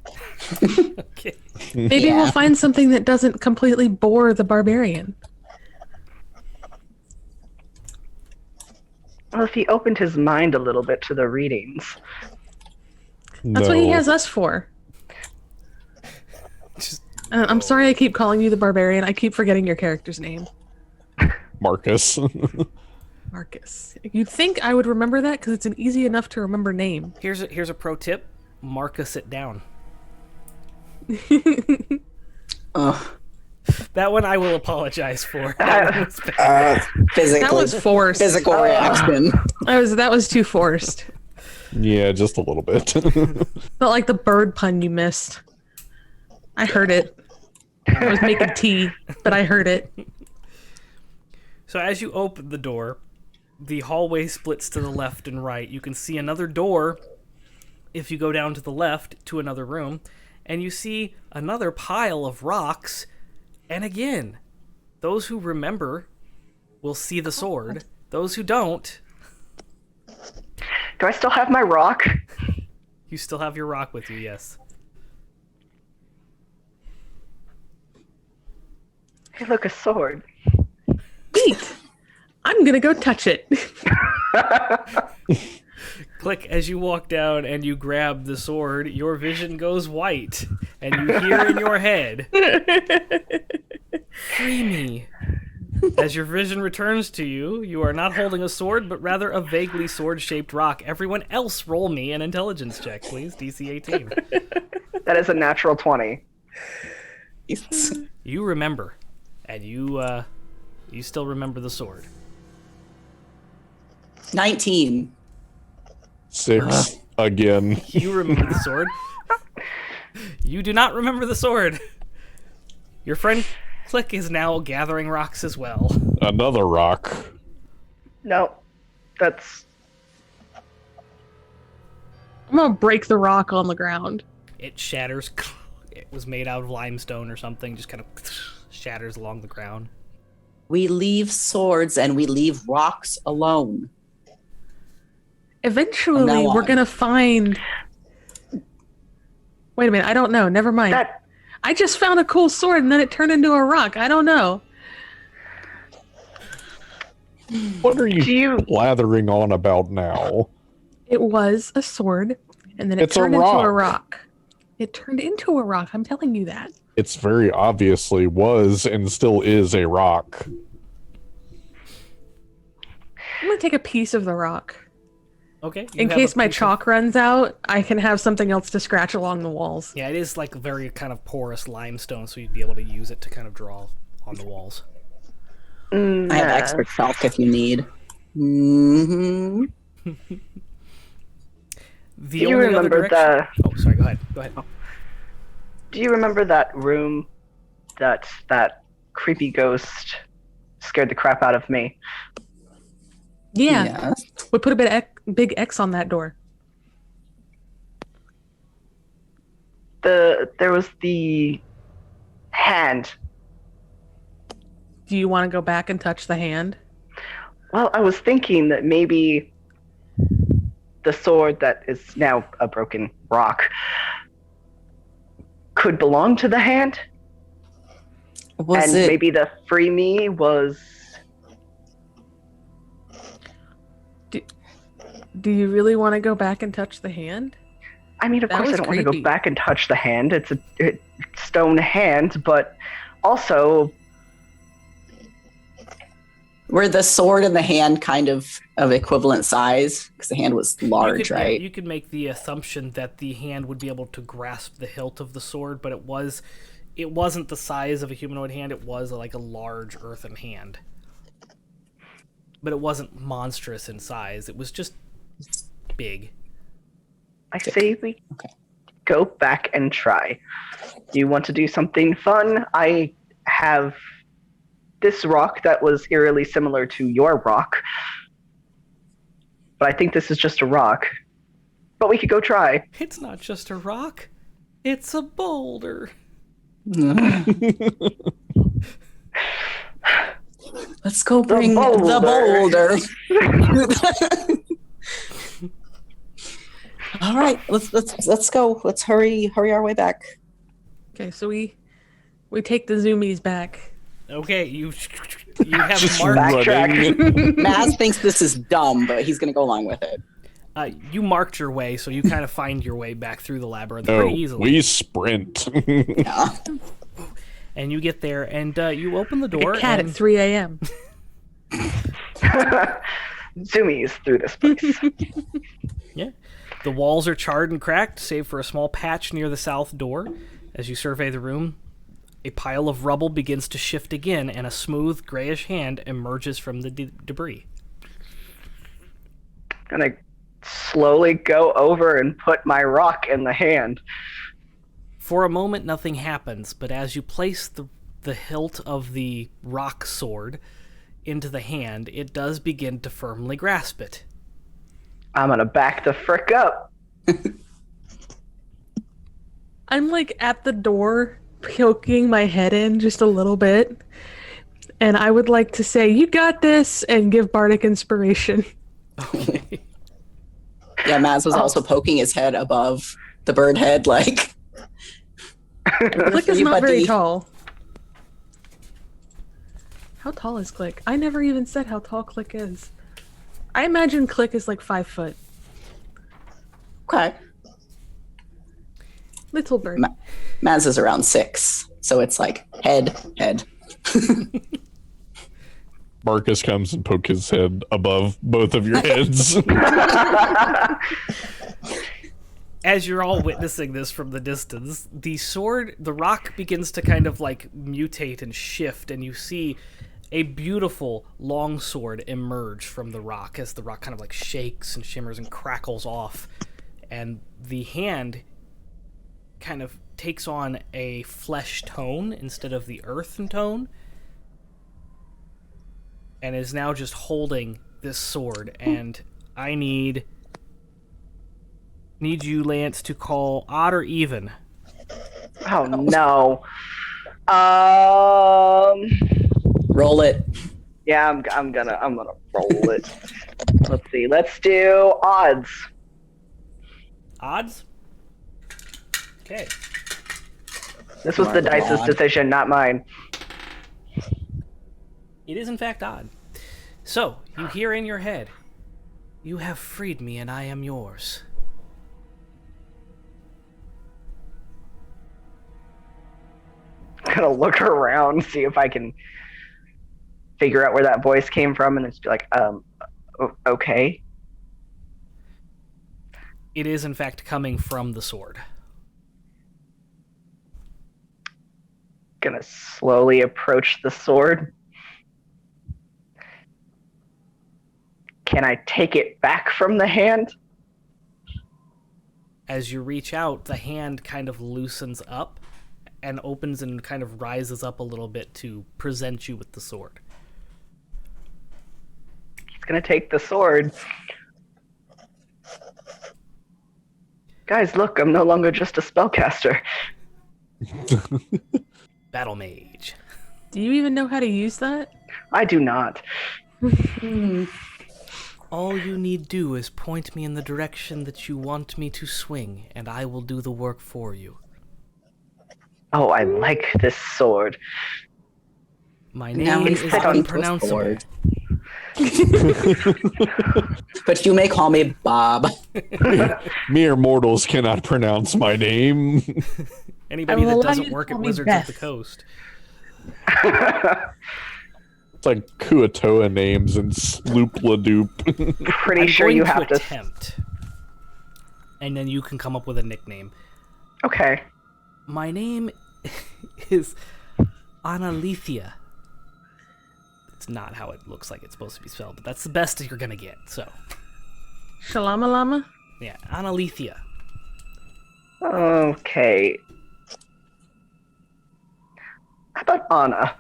Okay. Maybe Yeah. we'll find something that doesn't completely bore the barbarian. Well, if he opened his mind a little bit to the readings. That's what he has us for. Just I'm sorry I keep calling you the barbarian. I keep forgetting your character's name. Marcus. Marcus. You'd think I would remember that because it's an easy enough to remember name. Here's a pro tip. Marcus it down. Ugh. That one I will apologize for. Physically. That was forced. Physical reaction. That was too forced. Yeah, just a little bit. Felt like the bird pun you missed. I heard it. I was making tea, but I heard it. So as you open the door, the hallway splits to the left and right. You can see another door if you go down to the left to another room, and you see another pile of rocks. And again, those who remember will see the sword. Those who don't... Do I still have my rock? You still have your rock with you, yes. Hey, look, a sword. Neat. I'm gonna go touch it. Click as you walk down and you grab the sword, your vision goes white, and you hear in your head, "Free me." As your vision returns to you, you are not holding a sword, but rather a vaguely sword-shaped rock. Everyone else roll me an intelligence check, please. DC 18. That is a natural 20. You remember, and you still remember the sword. 19. 6 again. You remember the sword. You do not remember the sword. Your friend Click is now gathering rocks as well. Another rock. No, that's... I'm gonna break the rock on the ground. It shatters. It was made out of limestone or something. Just kind of shatters along the ground. We leave swords and we leave rocks alone. Eventually, From now we're on. gonna find... Wait a minute, I don't know. Never mind. I just found a cool sword and then it turned into a rock. I don't know. What are Do you- blathering on about now? It was a sword and then it It's a turned into a rock. rock. It turned into a rock. I'm telling you that. It's very obviously was and still is a rock. I'm gonna take a piece of the rock. Okay. In case my chalk runs out, I can have something else to scratch along the walls. Yeah, it is like a very kind of porous limestone, so you'd be able to use it to kind of draw on the walls. I have expert chalk if you need. Mm-hmm. The Do you only other remember direction... Oh, sorry. Go ahead. Go ahead. Do you remember that room that creepy ghost scared the crap out of me? Yeah. Yes. We put a big X on that door. There was the hand. Do you want to go back and touch the hand? Well, I was thinking that maybe the sword that is now a broken rock could belong to the hand, Was and it? maybe the free me was... Do you really want to go back and touch the hand? I mean, of That course I was don't want to go creepy. back and touch the hand. It's a stone hand, but also... Were the sword and the hand kind of equivalent size? Because the hand was large, Yeah, right? you could make the assumption that the hand would be able to grasp the hilt of the sword, but it wasn't the size of a humanoid hand. It was like a large earthen hand, but it wasn't monstrous in size. It was just big. I say we Okay. go back and try. You want to do something fun? I have this rock that was eerily similar to your rock, but I think this is just a rock. But we could go try. It's not just a rock; it's a boulder. Let's go bring the boulder. boulder. All right, let's go. Let's hurry our way back. Okay, so we take the zoomies back. Okay, you have Just marked. Backtrack. running. Maz thinks this is dumb, but he's gonna go along with it. You marked your way, so you kind of find your way back through the labyrinth No, pretty easily. we sprint. Yeah. And you get there, and you open the Like door. a cat and at 3 a.m. Zoomies through this place. Yeah. The walls are charred and cracked, save for a small patch near the south door. As you survey the room, a pile of rubble begins to shift again, and a smooth, grayish hand emerges from the debris. Gonna slowly go over and put my rock in the hand. For a moment, nothing happens, but as you place the hilt of the rock sword into the hand, it does begin to firmly grasp it. I'm gonna back the frick up. I'm like at the door, poking my head in just a little bit. And I would like to say, "You got this," and give Bardic inspiration. Okay. Yeah, Maz was also poking his head above the bird head, like. Click is not very tall. How tall is Click? I never even said how tall Click is. I imagine Click is like 5 foot. Okay. Little bird. Maz is around 6, so it's like head. Marcus comes and pokes his head above both of your heads. As you're all witnessing this from the distance, the rock begins to kind of like mutate and shift, and you see a beautiful long sword emerge from the rock as the rock kind of like shakes and shimmers and crackles off, and the hand kind of takes on a flesh tone instead of the earthen tone, and is now just holding this sword. And I need you, Lance, to call odd or even. Oh no. Roll it. Yeah, I'm gonna roll it. Let's see. Let's do odds. Odds? Okay. This was the dice's Odd. decision, not mine. It is in fact odd. So, you hear in your head, "You have freed me and I am yours." I'm gonna look around, see if I can figure out where that voice came from, and just be like, okay. It is in fact coming from the sword. Gonna slowly approach the sword. Can I take it back from the hand? As you reach out, the hand kind of loosens up and opens and kind of rises up a little bit to present you with the sword. He's gonna take the sword. Guys, look, I'm no longer just a spellcaster. Battle Mage. Do you even know how to use that? I do not. All you need do is point me in the direction that you want me to swing, and I will do the work for you. Oh, I like this sword. My Now name he's is talking to a unpronounceable. sword. But you may call me Bob. Mere mortals cannot pronounce my name. Anybody I will that allow doesn't you to work at call me Wizards Beth. of the Coast. It's like Kuatoa names and Sloop-la-doop. Pretty I'm sure going you to have to. attempt. And then you can come up with a nickname. Okay. My name is Analethea. It's not how it looks like it's supposed to be spelled, but that's the best you're gonna get, so. Shalama Lama? Yeah, Analethea. Okay. How about Anna?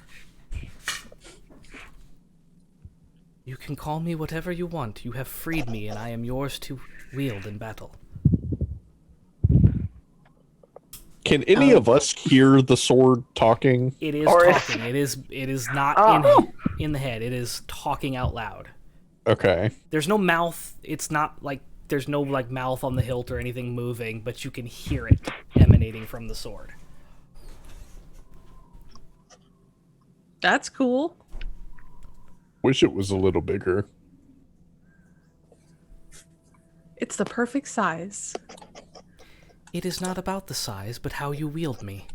You can call me whatever you want. You have freed me, and I am yours to wield in battle. Can any of us hear the sword talking? It is Or is- talking. It is not Oh. in the head. It is talking out loud. Okay. There's no mouth. It's not like there's no like mouth on the hilt or anything moving, but you can hear it emanating from the sword. That's cool. Wish it was a little bigger. It's the perfect size. It is not about the size, but how you wield me.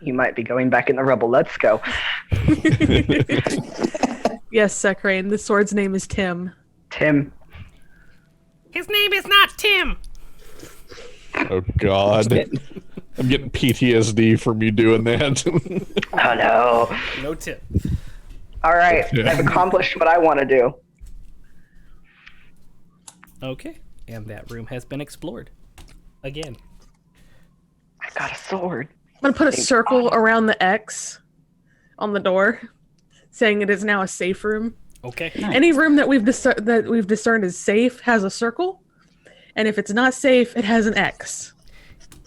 You might be going back in the rubble. Let's go. Yes, Sekrain. The sword's name is Tim. Tim. His name is not Tim. Oh God. I'm getting PTSD from you doing that. Oh no. No Tim. All right. Yeah. I've accomplished what I want to do. Okay, and that room has been explored. Again. I got a sword. I'm gonna put a circle around the X on the door, saying it is now a safe room. Okay. Any room that we've discerned as safe has a circle, and if it's not safe, it has an X.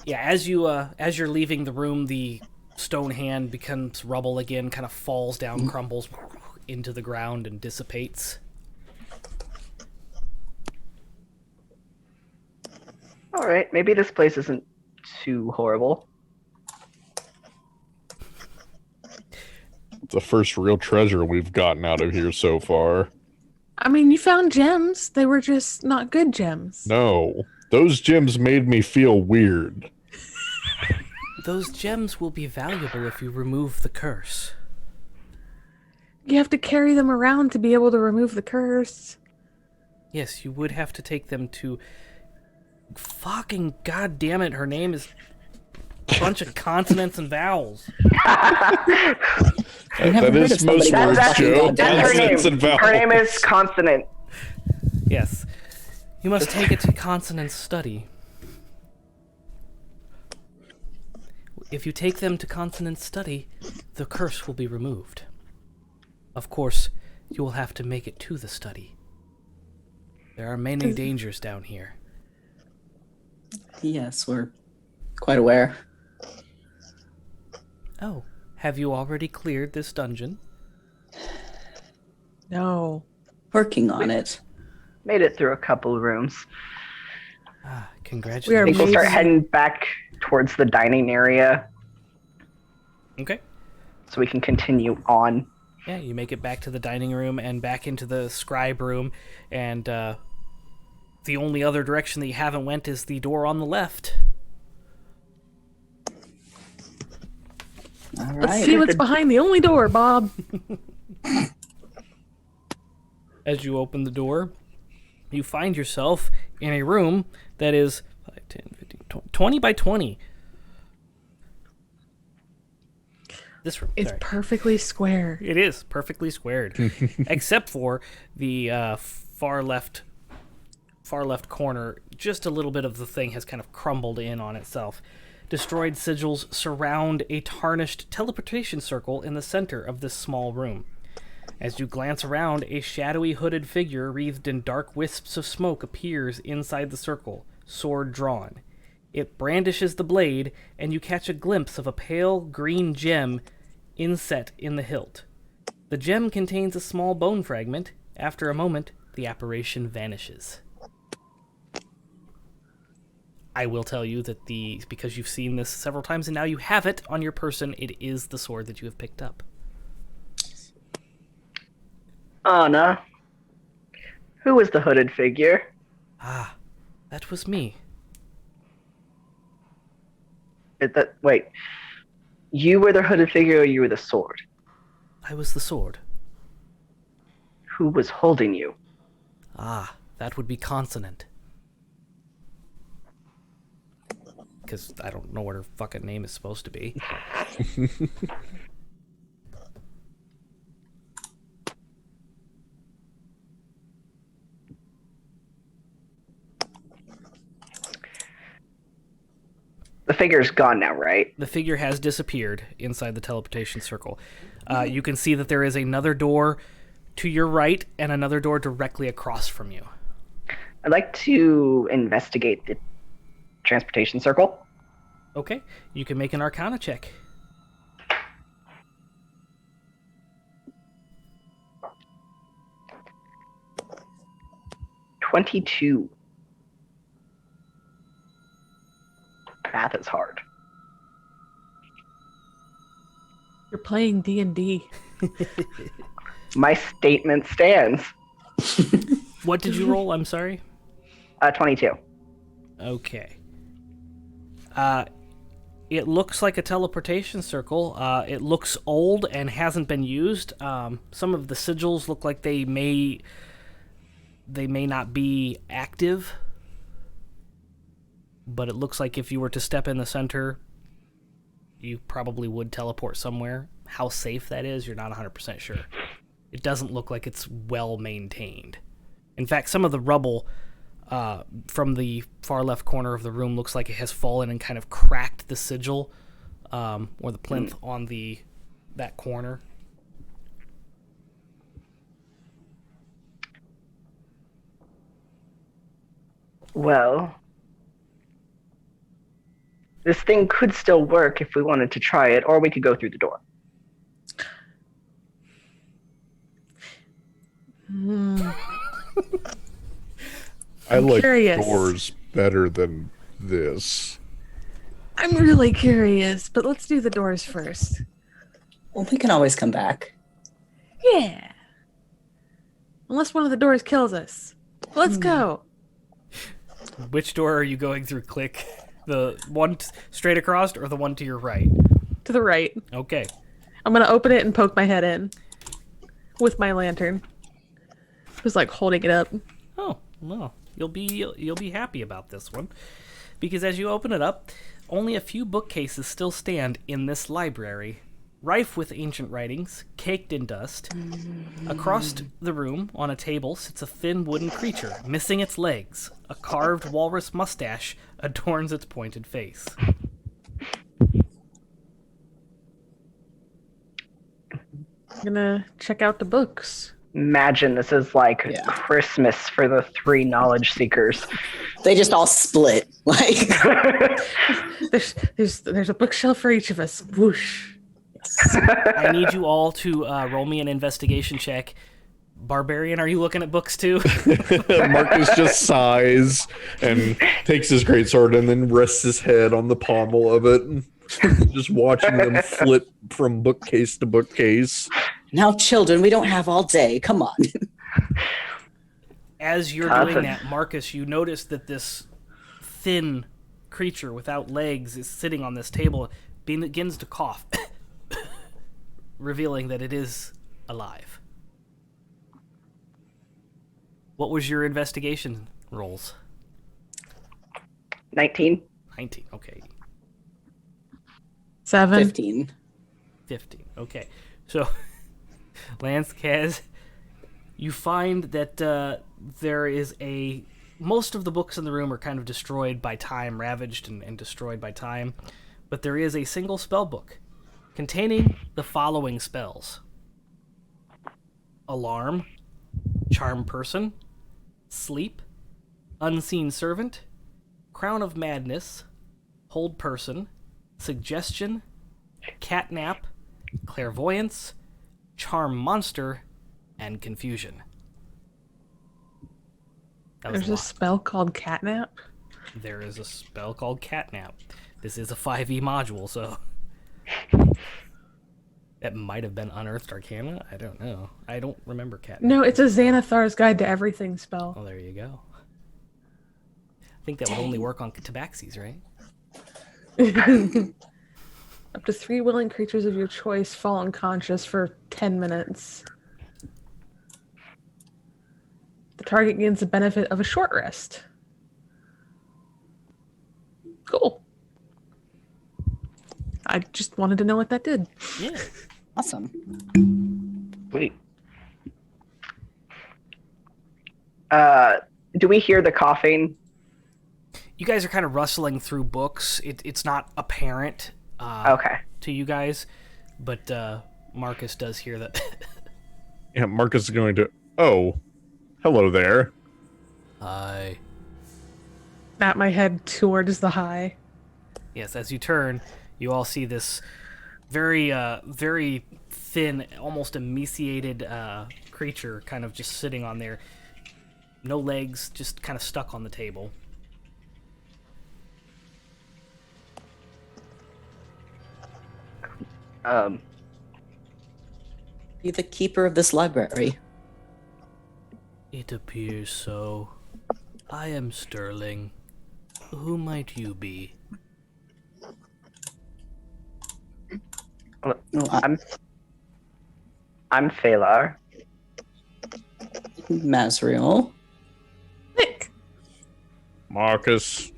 Yeah, as you're leaving the room, the stone hand becomes rubble again, kind of falls down, crumbles into the ground, and dissipates. All right. Maybe this place isn't too horrible. It's the first real treasure we've gotten out of here so far. I mean, you found gems. They were just not good gems. No, those gems made me feel weird. Those gems will be valuable if you remove the curse. You have to carry them around to be able to remove the curse. Yes, you would have to take them to... Fucking goddamn it, her name is a bunch of consonants and vowels. That is most words, Joe. That's her name. Consonants and vowels. Her name is Consonant. Yes. You must take it to consonant study. If you take them to consonant study, the curse will be removed. Of course, you will have to make it to the study. There are many dangers down here. Yes, we're quite aware. Oh, have you already cleared this dungeon? No. Working on it. Made it through a couple of rooms. Ah, I congratulations. think we'll start Amazing. heading back towards the dining area Okay. so we can continue on. Yeah, you make it back to the dining room and back into the scribe room, and the only other direction that you haven't went is the door on the left. All Let's right. see what's behind the only door, Bob. As you open the door, you find yourself in a room that is 5, 10, 15, 20 by 20. This room. It's sorry. perfectly square. It is perfectly squared, except for the far left corner. Just a little bit of the thing has kind of crumbled in on itself. Destroyed sigils surround a tarnished teleportation circle in the center of this small room. As you glance around, a shadowy hooded figure wreathed in dark wisps of smoke appears inside the circle, sword drawn. It brandishes the blade, and you catch a glimpse of a pale green gem inset in the hilt. The gem contains a small bone fragment. After a moment, the apparition vanishes. I will tell you that because you've seen this several times and now you have it on your person, it is the sword that you have picked up. Anna, who was the hooded figure? Ah, that was me. Wait, you were the hooded figure or you were the sword? I was the sword. Who was holding you? Ah, that would be consonant. Because I don't know what her fucking name is supposed to be. The figure's gone now, right? The figure has disappeared inside the teleportation circle. You can see that there is another door to your right and another door directly across from you. I'd like to investigate the transportation circle. Okay, you can make an Arcana check. $22. Math is hard. You're playing D&D. My statement stands. What did you roll? I'm sorry. 22. Okay. It looks like a teleportation circle. It looks old and hasn't been used. Some of the sigils look like they may not be active, but it looks like if you were to step in the center, you probably would teleport somewhere. How safe that is, you're not 100% sure. It doesn't look like it's well maintained. In fact, some of the rubble from the far left corner of the room looks like it has fallen and kind of cracked the sigil or the plinth on that corner. Well, this thing could still work if we wanted to try it, or we could go through the door. I I'm like curious. doors better than this. I'm really curious, but let's do the doors first. Well, we can always come back. Yeah. Unless one of the doors kills us. Let's go. Which door are you going through, Click? The one straight across or the one to your right? To the right. Okay. I'm gonna open it and poke my head in with my lantern. Just like holding it up. Oh, well, you'll be happy about this one. Because as you open it up, only a few bookcases still stand in this library, rife with ancient writings, caked in dust. Across the room, on a table, sits a thin wooden creature, missing its legs. A carved walrus mustache adorns its pointed face. I'm gonna check out the books. Imagine this is like Yeah. Christmas for the 3 knowledge seekers. They just all split. Like, There's a bookshelf for each of us. Whoosh. I need you all to roll me an investigation check. Barbarian, are you looking at books too? Marcus just sighs and takes his greatsword and then rests his head on the pommel of it, just watching them flip from bookcase to bookcase. now, children, we don't have all day. Come on. As you're doing that, Marcus, you notice that this thin creature without legs is sitting on this table, begins to cough, revealing that it is alive. What was your investigation rolls? 19. 19, okay. 7. 15. 15, okay. So, Lance, Kaz, you find that there is most of the books in the room are kind of destroyed by time, ravaged and destroyed by time, but there is a single spell book containing the following spells: Alarm, Charm Person, Sleep, Unseen Servant, Crown of Madness, Hold Person, Suggestion, Catnap, Clairvoyance, Charm Monster, and Confusion. That was There's a a lot. spell called Catnap. There is a spell called Catnap. This is a 5e module, so that might have been Unearthed Arcana. I don't know. I don't remember Catnap. No, it's a Xanathar's Guide to Everything spell. Oh, there you go. I think that would only work on tabaxis, right? Up to 3 willing creatures of your choice fall unconscious for 10 minutes. The target gains the benefit of a short rest. Cool. I just wanted to know what that did. Yeah. Awesome. Wait. Do we hear the coughing? You guys are kind of rustling through books. It's not apparent Okay. to you guys, but Marcus does hear that. Yeah, Marcus is going to. Oh, hello there. Hi. Snap my head towards the high. Yes, as you turn, you all see this very, very thin, almost emaciated creature kind of just sitting on there. No legs, just kind of stuck on the table. Be the keeper of this library. It appears so. I am Sterling. Who might you be? Oh, I- I'm Phalar. Mazriel. Nick. Marcus.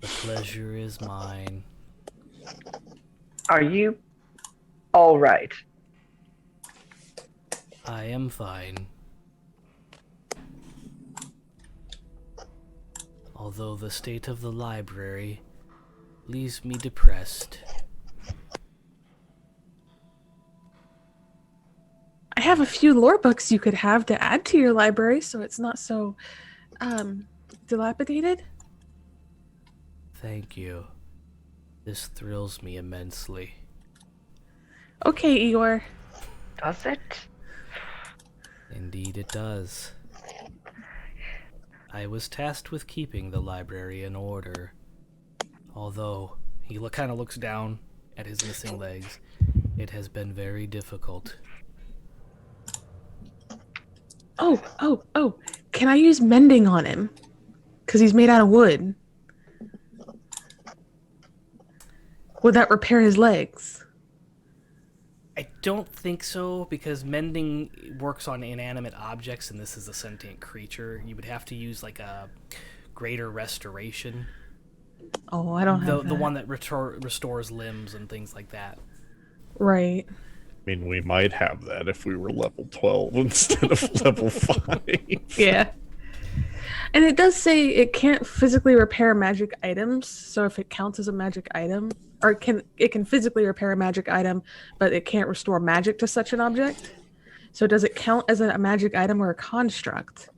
The pleasure is mine. Are you all right? I am fine. Although the state of the library leaves me depressed. I have a few lore books you could have to add to your library so it's not so dilapidated. Thank you. This thrills me immensely. Okay, Igor. Does it? Indeed it does. I was tasked with keeping the library in order. Although he kind of looks down at his missing legs, it has been very difficult. Oh. Can I use mending on him? Because he's made out of wood. Would that repair his legs? I don't think so, because mending works on inanimate objects, and this is a sentient creature. You would have to use like a greater restoration. Oh, I don't have The that. one that restores limbs and things like that. Right. I mean, we might have that if we were level 12 instead of level 5. Yeah. And it does say it can't physically repair magic items, so if it counts as a magic item, or it can physically repair a magic item, but it can't restore magic to such an object. So does it count as a magic item or a construct?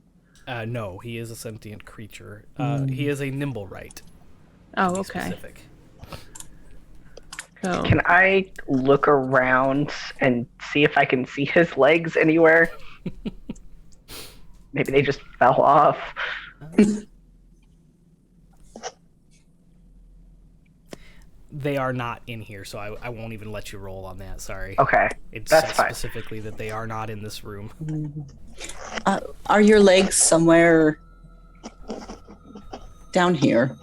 No, he is a sentient creature. He is a nimble-right. Oh, To be okay. Specific. So, Can I look around and see if I can see his legs anywhere? Maybe they just fell off. They are not in here, so I won't even let you roll on that. Sorry. Okay, It that's says fine. specifically that they are not in this room. Are your legs somewhere down here?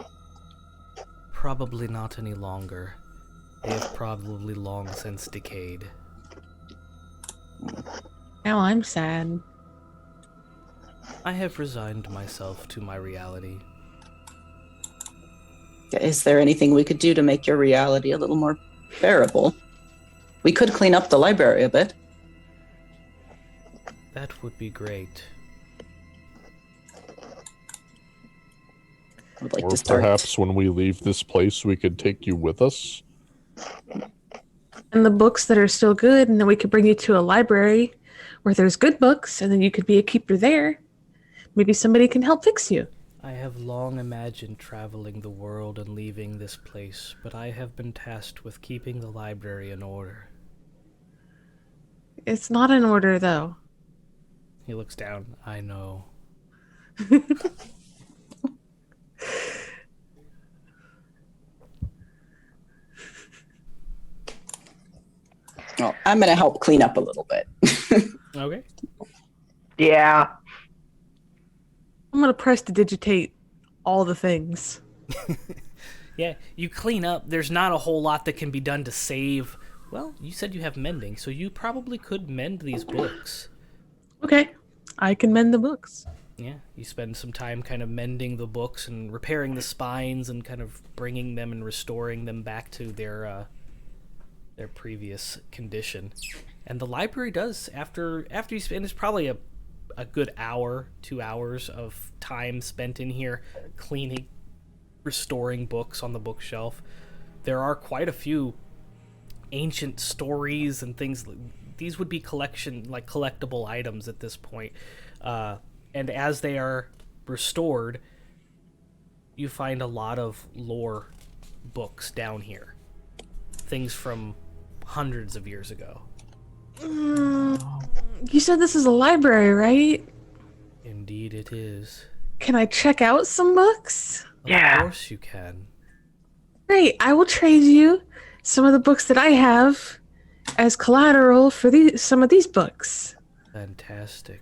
Probably not any longer. They have probably long since decayed. now I'm sad. I have resigned myself to my reality. Is there anything we could do to make your reality a little more bearable? We could clean up the library a bit. That would be great. I would like Or to start. perhaps when we leave this place, we could take you with us. And the books that are still good, and then we could bring you to a library where there's good books, and then you could be a keeper there. Maybe somebody can help fix you. I have long imagined traveling the world and leaving this place, but I have been tasked with keeping the library in order. It's not in order, though. He looks down. I know. Well, I'm going to help clean up a little bit. Okay. Yeah. I'm gonna press to digitate all the things. Yeah, you clean up. There's not a whole lot that can be done to save. Well, you said you have mending, so you probably could mend these books. Okay, I can mend the books. Yeah, you spend some time kind of mending the books and repairing the spines and kind of bringing them and restoring them back to their previous condition. And the library does, after you spend, it's probably a good hour, 2 hours of time spent in here cleaning, restoring books on the bookshelf. There are quite a few ancient stories and things. These would be collectible items at this point. And as they are restored, you find a lot of lore books down here. Things from hundreds of years ago. You said this is a library, right? Indeed it is. Can I check out some books? Yeah. Of course you can. Great, I will trade you some of the books that I have as collateral for some of these books. Fantastic.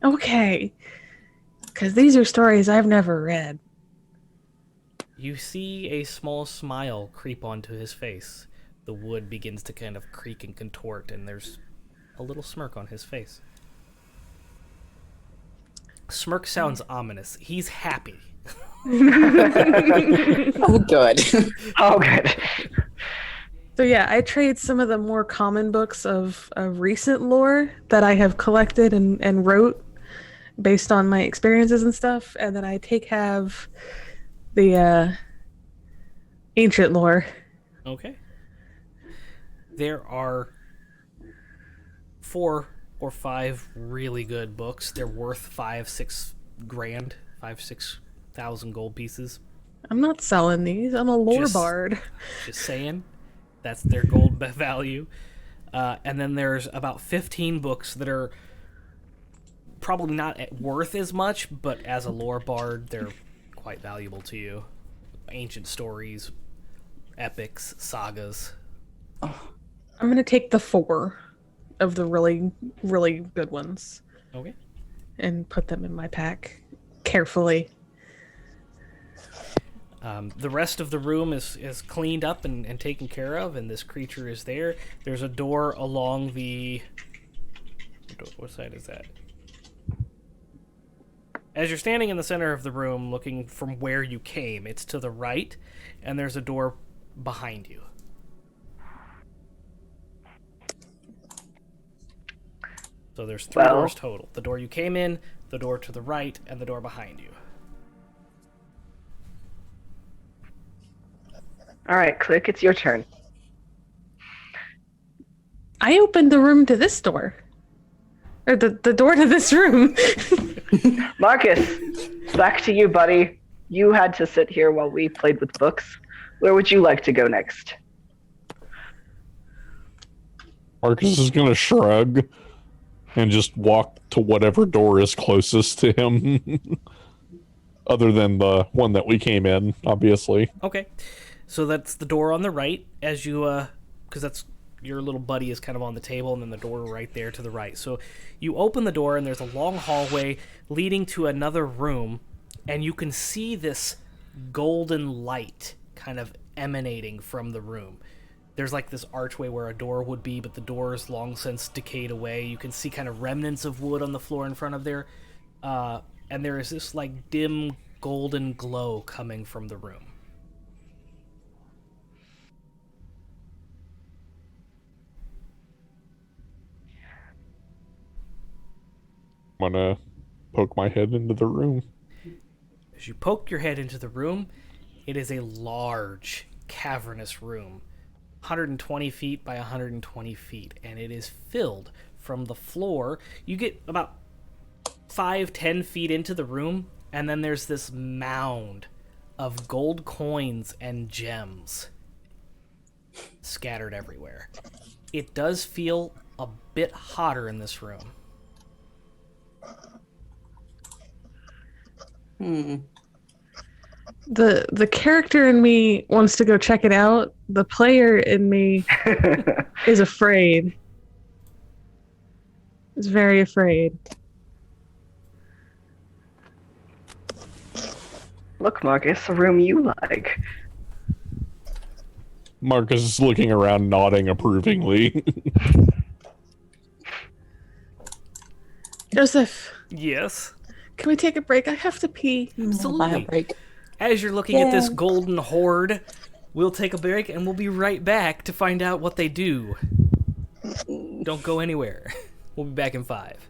Okay, because these are stories I've never read. You see a small smile creep onto his face, The wood begins to kind of creak and contort, and there's a little smirk on his face. Smirk sounds ominous. He's happy. Oh, good. Oh, good. So yeah, I trade some of the more common books of recent lore that I have collected and wrote based on my experiences and stuff, and then I have the ancient lore. Okay. There are 4 or 5 really good books. They're worth 5-6 grand, 5,000-6,000 gold pieces. I'm not selling these. I'm a lore Just- bard. Just saying, that's their gold value. And then there's about 15 books that are probably not worth as much, but as a lore bard, they're quite valuable to you. Ancient stories, epics, sagas. I'm gonna take the 4 of the really, really good ones Okay. and put them in my pack carefully. The rest of the room is cleaned up and taken care of, and this creature is there. There's a door along the... What side is that? As you're standing in the center of the room, looking from where you came, it's to the right, and there's a door behind you. So there's 3 doors total. The door you came in, the door to the right, and the door behind you. All right, Click, it's your turn. I opened the room to this door. Or the door to this room. Marcus, back to you, buddy. You had to sit here while we played with books. Where would you like to go next? Marcus is going to shrug and just walk to whatever door is closest to him. Other than the one that we came in, obviously. Okay. So that's the door on the right, as you, because that's, your little buddy is kind of on the table, and then the door right there to the right. So you open the door, and there's a long hallway leading to another room, and you can see this golden light kind of emanating from the room. There's like this archway where a door would be, but the door is long since decayed away. You can see kind of remnants of wood on the floor in front of there, and there is this like dim golden glow coming from the room. I'm going to poke my head into the room. As you poke your head into the room, it is a large, cavernous room, 120 feet by 120 feet, and it is filled from the floor. You get about 5-10 feet into the room, and then there's this mound of gold coins and gems scattered everywhere. It does feel a bit hotter in this room. The character in me wants to go check it out. The player in me is afraid. Is very afraid. Look, Marcus, a room you like. Marcus is looking around, nodding approvingly. Joseph, Yes. can we take a break? I have to pee. Absolutely. Bio break. As you're looking at this Yeah. golden horde, we'll take a break and we'll be right back to find out what they do. Don't go anywhere. We'll be back in 5.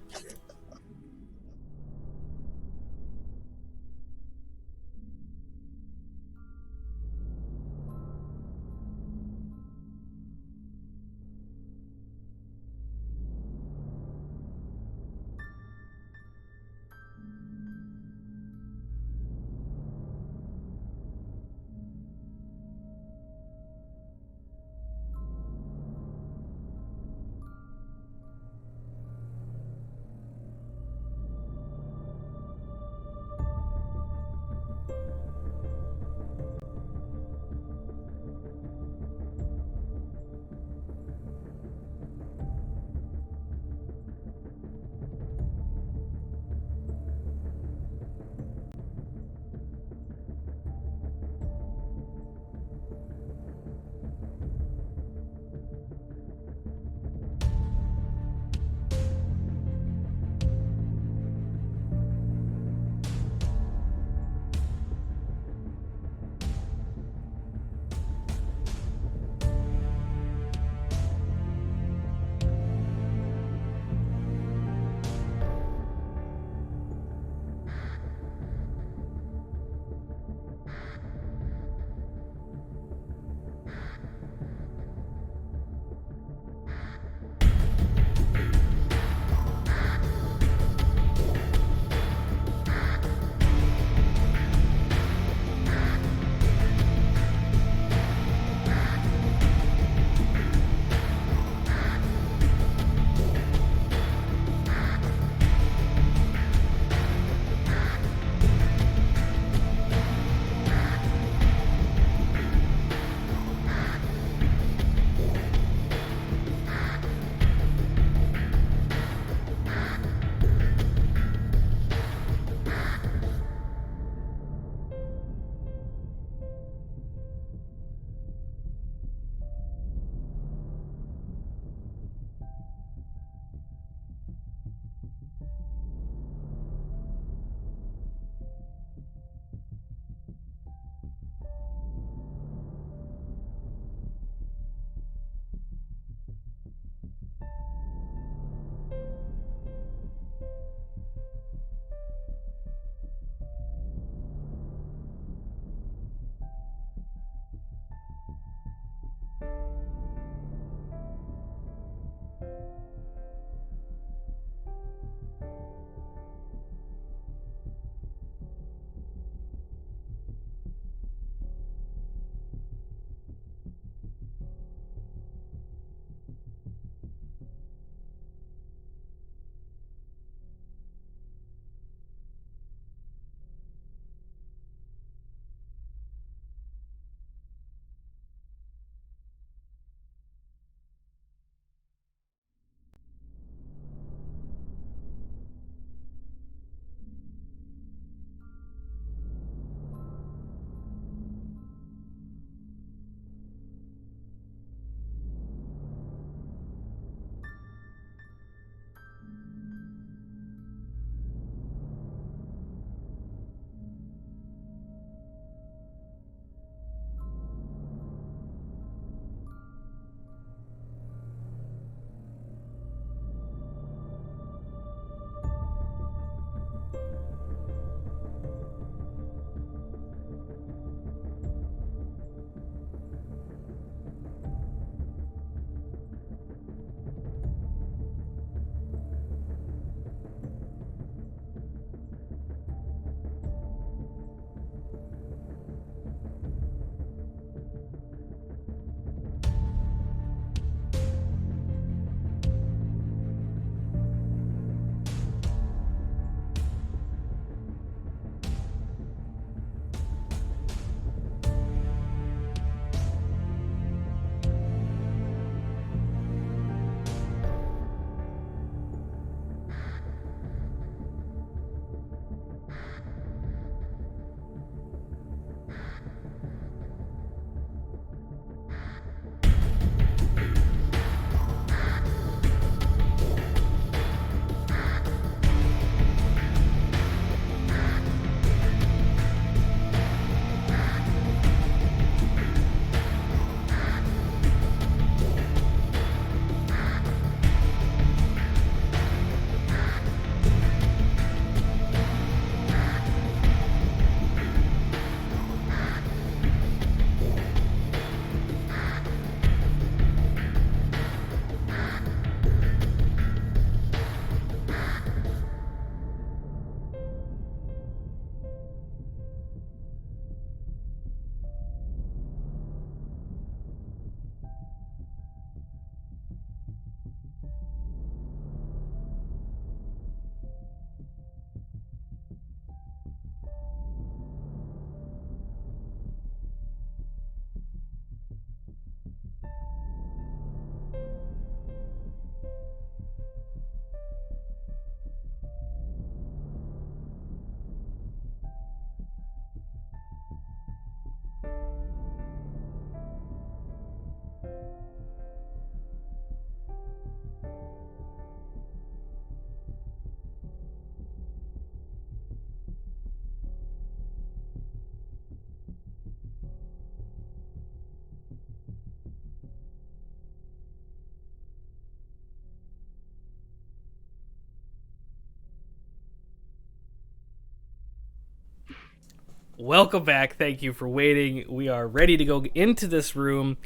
Welcome back. Thank you for waiting. We are ready to go into this room.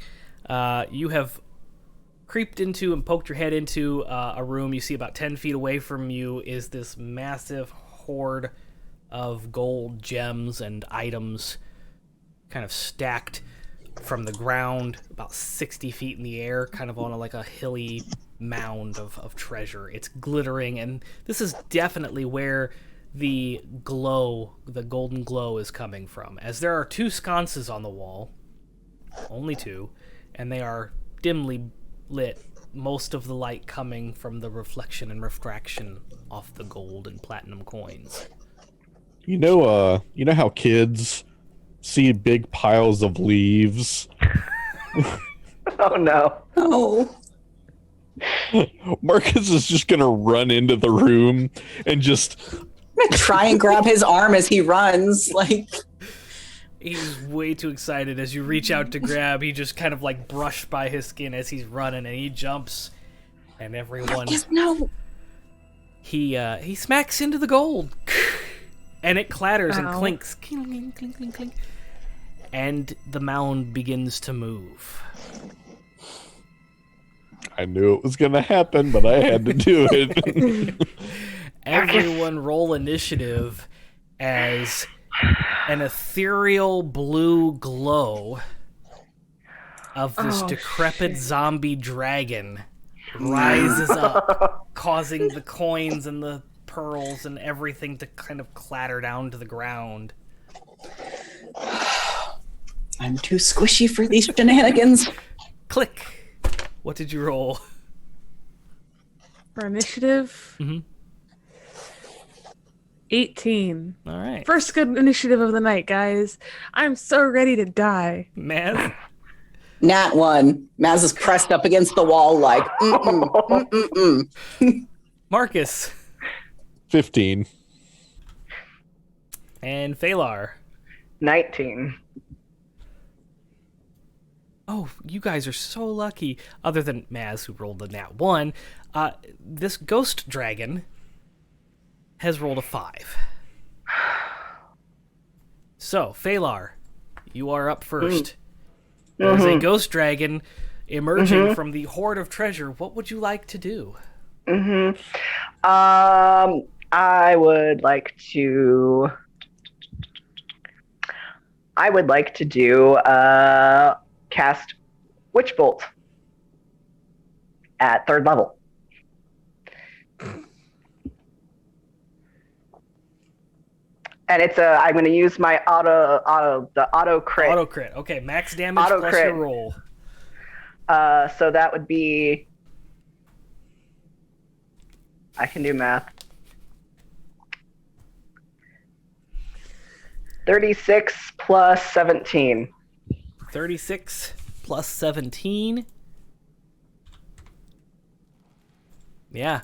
You have creeped into and poked your head into a room. You see about 10 feet away from you is this massive hoard of gold gems and items kind of stacked from the ground about 60 feet in the air, kind of on a hilly mound of treasure. It's glittering, and this is definitely where the golden glow is coming from, as there are 2 sconces on the wall, only 2, and they are dimly lit, most of the light coming from the reflection and refraction off the gold and platinum coins. You know how kids see big piles of leaves? Oh no. Oh. Marcus is just gonna run into the room and just I'm gonna try and grab his arm as he runs. He's way too excited. As you reach out to grab, he just kind of brushed by his skin as he's running, and he jumps, and everyone... No. He smacks into the gold, and it clatters and Ow. clinks. Clink, clink, clink, clink. And the mound begins to move. I knew it was gonna happen, but I had to do it. Everyone roll initiative as an ethereal blue glow of this decrepit zombie dragon rises up, causing the coins and the pearls and everything to kind of clatter down to the ground. I'm too squishy for these shenanigans. Click. What did you roll? For initiative, 18. All right. First good initiative of the night, guys. I'm so ready to die. Maz? Nat 1. Maz is pressed up against the wall Marcus? 15. And Phalar? 19. Oh, you guys are so lucky. Other than Maz, who rolled the nat 1, this ghost dragon has rolled a 5. So, Phalar, you are up first. There's a ghost dragon emerging from the hoard of treasure. What would you like to do? I would like to do cast Witch Bolt at 3rd level. And it's I'm going to use my auto crit. Auto crit. Okay, max damage Auto plus crit. your roll. So that would be, I can do math. 36 plus 17. 36 plus 17. Yeah.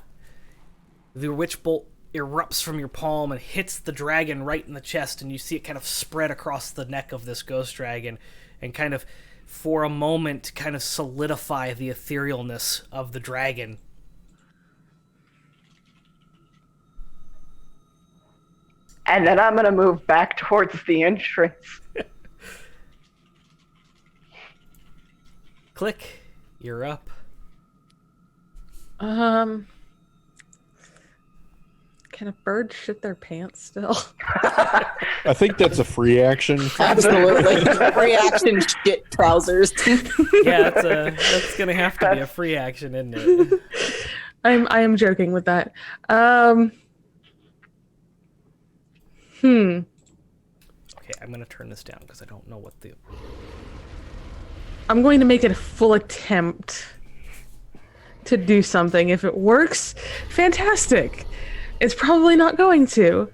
The witch bolt erupts from your palm and hits the dragon right in the chest, and you see it kind of spread across the neck of this ghost dragon and kind of, for a moment, kind of solidify the etherealness of the dragon. And then I'm going to move back towards the entrance. Click. You're up. Can a bird shit their pants still? I think that's a free action. Absolutely. Reaction shit trousers. Yeah, that's gonna have to be a free action, isn't it? I am joking with that. Okay, I'm gonna turn this down because I don't know what the... I'm going to make it a full attempt to do something. If it works, fantastic. It's probably not going to.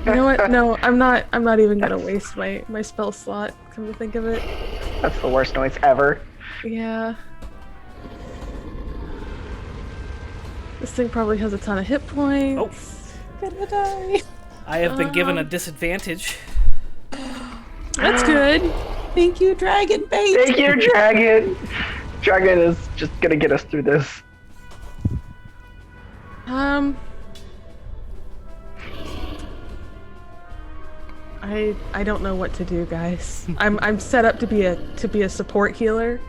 You know what? No, I'm not even gonna waste my spell slot, come to think of it. That's the worst noise ever. Yeah. This thing probably has a ton of hit points. Gonna die. I have been given a disadvantage. That's good. Thank you, Dragon Bait. Thank you, Dragon. Dragon is just gonna get us through this. I don't know what to do, guys. I'm set up to be a support healer,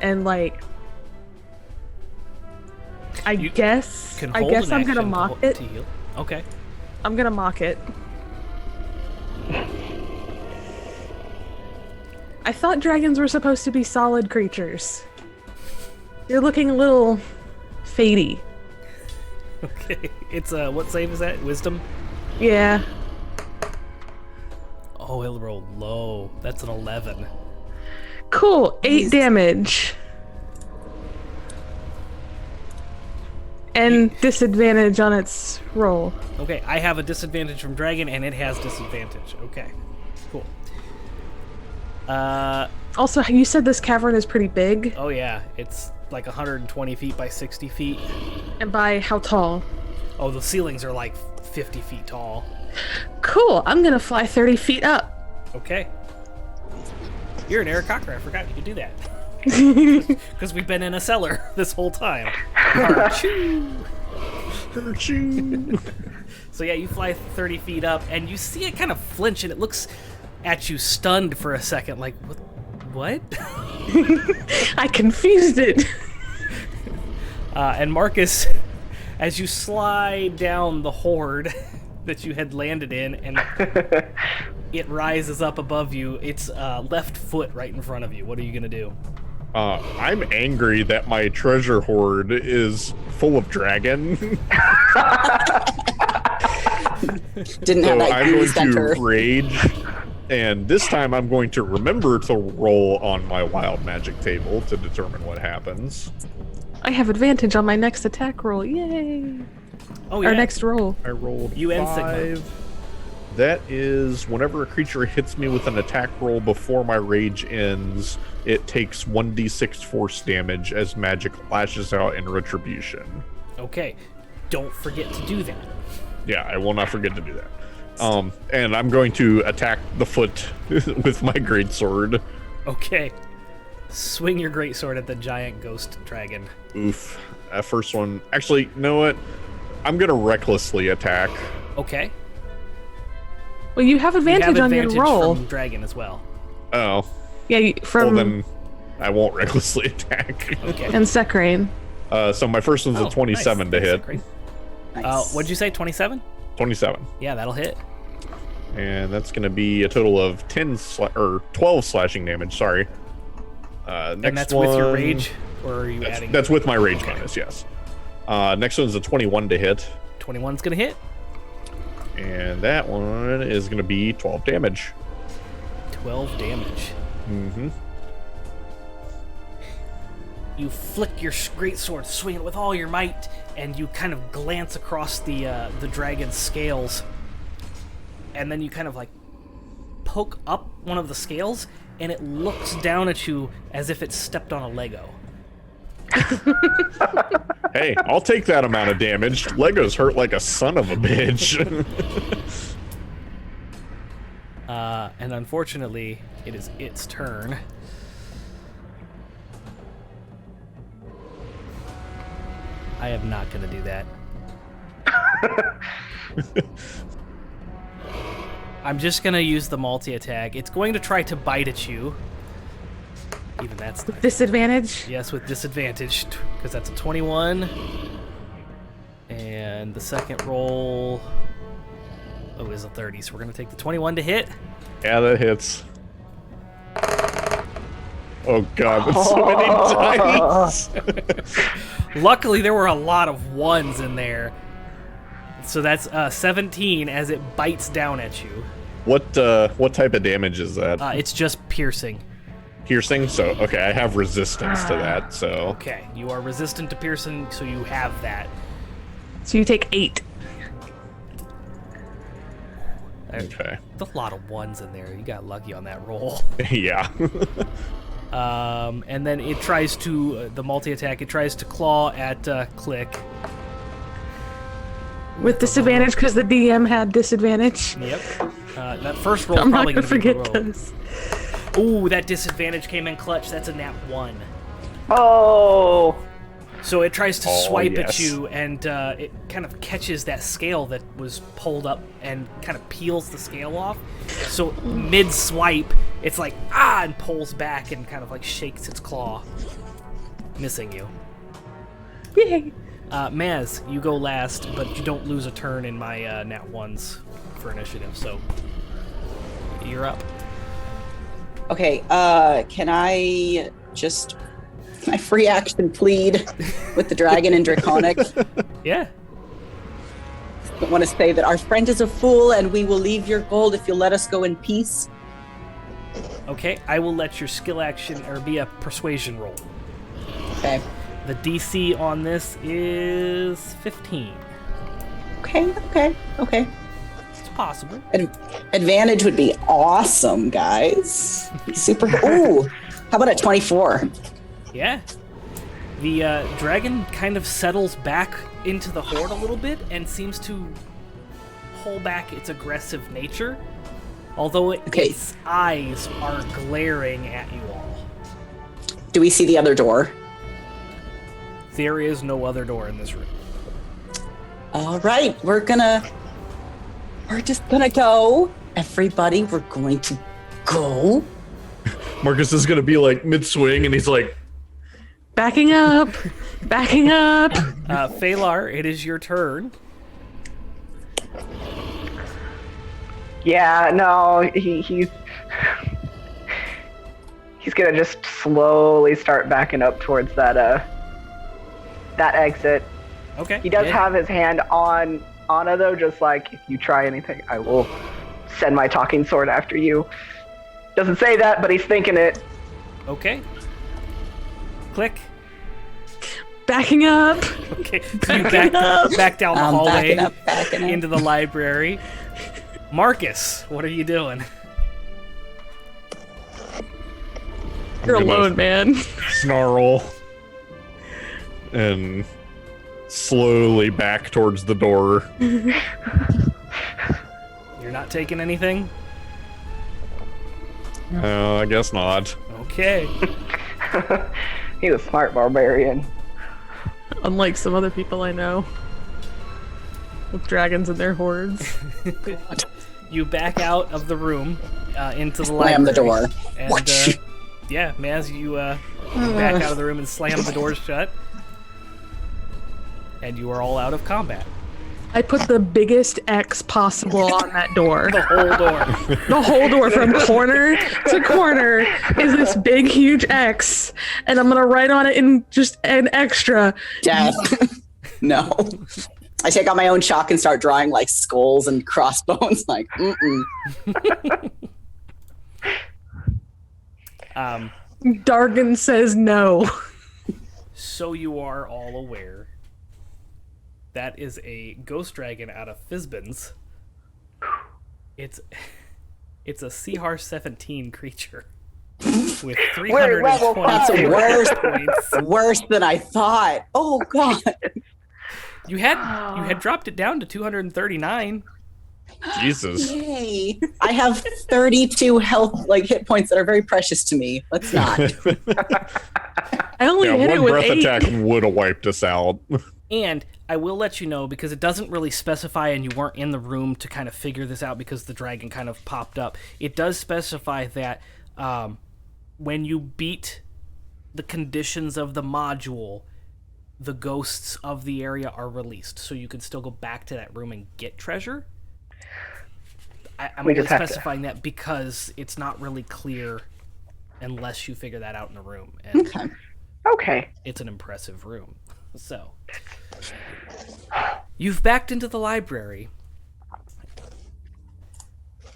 and like I guess Can I'm hold an gonna action mock to it. heal. Okay. I'm gonna mock it. I thought dragons were supposed to be solid creatures. You're looking a little fadey. Okay. It's what save is that? Wisdom? Yeah. Oh, it rolled low. That's an 11. Cool. 8 damage. And disadvantage on its roll. Okay, I have a disadvantage from dragon, and it has disadvantage. Okay, cool. Also, you said this cavern is pretty big. Oh yeah, it's like 120 feet by 60 feet. And by how tall? Oh, the ceilings are like 50 feet tall. Cool. I'm gonna fly 30 feet up. Okay. You're an Eric Cocker. I forgot you could do that. Because we've been in a cellar this whole time. So yeah, you fly 30 feet up, and you see it kind of flinch, and it looks at you stunned for a second, like, what? I confused it. And Marcus, as you slide down the horde that you had landed in, and it rises up above you, its left foot right in front of you. What are you going to do? I'm angry that my treasure hoard is full of dragon. Didn't have that I'm green going center. to rage, and this time I'm going to remember to roll on my wild magic table to determine what happens. I have advantage on my next attack roll. Yay! Oh yeah. Our next roll. I rolled You and 5. Sigma. That is whenever a creature hits me with an attack roll before my rage ends, it takes 1d6 force damage as magic lashes out in retribution. Okay, don't forget to do that. Yeah, I will not forget to do that. And I'm going to attack the foot with my greatsword. Okay. Swing your greatsword at the giant ghost dragon. Oof. That first one. Actually, you know what? I'm going to recklessly attack. Okay. Well, you have You advantage have on advantage your roll. from dragon as well. Oh. Yeah, from Well, then I won't recklessly attack. Okay. and Secrane. So my first one's a 27 to hit. Nice. What'd you say, 27? 27. Yeah, that'll hit. And that's going to be a total of 12 slashing damage, sorry. Next And that's one, with your rage? Or are you adding... That's with my rage Okay. bonus, yes. Next one's a 21 to hit. 21's gonna hit. And that one is going to be 12 damage. 12 damage. Mm-hmm. You flick your greatsword, swing it with all your might, and you kind of glance across the dragon's scales. And then you kind of like poke up one of the scales, and it looks down at you as if it stepped on a Lego. Hey, I'll take that amount of damage. Legos hurt like a son of a bitch. And unfortunately, it is its turn. I am not going to do that. I'm just going to use the multi-attack. It's going to try to bite at you. Even that's not... Disadvantage? Yes, with disadvantage, because that's a 21. And the second roll... Oh, is a 30, so we're going to take the 21 to hit. Yeah, that hits. Oh god, that's so many dice! Luckily, there were a lot of ones in there. So that's 17 as it bites down at you. What type of damage is that? It's just piercing. Piercing? So, okay, I have resistance to that, so... Okay, you are resistant to piercing, so you have that. So you take 8. Okay. There's a lot of ones in there. You got lucky on that roll. Yeah. And then it tries to, the multi-attack, it tries to claw at Click. With disadvantage because the DM had disadvantage. Yep. That first roll I'm not probably going to going to be forget roll. this. Ooh, that disadvantage came in clutch. That's a nat 1. Oh, So it tries to Oh, swipe yes. at you, and it kind of catches that scale that was pulled up and kind of peels the scale off. So mid-swipe, it's like, and pulls back and kind of like shakes its claw, missing you. Yay! Maz, you go last, but you don't lose a turn in my nat ones for initiative, so you're up. Okay, can I just my free action plead with the dragon and Draconic? Yeah. I want to say that our friend is a fool and we will leave your gold if you let us go in peace. Okay, I will let your skill action or be a persuasion roll. Okay. The DC on this is 15. Okay. It's possible. Advantage would be awesome, guys. Super. Ooh, how about a 24? Yeah. The dragon kind of settles back into the horde a little bit and seems to pull back its aggressive nature, although its eyes are glaring at you all. Do we see the other door? There is no other door in this room. All right, we're just gonna go. Everybody, we're going to go. Marcus is gonna be like mid-swing, and he's like, Backing up. Phalar, it is your turn. Yeah, no, he's gonna just slowly start backing up towards that exit. Okay. He does have his hand on Anna though, just like, if you try anything, I will send my talking sword after you. Doesn't say that, but he's thinking it. Okay. Click. Backing up. Okay. So you back down the hallway backing up. into the library. Marcus, what are you doing? You're alone, man. snarl, and slowly back towards the door. You're not taking anything? No, I guess not. Okay. He's a smart barbarian. Unlike some other people I know. With dragons and their hordes. You back out of the room into the Slam library. the door. And, yeah, Maz, you back out of the room and slam the door shut. And you are all out of combat. I put the biggest X possible on that door. The whole door. The whole door from corner to corner is this big, huge X. And I'm going to write on it in just an extra. Death. No. I take out my own chalk and start drawing like skulls and crossbones. Like, Dargan says no. So you are all aware. That is a ghost dragon out of Fizbin's. It's a Sihar 17 creature with 320 worse. points. Worse than I thought. Oh god. You had dropped it down to 239. Jesus. Yay. I have 32 hit points that are very precious to me. Let's not. I only hit it one with breath 8. attack would have wiped us out. And I will let you know, because it doesn't really specify and you weren't in the room to kind of figure this out because the dragon kind of popped up. It does specify that when you beat the conditions of the module, the ghosts of the area are released. So you can still go back to that room and get treasure. I'm only specifying that because it's not really clear unless you figure that out in a room. And Okay. it's an impressive room. So, you've backed into the library.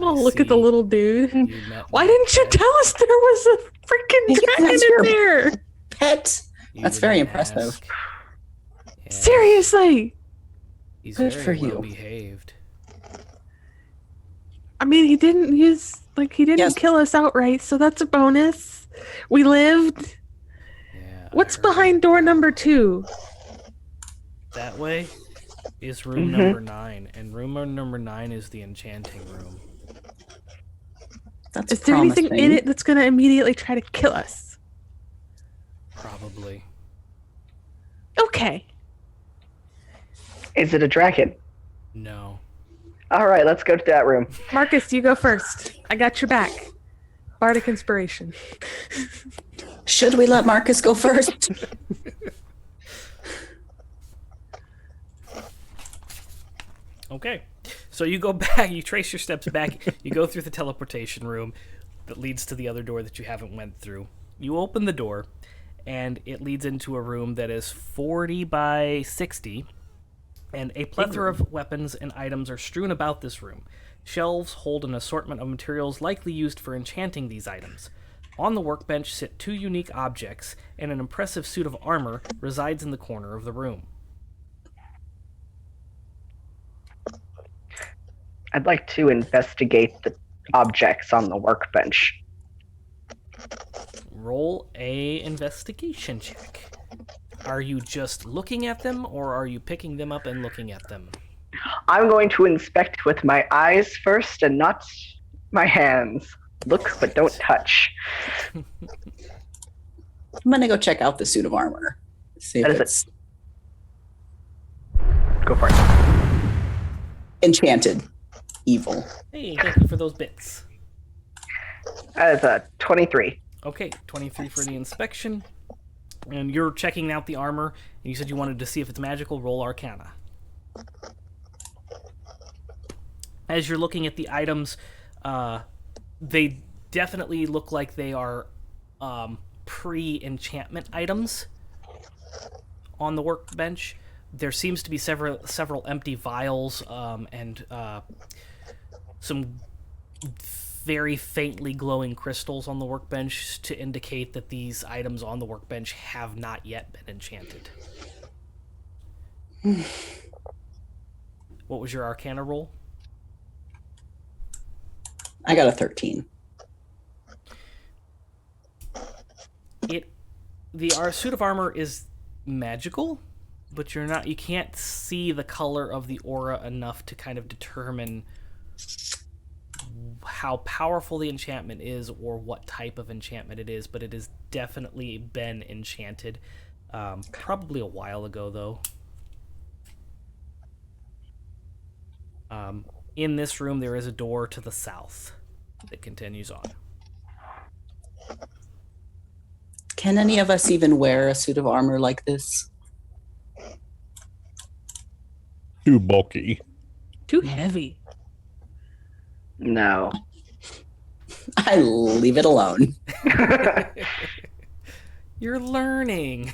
Oh, look at the little dude. You met Why didn't you tell us there was a freaking dragon in there? Pet. You That's very didn't impressive. ask. Yeah, Seriously. he's Good very for you. well behaved. I mean, he didn't Yes. kill us outright, so that's a bonus. We lived. Yeah. What's behind door number 2? That way is room number 9, and room number 9 is the enchanting room. That's Is there anything in promising. it that's going to immediately try to kill us? Probably. Okay. Is it a dragon? No. All right, let's go to that room. Marcus, you go first. I got your back. Bardic inspiration. Should we let Marcus go first? Okay. So you go back, you trace your steps back, you go through the teleportation room that leads to the other door that you haven't went through. You open the door, and it leads into a room that is 40 by 60, and a plethora of weapons and items are strewn about this room. Shelves hold an assortment of materials likely used for enchanting these items. On the workbench sit 2 unique objects, and an impressive suit of armor resides in the corner of the room. I'd like to investigate the objects on the workbench. Roll a investigation check. Are you just looking at them, or are you picking them up and looking at them? I'm going to inspect with my eyes first and not my hands. Look, but don't touch. I'm gonna go check out the suit of armor. See if That is it's Go for it. enchanted evil. Hey, thank you for those bits. That is a 23. Okay, 23 for the inspection. And you're checking out the armor, and you said you wanted to see if it's magical. Roll Arcana. As you're looking at the items, they definitely look like they are pre-enchantment items on the workbench. There seems to be several empty vials and some very faintly glowing crystals on the workbench to indicate that these items on the workbench have not yet been enchanted. What was your Arcana roll? I got a 13. The suit of armor is magical, but you can't see the color of the aura enough to kind of determine how powerful the enchantment is or what type of enchantment it is, but it has definitely been enchanted. Probably a while ago, though. In this room, there is a door to the south that continues on. Can any of us even wear a suit of armor like this? Too bulky. Too heavy. No. I leave it alone. You're learning.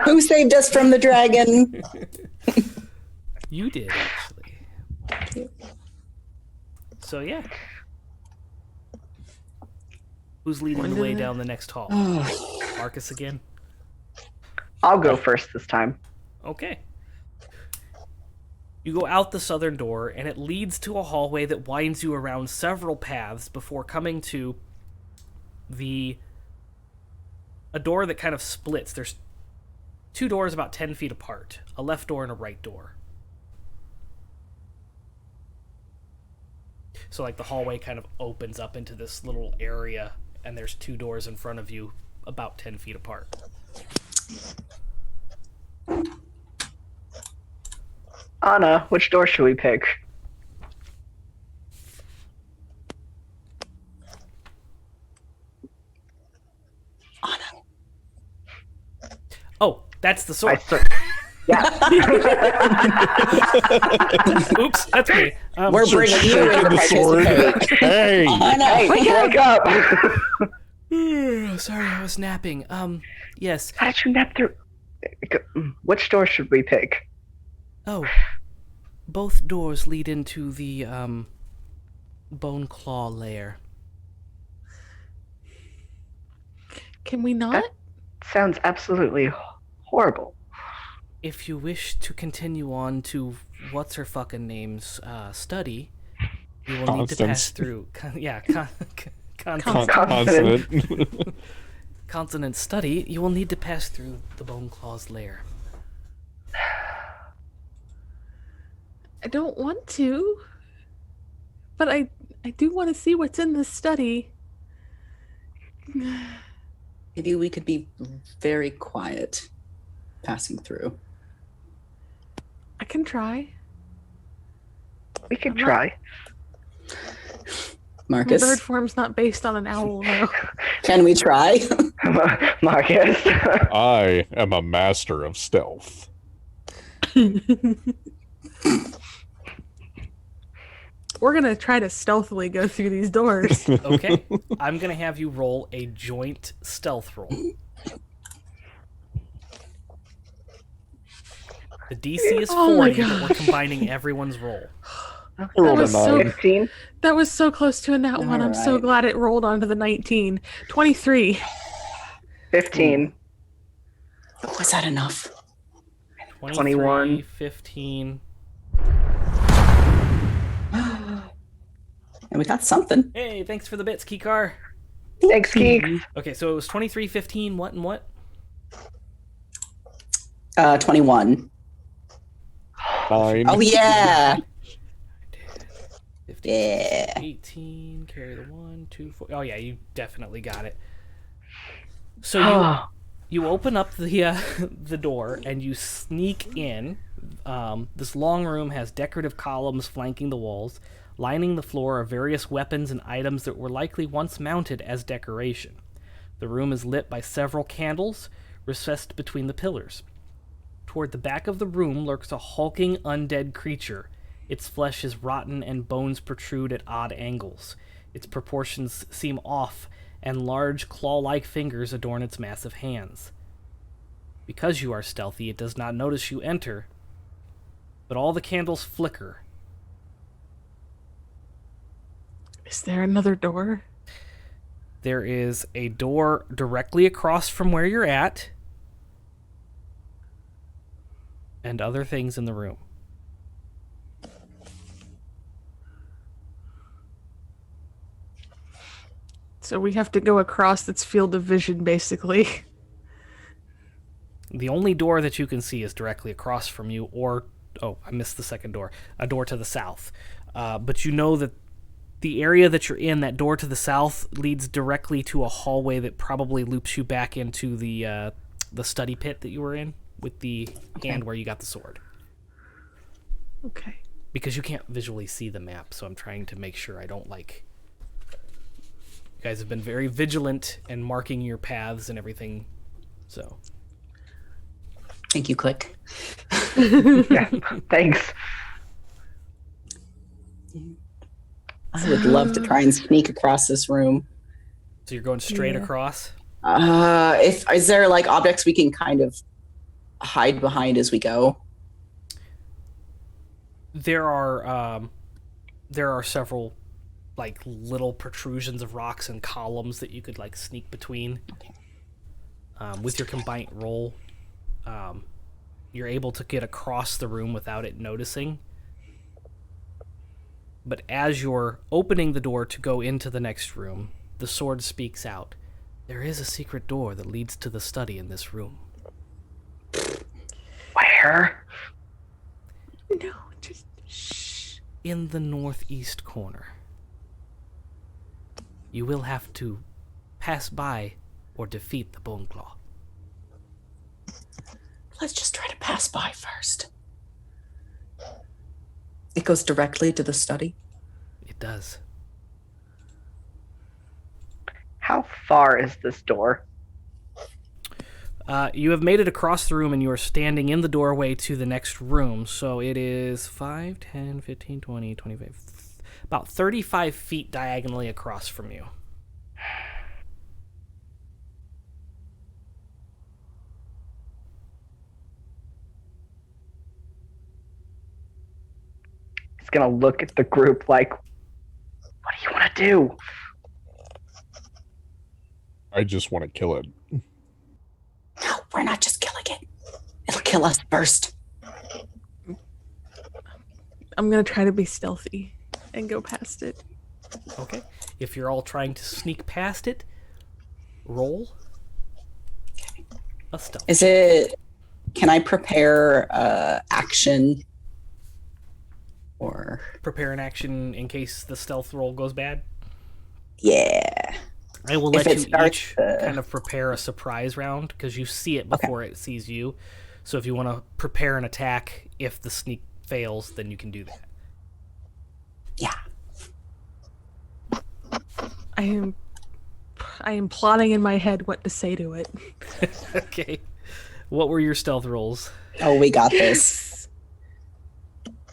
Who saved us from the dragon? You did, actually. So, yeah. Who's leading the way down the next hall? Marcus again? I'll go first this time. Okay. You go out the southern door, and it leads to a hallway that winds you around several paths before coming to a door that kind of splits. There's 2 doors about 10 feet apart, a left door and a right door. So, like, the hallway kind of opens up into this little area, and there's 2 doors in front of you about 10 feet apart. Anna, which door should we pick? Anna. Oh, that's the sword. Yeah. Oops, that's me. We're bringing you in to participate. Hey! Anna, Hey, wake up! Sorry, I was napping. Yes. How did you nap through? Which door should we pick? Oh, both doors lead into the bone claw lair. Can we not? Sounds absolutely horrible. If you wish to continue on to what's her fucking name's study, you will need to pass through. Consonant. Consonant study. You will need to pass through the bone claw's lair. I don't want to. But I do want to see what's in this study. maybe we could be very quiet passing through. I can try. We can I'm not- try. My Marcus, bird form's not based on an owl, though. can we try? Marcus. I am a master of stealth. We're gonna try to stealthily go through these doors. Okay. I'm going to have you roll a joint stealth roll. The DC is Oh my 40, but we're gosh. combining everyone's roll. I rolled a was so- 9. 15. That was so close to a nat one. I'm so Alright. glad it rolled onto the 19. 23. 15. Was that enough? 23, 21. 15. And we got something. Hey, thanks for the bits, Kikar. Thanks, Keek. Okay, so it was 23, 15, what and what? 21. 9. Oh, yeah. 15, Yeah. 18, carry the 1, 2, 4. Oh, yeah, you definitely got it. So you open up the door and you sneak in. This long room has decorative columns flanking the walls. Lining the floor are various weapons and items that were likely once mounted as decoration. The room is lit by several candles recessed between the pillars. Toward the back of the room lurks a hulking undead creature. Its flesh is rotten and bones protrude at odd angles. Its proportions seem off, and large claw-like fingers adorn its massive hands. Because you are stealthy, it does not notice you enter, but all the candles flicker. Is there another door? There is a door directly across from where you're at, and other things in the room. So we have to go across its field of vision, basically. The only door that you can see is directly across from you, or, oh, I missed the second door, a door to the south. But you know that the area that you're in, that door to the south, leads directly to a hallway that probably loops you back into the study pit that you were in, with the hand where you got the sword. Okay. Because you can't visually see the map, so I'm trying to make sure I don't, like... You guys have been very vigilant and marking your paths and everything, so... Thank you, Click. Yeah, thanks. I would love to try and sneak across this room. So you're going straight Yeah. across? Is there like objects we can kind of hide behind as we go? There are several like little protrusions of rocks and columns that you could like sneak between. With your combined roll, you're able to get across the room without it noticing. But as you're opening the door to go into the next room, the sword speaks out. There is a secret door that leads to the study in this room. Where? No, just shh. In the northeast corner. You will have to pass by or defeat the Bone Claw. Let's just try to pass by first. It goes directly to the study. It does. How far is this door? You have made it across the room and you are standing in the doorway to the next room. So it is 5, 10, 15, 20, 25, about 35 feet diagonally across from you. He's gonna look at the group like, what do you want to do? I just want to kill it. No, we're not just killing it. It'll kill us first. I'm gonna try to be stealthy and go past it. Okay. If you're all trying to sneak past it, roll a stealth. Is it? Can I prepare action? Or Prepare an action in case the stealth roll goes bad. yeah. I will If let it you starts each to- kind of prepare a surprise round because you see it before it sees you. So if you want to prepare an attack, if the sneak fails, then you can do that. Yeah. I am plotting in my head what to say to it. Okay. What were your stealth rolls? Oh, we got this.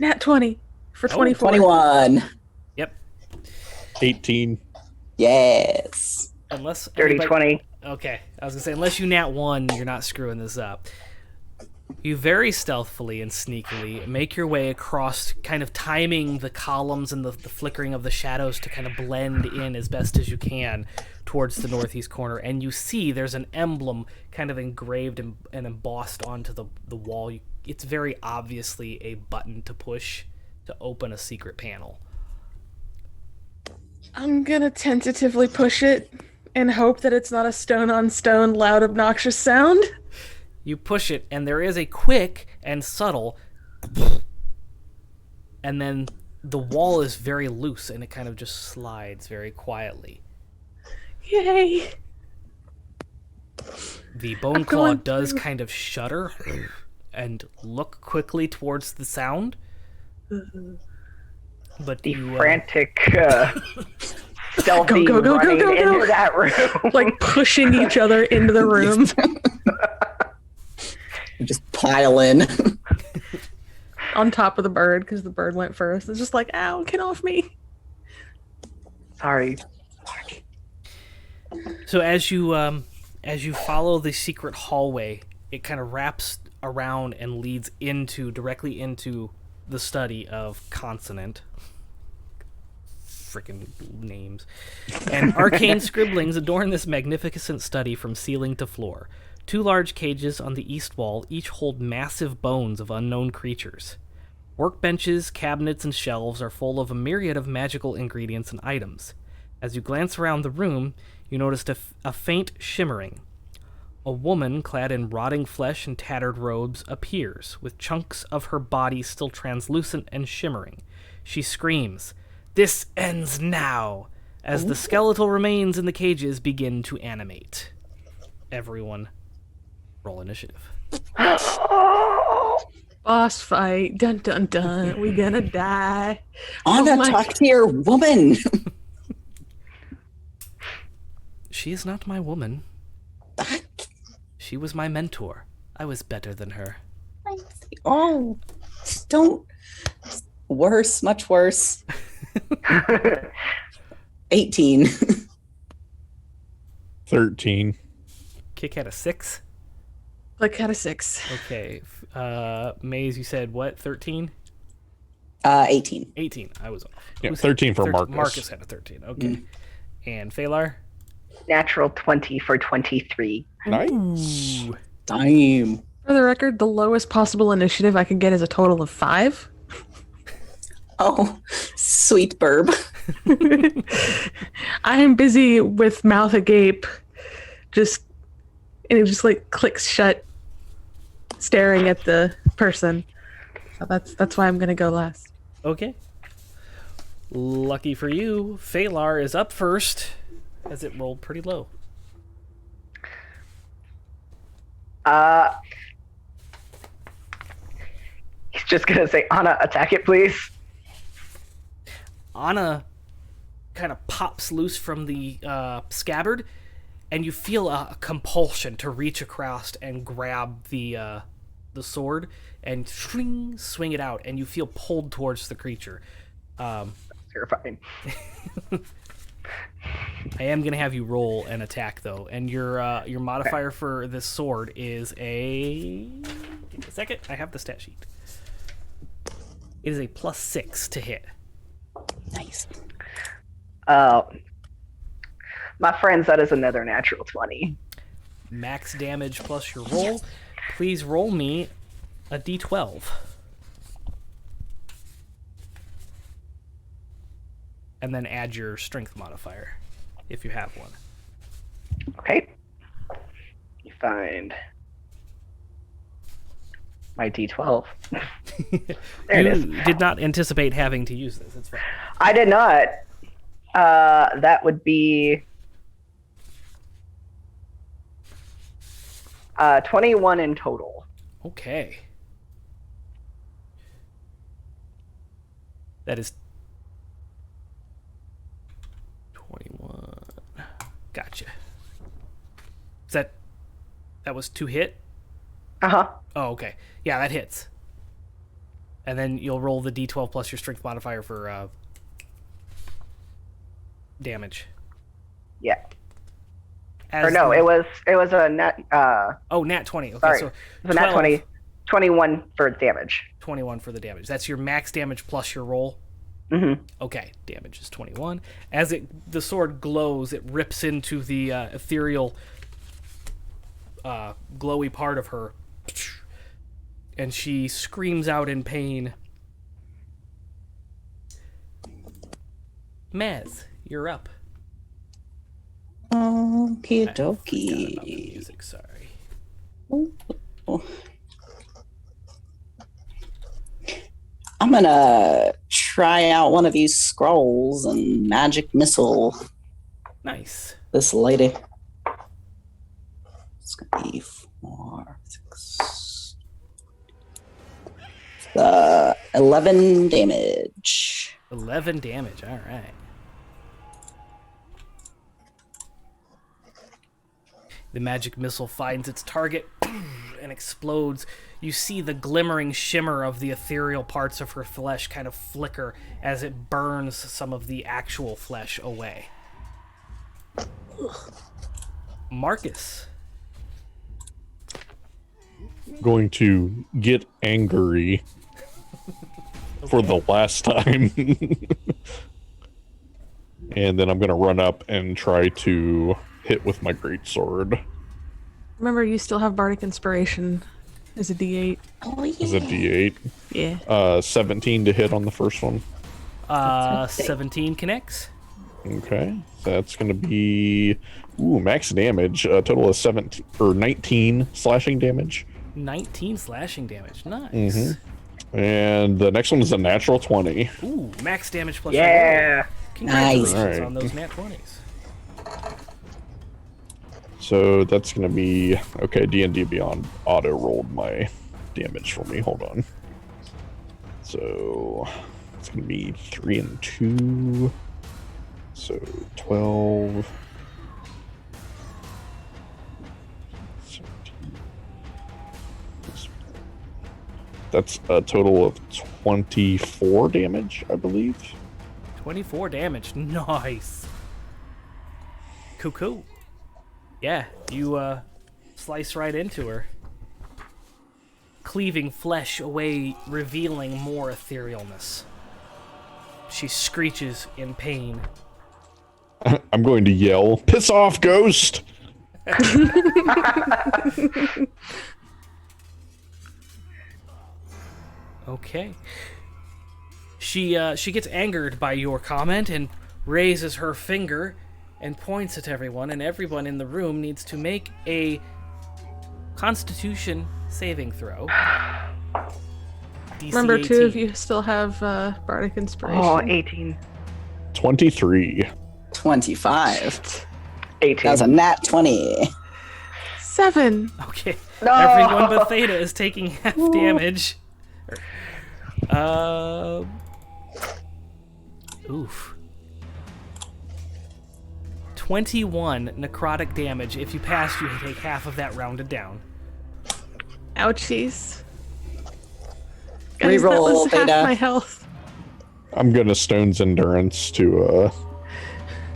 Nat 20 for 24. 21. Yep. 18. Yes. Unless Dirty 20. Okay, I was gonna say unless you nat 1, you're not screwing this up. You very stealthily and sneakily make your way across, kind of timing the columns and the flickering of the shadows to kind of blend in as best as you can towards the northeast corner. And you see there's an emblem kind of engraved and embossed onto the wall. It's very obviously a button to push to open a secret panel. I'm gonna tentatively push it and hope that it's not a stone on stone loud obnoxious sound. You push it, and there is a quick and subtle, and then the wall is very loose, and it kind of just slides very quietly. Yay! The bone claw does kind of shudder and look quickly towards the sound. But The you, frantic, stealthy Go, running go. into that room. Like pushing each other into the room. Just pile in. On top of the bird, because the bird went first. It's just like, ow, get off me. Sorry. So as you follow the secret hallway, it kind of wraps around and leads directly into the study of consonant. Frickin' names. And arcane scribblings adorn this magnificent study from ceiling to floor. 2 large cages on the east wall each hold massive bones of unknown creatures. Workbenches, cabinets, and shelves are full of a myriad of magical ingredients and items. As you glance around the room, you notice a faint shimmering. A woman clad in rotting flesh and tattered robes appears, with chunks of her body still translucent and shimmering. She screams, "This ends now!" as the skeletal remains in the cages begin to animate. Everyone, roll initiative. Boss fight. Dun dun dun. We gonna die. Anna, Oh my- talk to your woman. She is not my woman. She was my mentor. I was better than her. Oh, don't. Worse, much worse. 18. 13. Kick had a 6. Like had a 6. Okay. Maze, you said what? 13? 18. 18. I was off. Yeah, Who said 13 for Marcus. Marcus had a 13. Okay. And Phalar? Natural 20 for 23. Nice. Ooh. Damn. For the record, the lowest possible initiative I could get is a total of 5. Oh, sweet burb. I am busy with mouth agape, and it just like clicks shut, staring at the person. So that's why I'm gonna go last. Okay. Lucky for you, Phalar is up first, as it rolled pretty low. He's just gonna say, Anna, attack it, please. Anna kind of pops loose from the scabbard, and you feel a compulsion to reach across and grab the sword and swing it out, and you feel pulled towards the creature. Terrifying. I am gonna have you roll an attack though, and your modifier for this sword is a. Give me a second. I have the stat sheet. It is a +6 to hit. Nice. My friends, that is another natural 20. Max damage plus your roll. Please roll me a d12. And then add your strength modifier, if you have one. Okay. You find my D12. There it is. You did not anticipate having to use this. It's fine. I did not. That would be 21 in total. Okay. That is 21. Gotcha. Is that was 2 hit? Uh-huh. Oh, okay. Yeah, that hits. And then you'll roll the d12 plus your strength modifier for damage. Yeah. As Or no, the- it was a nat Oh, nat 20. Okay, sorry. so It was a nat 20. 21 for damage. 21 for the damage. That's your max damage plus your roll. Mm-hmm. Okay, damage is 21. As the sword glows, it rips into the ethereal, glowy part of her, and she screams out in pain. Maz, you're up. Okie I forgot about the dokie. music, sorry. I'm gonna try out one of these scrolls and magic missile Nice. this lady. It's gonna be 4, 6. 11 damage. 11 damage, alright. The magic missile finds its target and explodes. You see the glimmering shimmer of the ethereal parts of her flesh kind of flicker as it burns some of the actual flesh away. Marcus. Going to get angry for the last time. And then I'm going to run up and try to hit with my greatsword. Remember, you still have Bardic Inspiration as a D8. Oh, Is a D8. Yeah. 17 to hit on the first one. 17 connects. Okay. That's going to be max damage. A total of 17 or 19 slashing damage. 19 slashing damage. Nice. Mm-hmm. And the next one is a natural 20. Ooh, max damage plus your roll. Yeah. Congratulations Nice. on those nat 20s. So that's going to be... Okay, D&D Beyond auto-rolled my damage for me. Hold on. So it's going to be 3 and 2. So 12... 17. That's a total of 24 damage, I believe. 24 damage. Nice. Cool. Yeah, you slice right into her. Cleaving flesh away, revealing more etherealness. She screeches in pain. I'm going to yell, "Piss off, ghost!" Okay. She gets angered by your comment and raises her finger and points at everyone, and everyone in the room needs to make a Constitution saving throw. DC Remember, 2 of 18. you still have Bardic Inspiration. Oh, 18. 23. 25. 18. That was a nat 20. 7. Okay. No! Everyone but Theta is taking half damage. Oof. 21 necrotic damage. If you pass, you take half of that rounded down. Ouchies. Guys, that Reroll, was half Theta. my health. I'm gonna Stone's Endurance to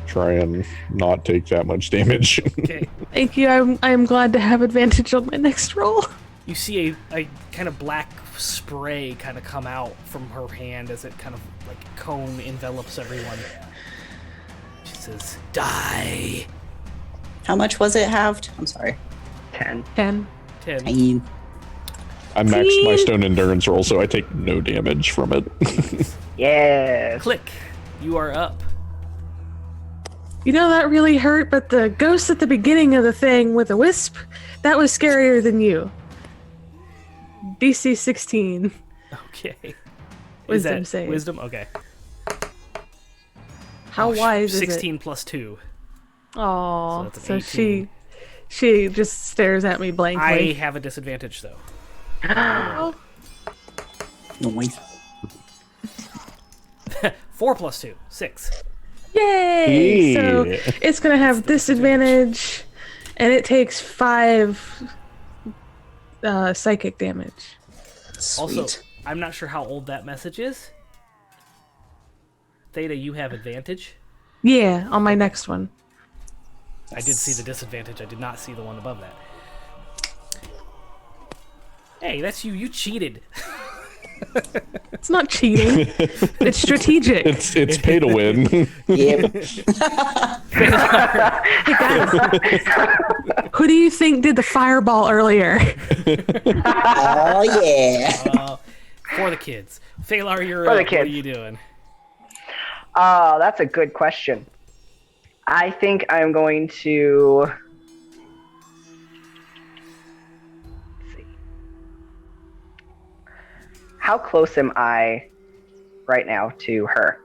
try and not take that much damage. Okay. Thank you. I'm glad to have advantage on my next roll. You see a kind of black spray kind of come out from her hand as it kind of like cone envelops everyone. She says, "Die." How much was it halved? I'm sorry. 10. 10. 10. Fine. I maxed my Stone Endurance roll, so I take no damage from it. Yes. Click. You are up. You know, that really hurt, but the ghost at the beginning of the thing with a wisp, that was scarier than you. DC 16. Okay. Is Wisdom that save. wisdom? Okay. How wise is it? 16 plus 2. Aw, that's an so 18. she just stares at me blankly. I have a disadvantage though. Noise. 4 plus 2, 6. Yay! So Yeah. it's gonna have disadvantage, and it takes 5 psychic damage. Sweet. Also, I'm not sure how old that message is. Theta, you have advantage. Yeah, on my next one. I did see the disadvantage. I did not see the one above that. Hey, that's you. You cheated. It's not cheating. It's strategic. It's pay to win. Yep. Hey guys, who do you think did the fireball earlier? Oh yeah. For the kids. Phalar, you're For the up. What kids. are you doing? That's a good question. I think I'm going to. Let's see. How close am I right now to her?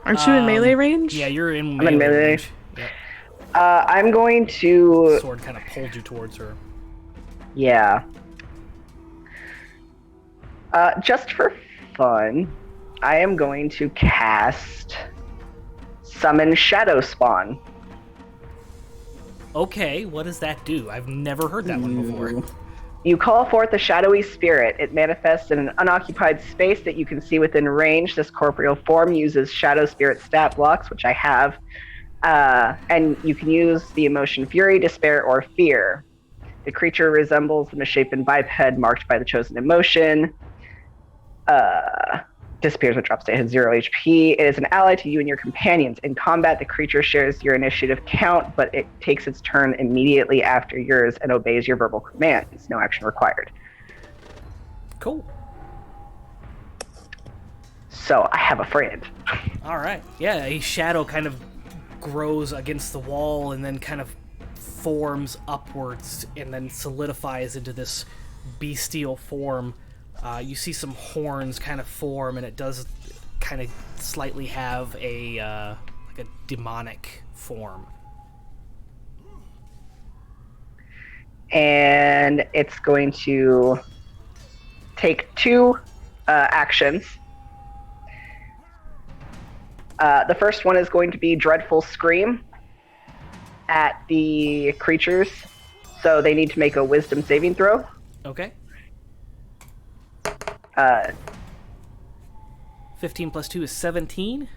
Aren't you in melee range? Yeah, you're in I'm in melee. range. Yep. I'm going to. Sword kind of pulled you towards her. Yeah. Just for fun, I am going to cast Summon Shadow Spawn. Okay, what does that do? I've never heard that one before. You call forth a shadowy spirit. It manifests in an unoccupied space that you can see within range. This corporeal form uses shadow spirit stat blocks, which I have. And you can use the emotion Fury, Despair, or Fear. The creature resembles the misshapen biped marked by the chosen emotion. Disappears when drops to hit 0 HP. It is an ally to you and your companions. In combat, the creature shares your initiative count, but it takes its turn immediately after yours and obeys your verbal commands. No action required. Cool. So I have a friend. All right. Yeah, a shadow kind of grows against the wall and then kind of forms upwards and then solidifies into this bestial form. You see some horns kind of form, and it does kind of slightly have a like a demonic form. And it's going to take 2 actions. The first one is going to be Dreadful Scream at the creatures. So they need to make a wisdom saving throw. Okay. 15 plus 2 is 17.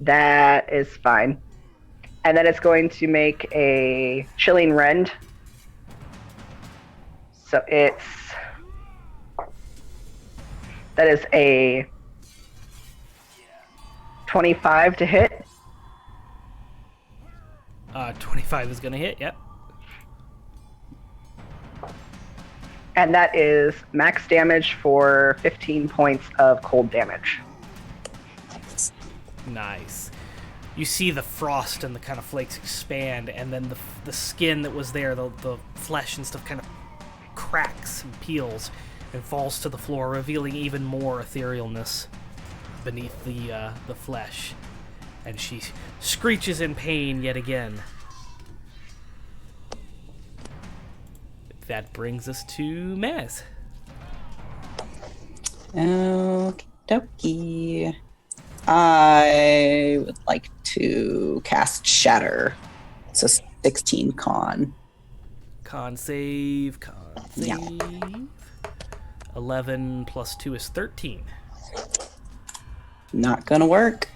That is fine. And then it's going to make a Chilling Rend. So that is a 25 to hit. 25 is going to hit, yep. And that is max damage for 15 points of cold damage. Nice. You see the frost and the kind of flakes expand, and then the skin that was there, the flesh and stuff kind of cracks and peels and falls to the floor, revealing even more etherealness beneath the flesh. And she screeches in pain yet again. That brings us to Maz. Okie dokie. I would like to cast Shatter. It's a 16 con. Con save. Yeah. 11 plus 2 is 13. Not gonna work.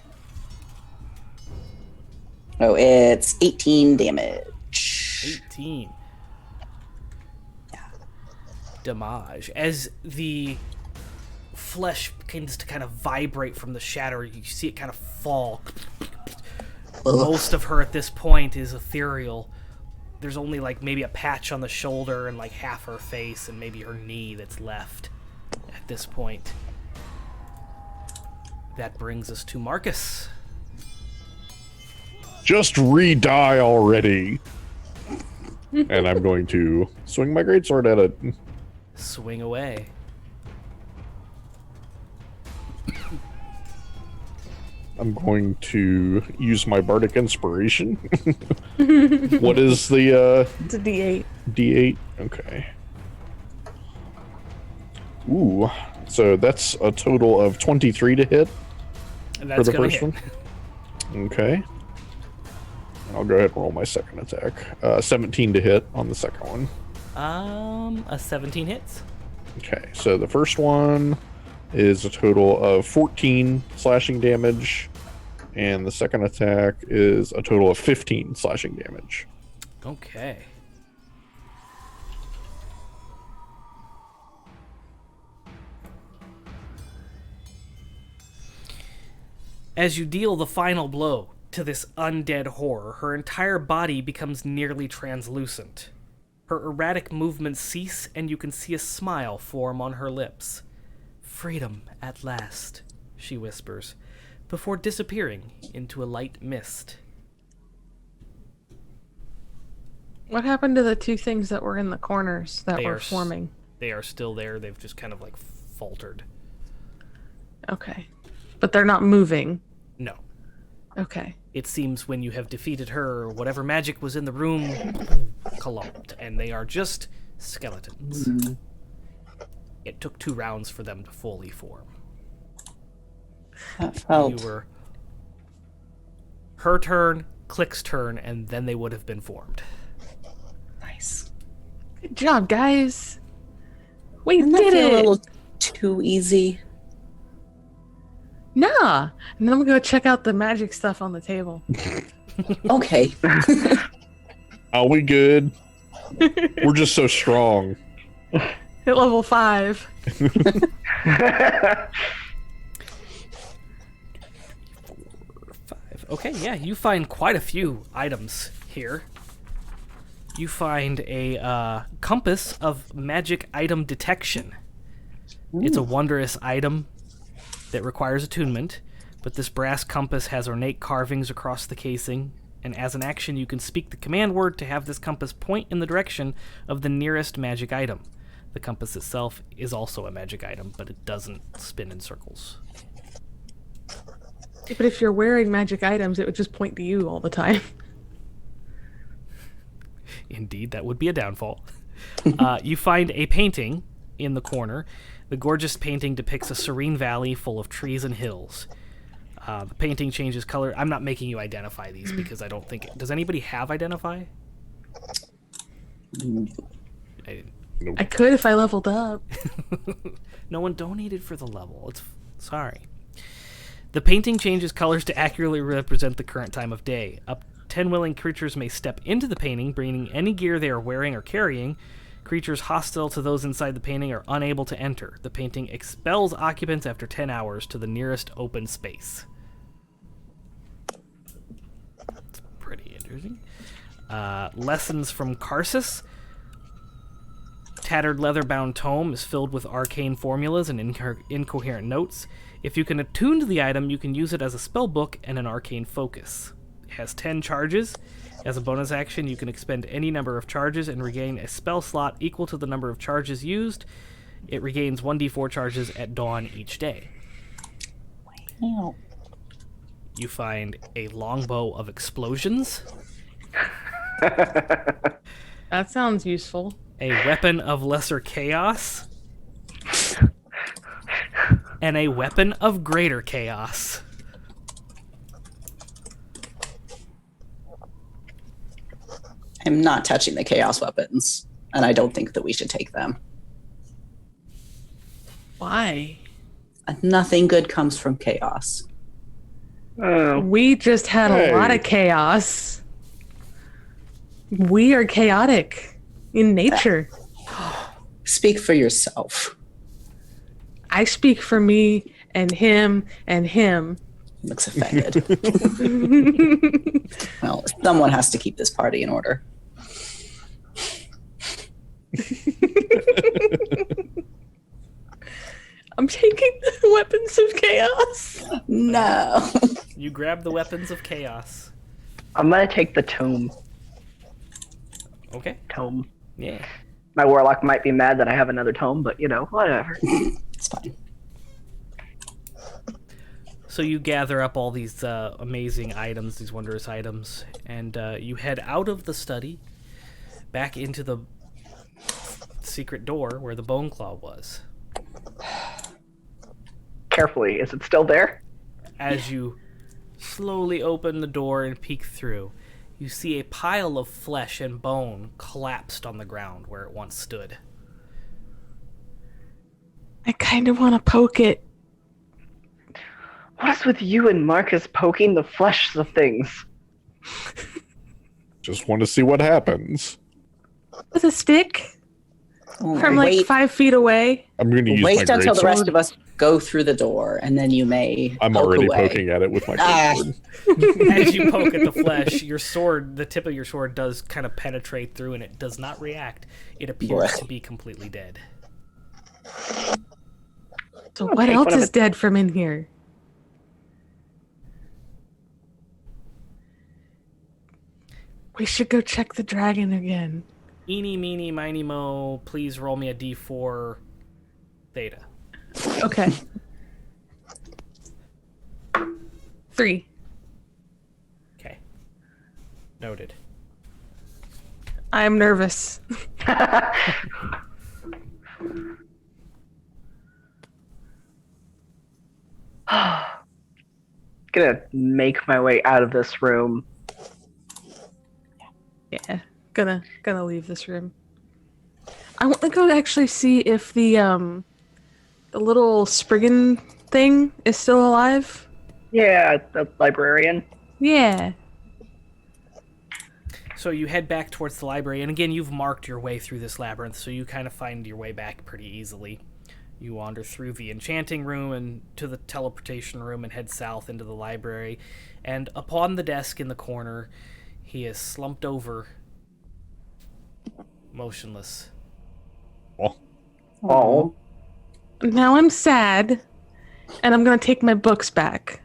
Oh, it's 18 damage. 18. Damage. As the flesh begins to kind of vibrate from the shatter, you see it kind of fall. Most of her at this point is ethereal. There's only like maybe a patch on the shoulder and like half her face and maybe her knee that's left at this point. That brings us to Marcus. Just re-die already. And I'm going to swing my greatsword at it. Swing away. I'm going to use my bardic inspiration. What is the It's a D8. D8? Okay. Ooh, so that's a total of 23 to hit And for that's the gonna first hit. one. Okay. I'll go ahead and roll my second attack. 17 to hit on the second one. A 17 hits. Okay, so the first one is a total of 14 slashing damage, and the second attack is a total of 15 slashing damage. Okay. As you deal the final blow to this undead horror, her entire body becomes nearly translucent. Her erratic movements cease, and you can see a smile form on her lips. "Freedom at last," she whispers, before disappearing into a light mist. What happened to the two things that were in the corners that They were are forming? They are still there. They've just kind of like faltered. Okay. But they're not moving. No. Okay. It seems when you have defeated her, whatever magic was in the room collapsed, and they are just skeletons. It took 2 rounds for them to fully form. That felt You were her turn, Click's turn, and then they would have been formed. nice. Good job, guys. We Didn't that did feel it. a little too easy? Nah. And then I'm going to check out the magic stuff on the table. Okay. Are we good? We're just so strong. Hit level 5. 5. Okay, yeah, you find quite a few items here. You find a compass of magic item detection. It's a wondrous item that requires attunement, but this brass compass has ornate carvings across the casing, and as an action you can speak the command word to have this compass point in the direction of the nearest magic item. The compass itself is also a magic item, but it doesn't spin in circles. But if you're wearing magic items, it would just point to you all the time. Indeed, that would be a downfall. You find a painting in the corner. The gorgeous painting depicts a serene valley full of trees and hills. The painting changes color. I'm not making you identify these because I don't think... Does anybody have identify? I didn't. I could if I leveled up. No one donated for the level. Sorry. The painting changes colors to accurately represent the current time of day. Up 10 willing creatures may step into the painting, bringing any gear they are wearing or carrying. Creatures hostile to those inside the painting are unable to enter. The painting expels occupants after 10 hours to the nearest open space. That's pretty interesting. Lessons from Karsus. Tattered leather-bound tome is filled with arcane formulas and incoherent notes. If you can attune to the item, you can use it as a spell book and an arcane focus. It has 10 charges. As a bonus action, you can expend any number of charges and regain a spell slot equal to the number of charges used. It regains 1d4 charges at dawn each day. Wow. You find a longbow of explosions, That sounds useful. a weapon of lesser chaos, and a weapon of greater chaos. I'm not touching the chaos weapons, and I don't think that we should take them. Why? Nothing good comes from chaos. Oh, We just had a lot of chaos. We are chaotic in nature. Speak for yourself. I speak for me and him and him. Looks offended. Well, someone has to keep this party in order. I'm taking the weapons of chaos. No. You grab the weapons of chaos. I'm gonna take the tome. Okay. Tome. Yeah. My warlock might be mad that I have another tome, but you know, whatever. It's fine. So you gather up all these amazing items, these wondrous items, and you head out of the study, back into the secret door where the bone claw was. Carefully, is it still there? As you slowly open the door and peek through, you see a pile of flesh and bone collapsed on the ground where it once stood. I kind of want to poke it. What is with you and Marcus poking the flesh of things? Just want to see what happens. With a stick from like wait, 5 feet away. I'm going to use my wait until the rest greatsword. of us go through the door, and then you may. I'm poke already away. poking at it with my Ah. greatsword. As you poke at the flesh, your sword, the tip of your sword does kind of penetrate through and it does not react. It appears Blech. to be completely dead. So I'll what take else one of is it. dead from in here? We should go check the dragon again. Eeny, meeny, miny, mo, please roll me a d4 theta. Okay. 3. Okay. Noted. I'm nervous. Gonna make my way out of this room. Yeah. Gonna leave this room. I want to go actually see if the little Spriggan thing is still alive. Yeah, the librarian. Yeah. So you head back towards the library, and again, you've marked your way through this labyrinth, so you kind of find your way back pretty easily. You wander through the enchanting room and to the teleportation room and head south into the library. And upon the desk in the corner, he is slumped over, motionless. Oh. Now I'm sad, and I'm gonna take my books back.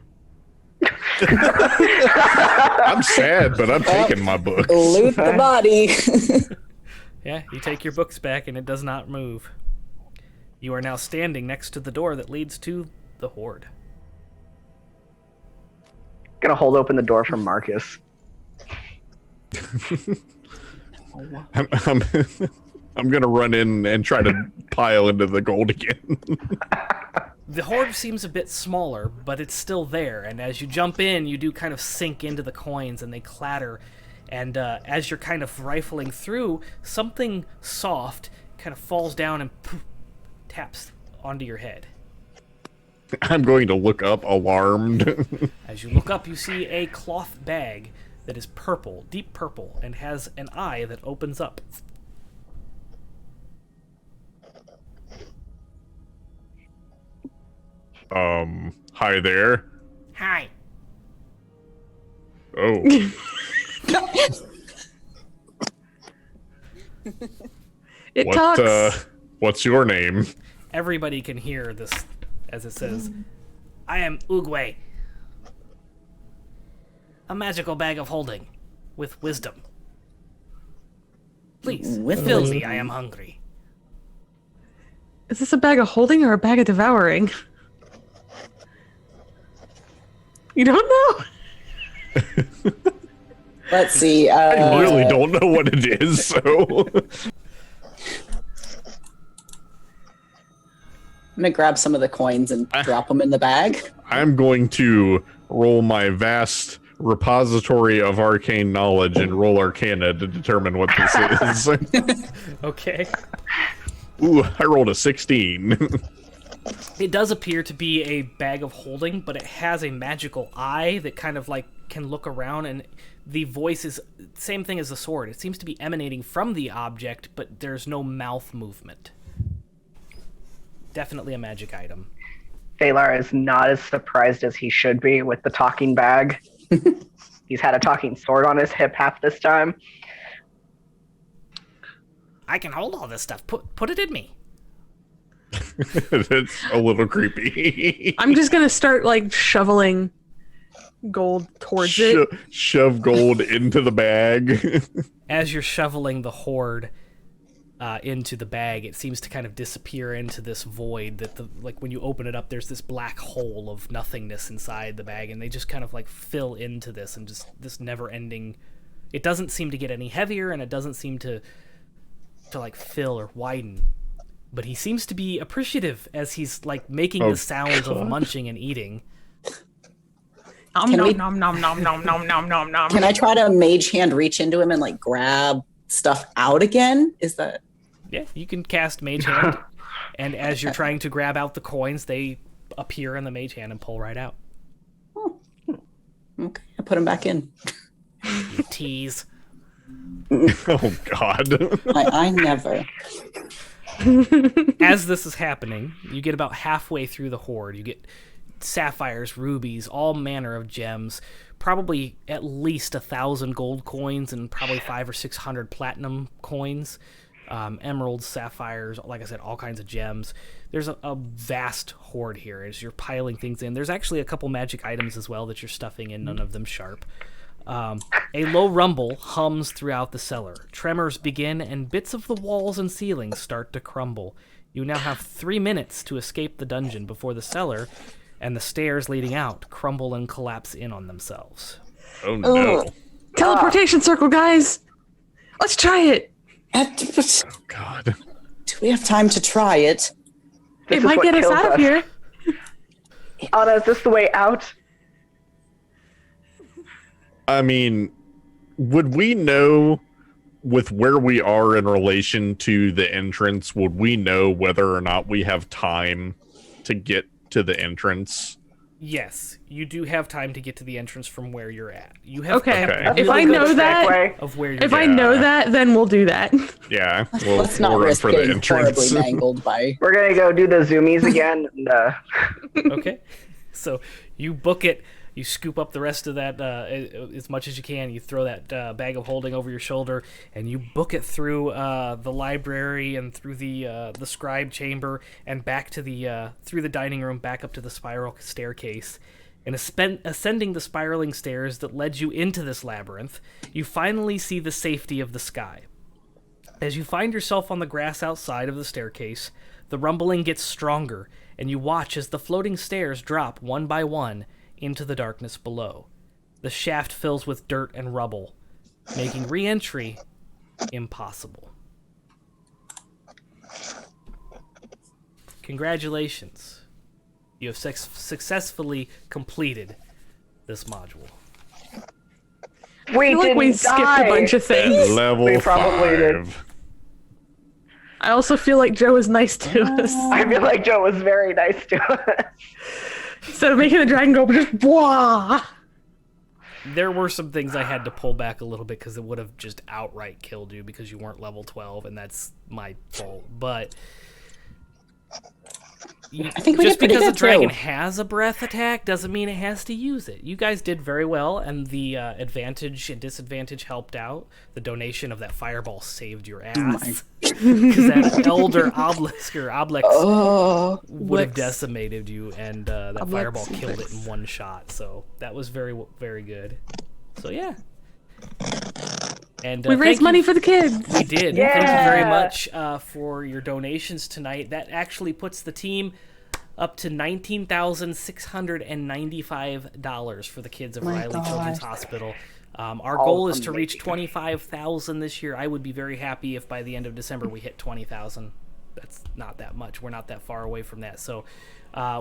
I'm sad, but I'm taking my books. Loot the body. Yeah, you take your books back, and it does not move. You are now standing next to the door that leads to the Horde. Gonna hold open the door for Marcus. I'm I'm gonna run in and try to pile into the gold again. The Horde seems a bit smaller, but it's still there, and as you jump in, you do kind of sink into the coins, and they clatter, and as you're kind of rifling through, something soft kind of falls down and poof, taps onto your head. I'm going to look up, alarmed. As you look up, you see a cloth bag that is purple, deep purple, and has an eye that opens up. Hi there. Hi. Oh, It what? talks. What's your name? Everybody can hear this as it says, I am Oogway. A magical bag of holding with wisdom. Please, fill me, I am hungry. Is this a bag of holding or a bag of devouring? You don't know? Let's see. I really don't know what it is, so I'm gonna grab some of the coins and drop them in the bag. I'm going to roll my vast repository of arcane knowledge and roll Arcana to determine what this is. Okay. Ooh, I rolled a 16. It does appear to be a bag of holding, but it has a magical eye that kind of like can look around, and the voice is same thing as the sword. It seems to be emanating from the object, but there's no mouth movement. Definitely a magic item. Phalar is not as surprised as he should be with the talking bag. He's had a talking sword on his hip half this time. I can hold all this stuff. Put it in me. That's a little creepy. I'm just gonna start like shoveling gold towards it. Shove gold into the bag. As you're shoveling, the Horde into the bag, it seems to kind of disappear into this void that like when you open it up, there's this black hole of nothingness inside the bag, and they just kind of like fill into this and just this never ending. It doesn't seem to get any heavier, and it doesn't seem to like fill or widen. But he seems to be appreciative as he's like making the sounds of munching and eating. Can we- nom nom nom nom nom nom nom nom. Can I try to mage hand reach into him and like grab stuff out again? Is that Yeah, you can cast Mage Hand, and as you're trying to grab out the coins, they appear in the Mage Hand and pull right out. okay? I put him back in. You tease. Oh God. I never. As this is happening, you get about halfway through the hoard. You get sapphires, rubies, all manner of gems, probably at least 1,000 gold coins and probably 500 or 600 platinum coins, emeralds, sapphires, like I said, all kinds of gems. There's a vast hoard here as you're piling things in. There's actually a couple magic items as well that you're stuffing in, none of them sharp. A low rumble hums throughout the cellar. Tremors begin, and bits of the walls and ceilings start to crumble. You now have 3 minutes to escape the dungeon before the cellar and the stairs leading out crumble and collapse in on themselves. Oh no. Teleportation circle, guys. Let's try it. Oh God. Do we have time to try it? This It is might what get us kills out of here. Anna, is this the way out? I mean, would we know with where we are in relation to the entrance, would we know whether or not we have time to get to the entrance? Yes, you do have time to get to the entrance from where you're at. You have Okay. kept If really I good know track that, Segue. of where you're if I at. know that, then we'll do that. Yeah. Let's not we'll run risk for the getting horribly entrance. mangled by. We're gonna go do the zoomies again. And, Okay, so you book it. You scoop up the rest of that as much as you can. You throw that bag of holding over your shoulder, and you book it through the library and through the Scribe Chamber and back to the through the dining room, back up to the spiral staircase. And ascending the spiraling stairs that led you into this labyrinth, you finally see the safety of the sky. As you find yourself on the grass outside of the staircase, the rumbling gets stronger, and you watch as the floating stairs drop one by one into the darkness below. The shaft fills with dirt and rubble, making re-entry impossible. Congratulations. You have successfully completed this module. we feel like didn't we skipped die. a bunch of things. Level We probably did. 5. I also feel like Joe is nice to us. I feel like Joe was very nice to us. Instead of making the dragon go, just blah. There were some things I had to pull back a little bit because it would have just outright killed you because you weren't level 12, and that's my fault. But I think we just did pretty because a good, dragon too. has a breath attack doesn't mean it has to use it. You guys did very well, and the advantage and disadvantage helped out. The donation of that fireball saved your ass. Because that elder obelisk Oh, would have Blix. decimated you, and that Obelix fireball and killed it Blix. in one shot. So that was very, very good. So yeah. And We raised money for the kids. We did. Thank you very Yeah. much for your donations tonight. That actually puts the team up to $19,695 for the kids of My Riley God. Children's Hospital. Our Oh, goal is to reach amazing. 25,000 this year. I would be very happy if by the end of December we hit 20,000. That's not that much. We're not that far away from that. So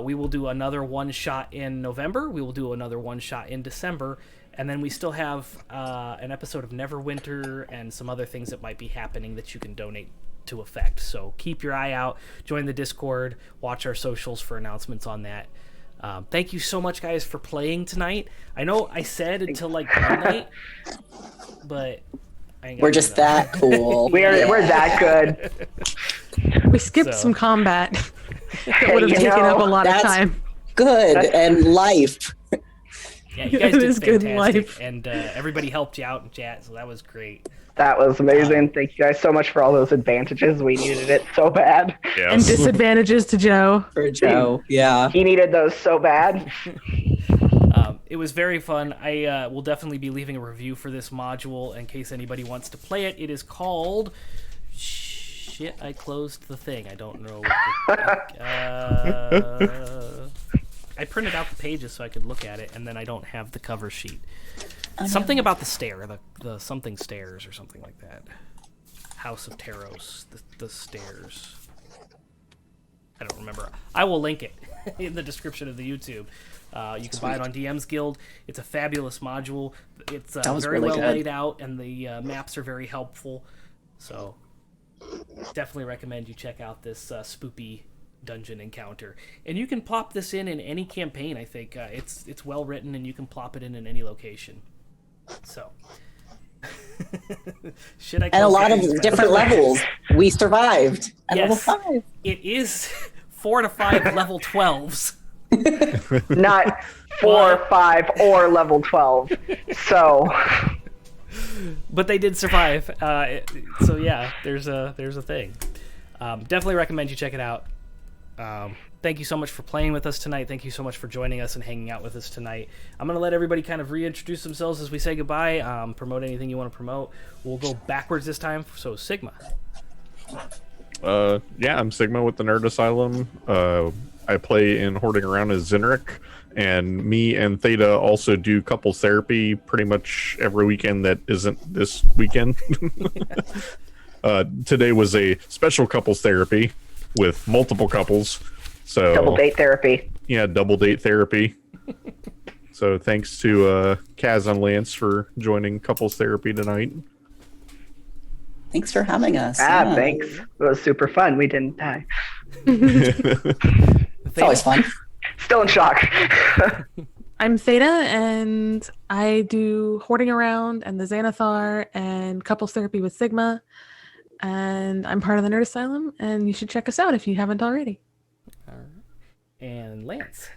we will do another one shot in November. We will do another one shot in December. And then we still have an episode of Neverwinter and some other things that might be happening that you can donate to effect. So keep your eye out. Join the Discord. Watch our socials for announcements on that. Thank you so much, guys, for playing tonight. I know I said until like midnight, but I ain't we're gonna just do that cool. We're that good. We skipped So- some combat that would have You taken up a know, lot of that's- time. Good and life. Yeah, you guys It did is good fantastic, life. and everybody helped you out in chat, so that was great. That was amazing. Thank you guys so much for all those advantages. We needed it so bad. Yes. And disadvantages to Joe. For Joe. Yeah. He needed those so bad. It was very fun. I will definitely be leaving a review for this module in case anybody wants to play it. It is called Shit, I closed the thing. I don't know. I printed out the pages so I could look at it, and then I don't have the cover sheet. Something about the stair, the something stairs or something like that. House of Taeros, the stairs. I don't remember. I will link it in the description of the YouTube. You can buy it on DM's Guild. It's a fabulous module. It's very really well good. laid out, and the maps are very helpful. So definitely recommend you check out this spoopy dungeon encounter. And you can plop this in any campaign, I think. It's well written, and you can plop it in any location. So... and a lot of different levels. We survived at level 5. It is 4 to 5 level 12s. Not 4, 5, or level 12. So, but they did survive. So yeah, there's a thing. Definitely recommend you check it out. Thank you so much for playing with us tonight. Thank you so much for joining us and hanging out with us tonight. I'm going to let everybody kind of reintroduce themselves as we say goodbye. Promote anything you want to promote. We'll go backwards this time. So, Sigma. Yeah, I'm Sigma with the Nerd Asylum. I play in Hoarding Around as Zenrik, and me and Theta also do couples therapy pretty much every weekend that isn't this weekend. Today was a special couples therapy with multiple couples. So double date therapy. Yeah, double date therapy. So thanks to Kaz and Lance for joining couples therapy tonight. Thanks for having us. Thanks. It was super fun. We didn't die. It's always fun. Still in shock. I'm Theta, and I do Hoarding Around and the Xanathar and couples therapy with Sigma. And I'm part of the Nerd Asylum, and you should check us out if you haven't already. All right. And Lance.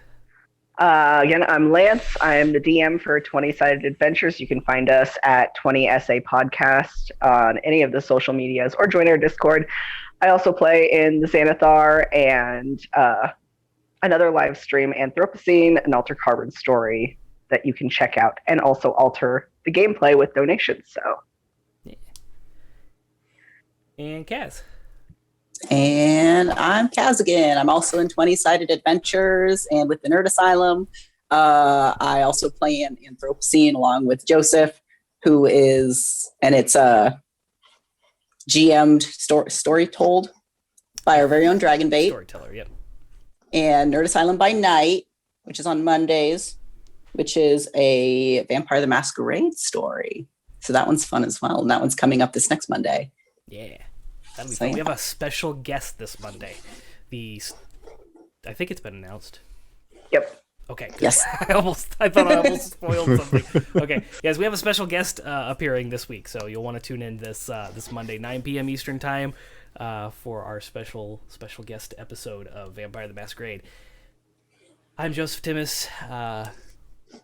Again, I'm Lance. I'm the DM for 20-Sided Adventures. You can find us at 20SA Podcast on any of the social medias or join our Discord. I also play in the Xanathar and another live stream, Anthropocene, an Alter Carbon story that you can check out and also alter the gameplay with donations. So. Yeah. And Kaz. And I'm Kaz again. I'm also in 20-Sided Adventures and with the Nerd Asylum. I also play in Anthropocene along with Joseph, who is, and it's a GM'd story told by our very own Dragonbait. Storyteller, yep. And Nerd Asylum by Night, which is on Mondays, which is a Vampire the Masquerade story. So that one's fun as well. And that one's coming up this next Monday. Yeah. That'll be fun. We have a special guest this Monday. I think it's been announced. Yep. Okay. Good. Yes. I thought I almost spoiled something. Okay. Yes, we have a special guest appearing this week, so you'll want to tune in this Monday, 9 p.m. Eastern Time, for our special guest episode of Vampire the Masquerade. I'm Joseph Timmis.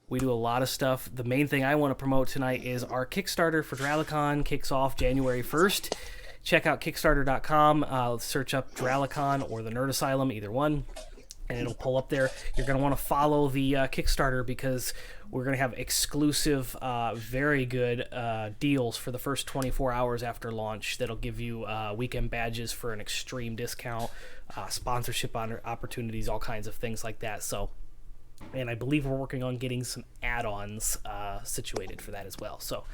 We do a lot of stuff. The main thing I want to promote tonight is our Kickstarter for Dralicon kicks off January 1st. Check out Kickstarter.com, search up Dralicon or the Nerd Asylum, either one, and it'll pull up there. You're going to want to follow the Kickstarter because we're going to have exclusive, very good deals for the first 24 hours after launch that'll give you weekend badges for an extreme discount, sponsorship opportunities, all kinds of things like that. So, and I believe we're working on getting some add-ons situated for that as well. So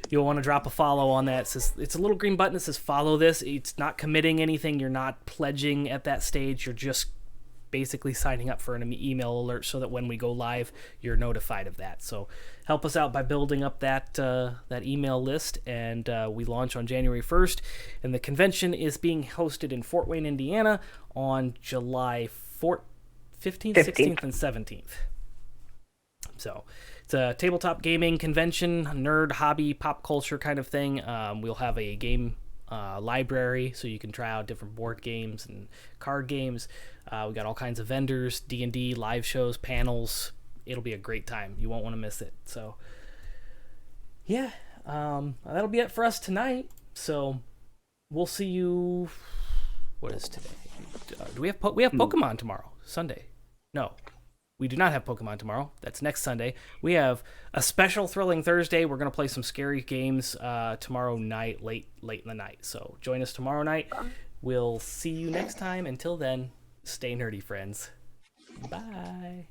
you'll want to drop a follow on that. It's a little green button that says follow this. It's not committing anything. You're not pledging at that stage. You're just basically signing up for an email alert so that when we go live, you're notified of that. So help us out by building up that email list. And we launch on January 1st. And the convention is being hosted in Fort Wayne, Indiana on July 15th, 16th, and 17th. So it's a tabletop gaming convention, nerd, hobby, pop culture kind of thing. We'll have a game library so you can try out different board games and card games. We got all kinds of vendors, D&D, live shows, panels. It'll be a great time. You won't want to miss it. So, yeah, that'll be it for us tonight. So we'll see you. What is today? Do we have Pokemon tomorrow? Sunday? No. we do not have Pokemon tomorrow. That's next Sunday. We have a special thrilling Thursday. We're going to play some scary games tomorrow night, late in the night. So join us tomorrow night. We'll see you next time. Until then, stay nerdy, friends. Bye.